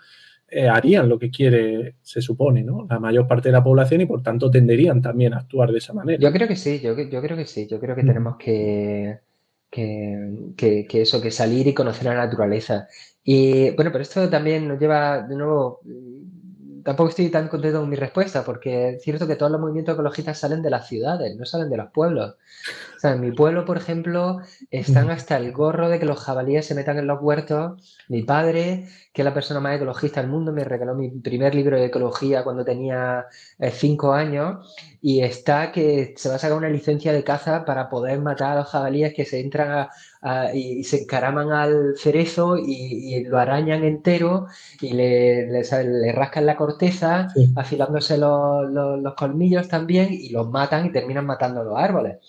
harían lo que quiere, se supone, ¿no? La mayor parte de la población y por tanto tenderían también a actuar de esa manera. Yo creo que sí, yo creo que sí, yo creo que Ujú. tenemos que eso, que salir y conocer la naturaleza. Y bueno, pero esto también nos lleva, de nuevo, tampoco estoy tan contento con mi respuesta, porque es cierto que todos los movimientos ecologistas salen de las ciudades, no salen de los pueblos. O sea, en mi pueblo, por ejemplo, están hasta el gorro de que los jabalíes se metan en los huertos. Mi padre, que es la persona más ecologista del mundo, me regaló mi primer libro de ecología cuando tenía 5 años y está que se va a sacar una licencia de caza para poder matar a los jabalíes que se entran y se encaraman al cerezo y lo arañan entero y ¿sabes? Le rascan la corteza, Sí. afilándose los colmillos también y los matan y terminan matando los árboles.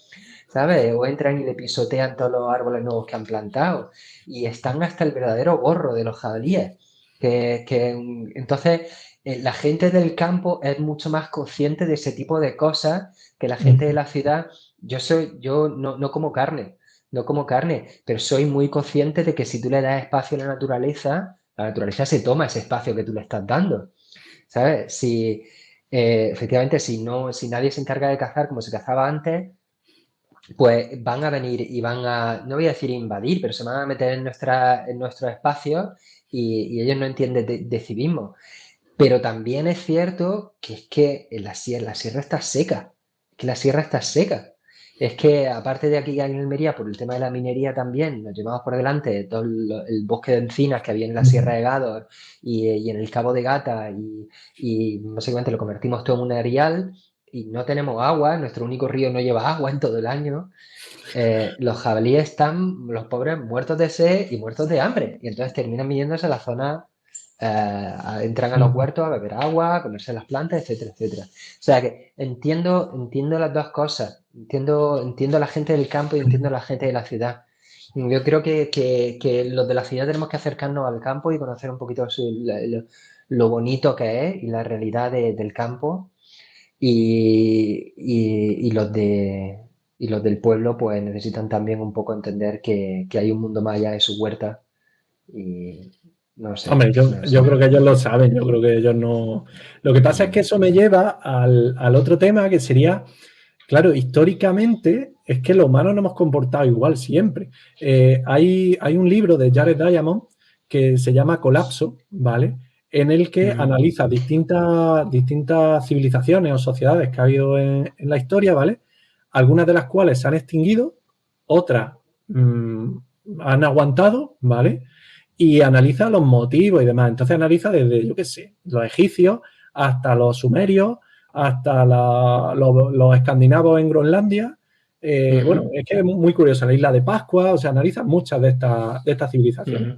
¿Sabes? O entran y le pisotean todos los árboles nuevos que han plantado. Y están hasta el verdadero gorro de los jabalíes. Entonces, la gente del campo es mucho más consciente de ese tipo de cosas que la gente de la ciudad. Yo no como carne, no como carne, pero soy muy consciente de que si tú le das espacio a la naturaleza se toma ese espacio que tú le estás dando. ¿Sabes? Si, efectivamente, si nadie se encarga de cazar como se cazaba antes, pues van a venir y van a, no voy a decir invadir, pero se van a meter en nuestros espacios y ellos no entienden de civismo. Pero también es cierto que es que la sierra está seca, que la sierra está seca. Es que aparte de aquí en Almería, por el tema de la minería también, nos llevamos por delante todo el bosque de encinas que había en la Sierra de Gádor y en el Cabo de Gata y básicamente lo convertimos todo en un areal y no tenemos agua, nuestro único río no lleva agua en todo el año. Los jabalíes están, los pobres, muertos de sed y muertos de hambre y entonces terminan viniéndose a la zona entran a los huertos a beber agua, a comerse las plantas, etcétera, etcétera. O sea que entiendo las dos cosas. Entiendo a la gente del campo y entiendo a la gente de la ciudad. Yo creo que los de la ciudad tenemos que acercarnos al campo y conocer un poquito lo bonito que es y la realidad del campo. Y los del pueblo pues necesitan también un poco entender que hay un mundo más allá de su huerta. Y no sé. Hombre, No sé. yo creo que ellos lo saben, yo creo que ellos no... Lo que pasa es que eso me lleva al otro tema, que sería, claro, históricamente es que los humanos nos hemos comportado igual siempre. Hay un libro de Jared Diamond que se llama Colapso, ¿vale? En el que analiza distintas civilizaciones o sociedades que ha habido en la historia, ¿vale? Algunas de las cuales se han extinguido, otras han aguantado, ¿vale? Y analiza los motivos y demás. Entonces analiza desde, yo qué sé, los egipcios hasta los sumerios, hasta los escandinavos en Groenlandia. Bueno, es que es muy curioso, la isla de Pascua, o sea, analiza muchas de estas civilizaciones.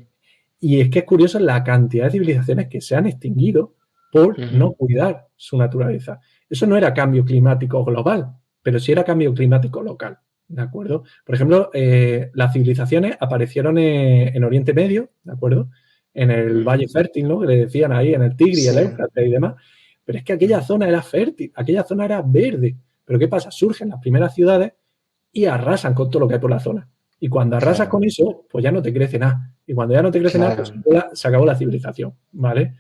Y es que es curioso la cantidad de civilizaciones que se han extinguido por no cuidar su naturaleza. Eso no era cambio climático global, pero sí era cambio climático local. ¿De acuerdo? Por ejemplo, las civilizaciones aparecieron en Oriente Medio, ¿de acuerdo? En el Valle Fértil, ¿no? Que le decían ahí, en el Tigris, el Éufrates y demás. Pero es que aquella zona era fértil, aquella zona era verde. Pero ¿qué pasa? Surgen las primeras ciudades y arrasan con todo lo que hay por la zona. Y cuando arrasas con eso, pues ya no te crece nada. Y cuando ya no te crece nada, pues se acabó la civilización, ¿vale?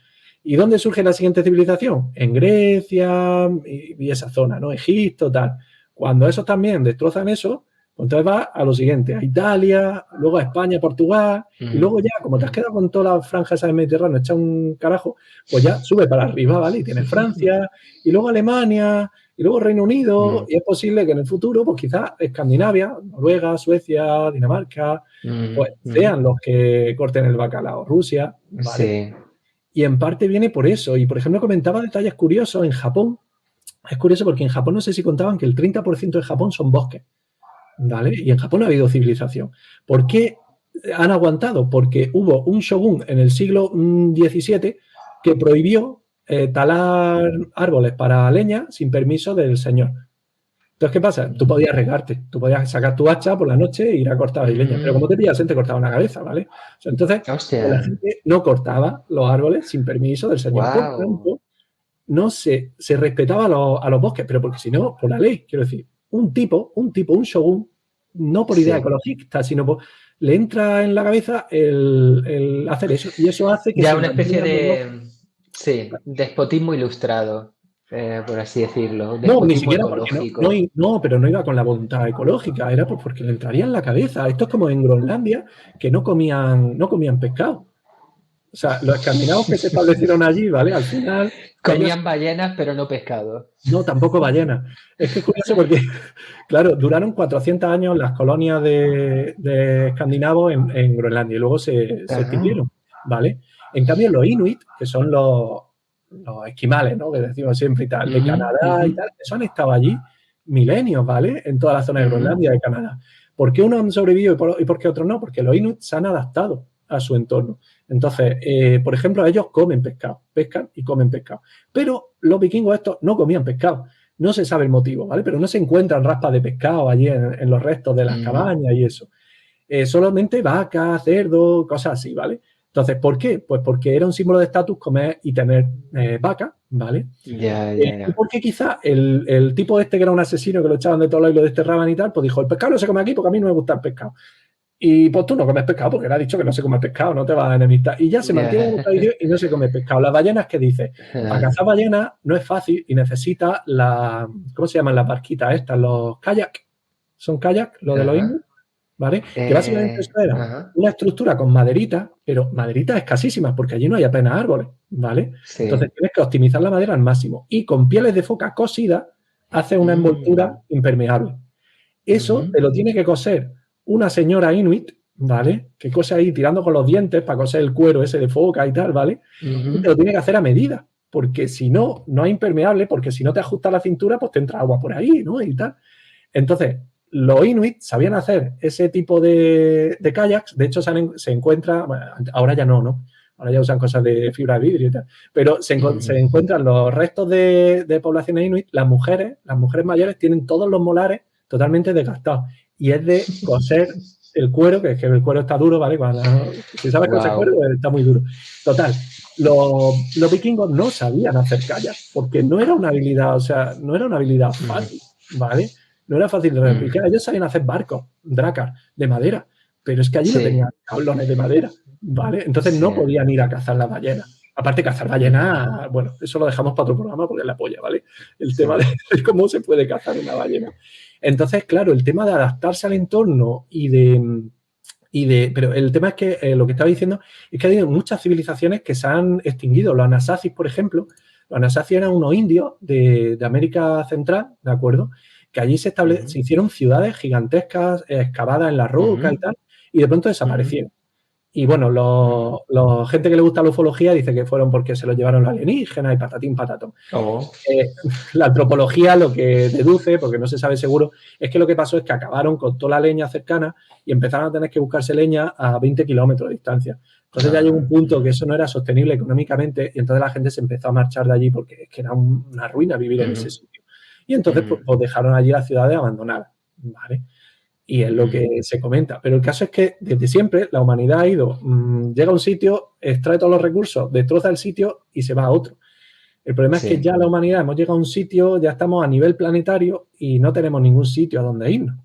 ¿Y dónde surge la siguiente civilización? En Grecia y esa zona, ¿no? Egipto, tal. Cuando esos también destrozan eso, pues entonces vas a lo siguiente, a Italia, luego a España, Portugal, y luego ya, como te has quedado con toda la franja esa del Mediterráneo, echa un carajo, pues ya sube para arriba, ¿vale? Y tienes Francia, y luego Alemania, y luego Reino Unido, y es posible que en el futuro, pues quizás Escandinavia, Noruega, Suecia, Dinamarca, pues sean los que corten el bacalao, Rusia, ¿vale? Sí. Y en parte viene por eso. Y, por ejemplo, comentaba detalles curiosos en Japón. Es curioso porque en Japón no sé si contaban que el 30% de Japón son bosques, ¿vale? Y en Japón ha habido civilización. ¿Por qué han aguantado? Porque hubo un shogun en el siglo XVII que prohibió talar árboles para leña sin permiso del señor. Entonces, ¿qué pasa? Tú podías regarte, tú podías sacar tu hacha por la noche e ir a cortar leña, pero como te pillasen, te cortaban la cabeza, ¿vale? O sea, entonces, la gente no cortaba los árboles sin permiso del señor. Por tanto, no se respetaba a los bosques, pero porque si no, por la ley, quiero decir, un shogun, no por idea ecologista, sino le entra en la cabeza el hacer eso, y eso hace que... Ya una especie de despotismo ilustrado, por así decirlo. No, ni siquiera porque pero no iba con la voluntad ecológica, era pues porque le entraría en la cabeza. Esto es como en Groenlandia, que no comían pescado. O sea, los escandinavos que se establecieron allí, ¿vale? Al final... Comían ballenas, pero no pescado. No, tampoco ballenas. Es que es curioso porque, claro, duraron 400 años las colonias de escandinavos en Groenlandia y luego se extinguieron, ¿vale? En cambio, los inuit, que son los esquimales, ¿no? Que decimos siempre y tal, de Canadá y tal, esos han estado allí milenios, ¿vale? En toda la zona de Groenlandia, de Canadá. ¿Por qué unos han sobrevivido y por qué otros no? Porque los inuit se han adaptado a su entorno. Entonces, por ejemplo, ellos comen pescado, pescan y comen pescado. Pero los vikingos estos no comían pescado. No se sabe el motivo, ¿vale? Pero no se encuentran raspas de pescado allí en los restos de las cabañas y eso. Solamente vaca, cerdo, cosas así, ¿vale? Entonces, ¿por qué? Pues porque era un símbolo de estatus comer y tener vaca, ¿vale? Y porque quizá el tipo este que era un asesino que lo echaban de todos lados y lo desterraban y tal, pues dijo, el pescado no se come aquí porque a mí no me gusta el pescado. Y pues tú no comes pescado porque le ha dicho que no se come pescado, no te vas a enemistar. Y ya se mantiene la tradición y no se come pescado. Las ballenas, ¿qué dice? Para cazar ballenas no es fácil y necesita ¿cómo se llaman las barquitas estas? Los kayak. son kayaks, lo de los Ajá. Inuit, ¿vale? Que básicamente eso era Ajá. una estructura con maderita, pero maderitas escasísimas, porque allí no hay apenas árboles, ¿vale? Entonces Sí. tienes que optimizar la madera al máximo. Y con pieles de foca cosidas hace una envoltura Mm. impermeable. Eso Ujú. te lo tiene que coser una señora inuit, ¿vale? Que cose ahí tirando con los dientes para coser el cuero ese de foca y tal, ¿vale? Y te Ujú. lo tiene que hacer a medida, porque si no, no es impermeable, porque si no te ajusta la cintura, pues te entra agua por ahí, ¿no? Y tal. Entonces, los inuit sabían hacer ese tipo de kayaks, de hecho se encuentra, bueno, ahora ya no, ¿no? Ahora ya usan cosas de fibra de vidrio y tal, pero se Ujú. encuentran los restos de poblaciones inuit, las mujeres mayores tienen todos los molares totalmente desgastados y es de coser el cuero, que es que el cuero está duro, ¿vale? Si sabes coser cuero, Wow. está muy duro. Total, los vikingos no sabían hacer kayak porque no era una habilidad, o sea, no era una habilidad fácil, ¿vale? No era fácil de replicar. Ellos sabían hacer barcos, dracar, de madera, pero es que allí no tenían Sí, tablones de madera, ¿vale? Entonces sí. no podían ir a cazar las ballenas. Aparte, cazar Ujú. ballenas, bueno, eso lo dejamos para otro programa porque es la polla, ¿vale? El tema Sí. de cómo se puede cazar una ballena. Entonces, claro, el tema de adaptarse al entorno pero el tema es que lo que estaba diciendo es que hay muchas civilizaciones que se han extinguido. Los Anasazis, por ejemplo, los Anasazis eran unos indios de América Central, ¿de acuerdo? Que allí se Ujú. hicieron ciudades gigantescas excavadas en la roca y Ujú. tal, y de pronto Ujú. desaparecieron. Y bueno, Ujú. gente que le gusta la ufología dice que fueron porque se los llevaron los alienígenas y patatín patatón. Oh. Eh, la antropología lo que deduce, porque no se sabe seguro, es que lo que pasó es que acabaron con toda la leña cercana y empezaron a tener que buscarse leña a 20 kilómetros de distancia. Entonces ya llegó Ah. un punto que Ujú. eso no era sostenible económicamente y entonces la gente se empezó a marchar de allí porque es que era una ruina vivir en ese Ujú. sitio. Y entonces Ujú. pues dejaron allí las ciudades abandonadas, ¿vale? Y es lo que Ujú. se comenta. Pero el caso es que desde siempre la humanidad ha ido, llega a un sitio, extrae todos los recursos, destroza el sitio y se va a otro. El problema es que Sí. ya la humanidad hemos llegado a un sitio, ya estamos a nivel planetario y no tenemos ningún sitio a donde irnos.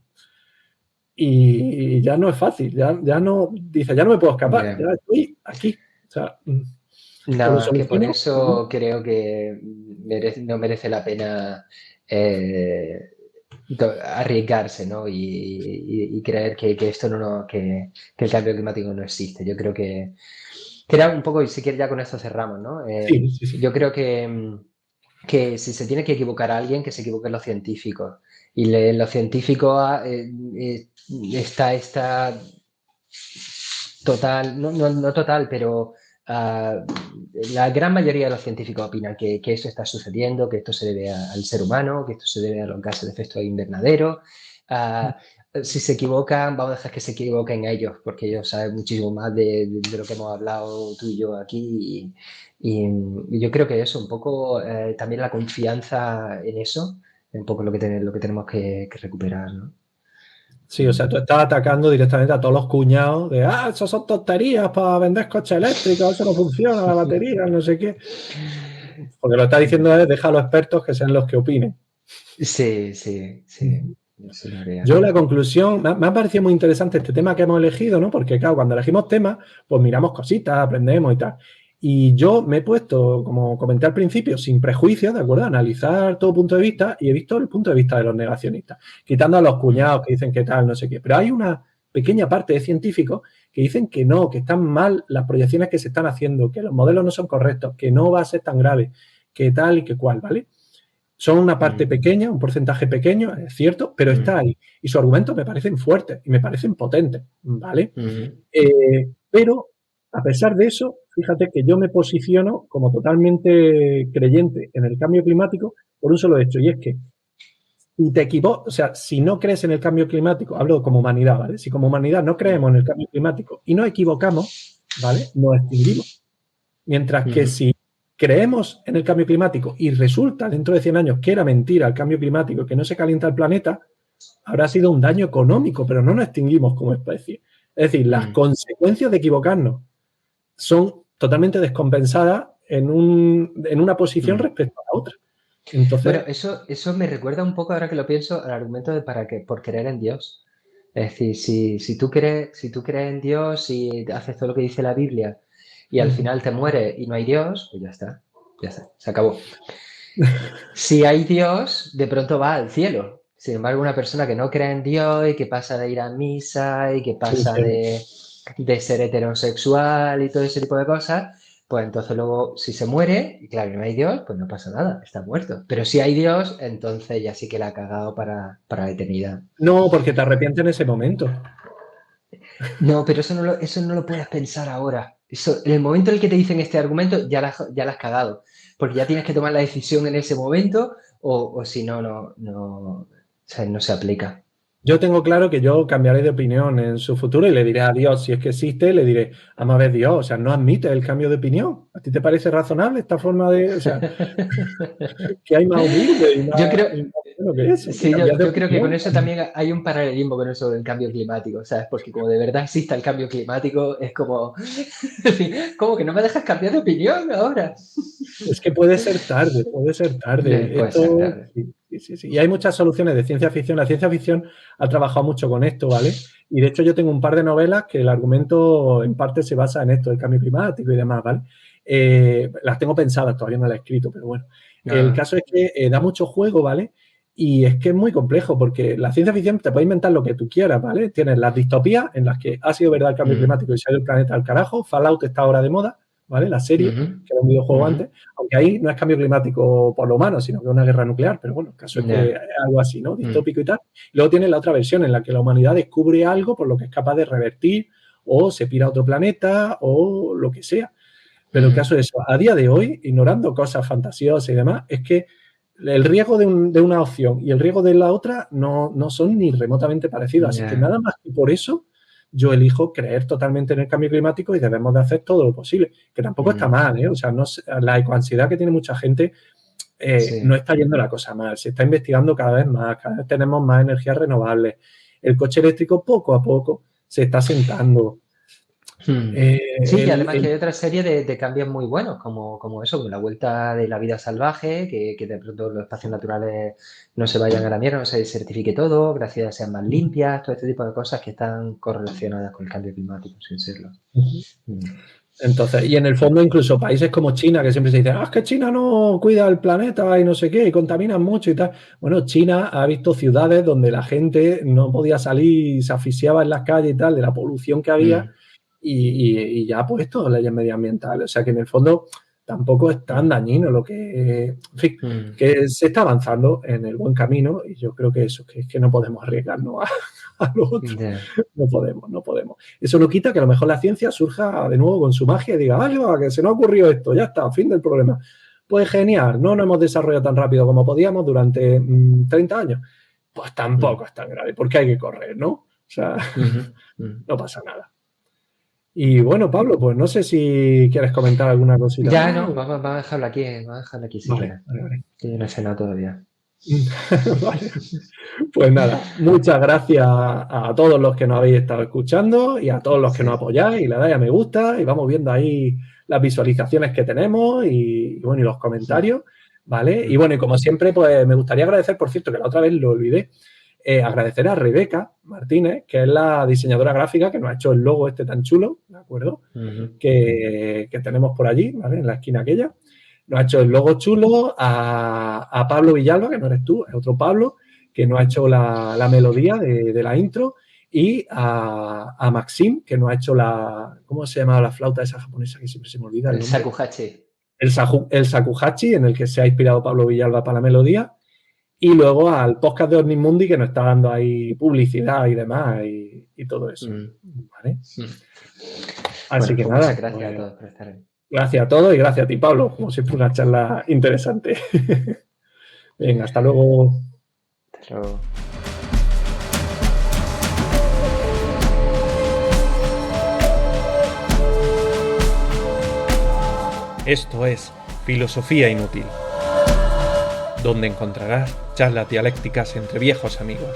Y ya no es fácil, ya no, dice, ya no me puedo escapar, ya Ya. estoy aquí. O sea, o lo No, que por soluciono o no. eso creo que no merece la pena eh, arriesgarse, ¿no? Y creer que esto que el cambio climático no existe. Yo creo que era un poco, y si quieres ya con esto cerramos, ¿no? Sí, sí, sí. Yo creo que si se tiene que equivocar a alguien, que se equivoquen los científicos. Y los científicos está esta total, no total, pero ah, la gran mayoría de los científicos opinan que eso está sucediendo, que esto se debe al ser humano, que esto se debe a los gases de efecto invernadero. Ah, si se equivocan, vamos a dejar que se equivoquen ellos, porque ellos saben muchísimo más de lo que hemos hablado tú y yo aquí. Y yo creo que eso, un poco también la confianza en eso, es un poco lo que tenemos que recuperar, ¿no? Sí, o sea, tú estás atacando directamente a todos los cuñados de, eso son tonterías para vender coches eléctricos, eso no funciona, la batería, no sé qué. Porque lo que está diciendo es, deja a los expertos que sean los que opinen. Sí, sí, sí, eso lo haría. Yo la conclusión, me ha parecido muy interesante este tema que hemos elegido, ¿no? Porque claro, cuando elegimos temas, pues miramos cositas, aprendemos y tal. Y yo me he puesto, como comenté al principio, sin prejuicios, ¿de acuerdo? A analizar todo punto de vista y he visto el punto de vista de los negacionistas, quitando a los Ujú. cuñados que dicen que tal, no sé qué. Pero hay una pequeña parte de científicos que dicen que no, que están mal las proyecciones que se están haciendo, que los modelos no son correctos, que no va a ser tan grave, que tal y que cual, ¿vale? Son una parte Mm. pequeña, un porcentaje pequeño, es cierto, pero está Mm. ahí. Y sus argumentos me parecen fuertes y me parecen potentes, ¿vale? Ujú. Pero a pesar de eso, fíjate que yo me posiciono como totalmente creyente en el cambio climático por un solo hecho, y es que si te equivocas, o sea, si no crees en el cambio climático, hablo como humanidad, ¿vale? Si como humanidad no creemos en el cambio climático y nos equivocamos, ¿vale? Nos extinguimos. Mientras que Ujú. si creemos en el cambio climático y resulta dentro de 100 años que era mentira el cambio climático, que no se calienta el planeta, habrá sido un daño económico, pero no nos extinguimos como especie. Es decir, las Mm. consecuencias de equivocarnos son totalmente descompensadas en una posición Mm. respecto a la otra. Bueno, Entonces, eso me recuerda un poco, ahora que lo pienso, al argumento de por creer en Dios. Es decir, si tú crees en Dios y haces todo lo que dice la Biblia y al final te mueres y no hay Dios, pues ya está, se acabó. Si hay Dios, de pronto va al cielo. Sin embargo, una persona que no cree en Dios y que pasa de ir a misa y que pasa de ser heterosexual y todo ese tipo de cosas, pues entonces luego si se muere, y claro, no hay Dios, pues no pasa nada, está muerto. Pero si hay Dios, entonces ya sí que la ha cagado para la eternidad. No, porque te arrepientes en ese momento. No, pero eso no lo puedes pensar ahora. Eso, en el momento en el que te dicen este argumento, ya la has cagado. Porque ya tienes que tomar la decisión en ese momento o si no, o sea, no se aplica. Yo tengo claro que yo cambiaré de opinión en su futuro y le diré a Dios, si es que existe, le diré, vamos a ver, Dios, o sea, no admite el cambio de opinión. ¿A ti te parece razonable esta forma de, o sea, que hay más humilde y más, Yo creo, bueno que eso? sí, Cambiar de yo creo que con opinión. eso también hay un paralelismo con eso del cambio climático, ¿sabes? Porque como de verdad exista el cambio climático, es como, ¿cómo que no me dejas cambiar de opinión ahora? Es que puede ser tarde, puede ser tarde. Puede ser Esto, tarde. sí. Y hay muchas soluciones de ciencia ficción. La ciencia ficción ha trabajado mucho con esto, ¿vale? Y de hecho yo tengo un par de novelas que el argumento en parte se basa en esto, el cambio climático y demás, ¿vale? Las tengo pensadas, todavía no las he escrito, pero bueno. El caso es que da mucho juego, ¿vale? Y es que es muy complejo porque la ciencia ficción te puede inventar lo que tú quieras, ¿vale? Tienes las distopías en las que ha sido verdad el cambio climático y se ha ido el planeta al carajo. Fallout está ahora de moda, ¿vale? La serie, que era un videojuego antes, aunque ahí no es cambio climático por lo humano, sino que es una guerra nuclear, pero bueno, el caso es que es algo así, ¿no? Distópico y tal. Y luego tienes la otra versión en la que la humanidad descubre algo por lo que es capaz de revertir o se pira a otro planeta o lo que sea. Pero el caso es eso, a día de hoy, ignorando cosas fantasiosas y demás, es que el riesgo de una opción y el riesgo de la otra no son ni remotamente parecidos. Así que nada más que por eso yo elijo creer totalmente en el cambio climático y debemos de hacer todo lo posible. Que tampoco está mal, ¿eh? O sea, la ecoansiedad que tiene mucha gente no está yendo la cosa mal. Se está investigando cada vez más, cada vez tenemos más energías renovables. El coche eléctrico poco a poco se está asentando. Sí, y además que hay otra serie de cambios muy buenos, como eso, como la vuelta de la vida salvaje, que de pronto los espacios naturales no se vayan a la mierda, no se certifique todo, gracias a sean más limpias, todo este tipo de cosas que están correlacionadas con el cambio climático, sin serlo. Entonces, y en el fondo incluso países como China, que siempre se dice, es que China no cuida el planeta y no sé qué, y contaminan mucho y tal. Bueno, China ha visto ciudades donde la gente no podía salir, se asfixiaba en las calles y tal, de la polución que había. Y ya ha puesto leyes medioambientales. O sea que en el fondo tampoco es tan dañino lo que, en fin, que se está avanzando en el buen camino y yo creo que eso, que es que no podemos arriesgarnos a lo otro. No podemos. Eso no quita que a lo mejor la ciencia surja de nuevo con su magia y diga, vale, que se nos ha ocurrido esto, ya está, fin del problema. Pues genial, no nos hemos desarrollado tan rápido como podíamos durante 30 años. Pues tampoco es tan grave, porque hay que correr, ¿no? O sea, no pasa nada. Y bueno, Pablo, pues no sé si quieres comentar alguna cosita. Ya, no, vamos a dejarlo aquí, si vale. Que no sé nada todavía. Vale. Pues nada, muchas gracias a todos los que nos habéis estado escuchando y a todos los que nos apoyáis y le dais a me gusta y vamos viendo ahí las visualizaciones que tenemos y bueno, y los comentarios, ¿vale? Y bueno, y como siempre, pues me gustaría agradecer, por cierto, que la otra vez lo olvidé, agradecer a Rebeca Martínez, que es la diseñadora gráfica que nos ha hecho el logo este tan chulo, ¿de acuerdo? Que tenemos por allí, ¿vale? En la esquina aquella. Nos ha hecho el logo chulo, a Pablo Villalba, que no eres tú, es otro Pablo, que nos ha hecho la melodía de la intro, y a Maxim, que nos ha hecho ¿cómo se llama la flauta esa japonesa que siempre se me olvida? El shakuhachi. El shakuhachi, en el que se ha inspirado Pablo Villalba para la melodía. Y luego al podcast de Ornimundi, que nos está dando ahí publicidad y demás y todo eso. ¿Vale? Así que nada. Muchas gracias a todos por estar ahí. Gracias a todos y gracias a ti, Pablo. Como siempre, una charla interesante. Venga, hasta luego. Hasta luego. Esto es Filosofía Inútil, donde encontrarás charlas dialécticas entre viejos amigos.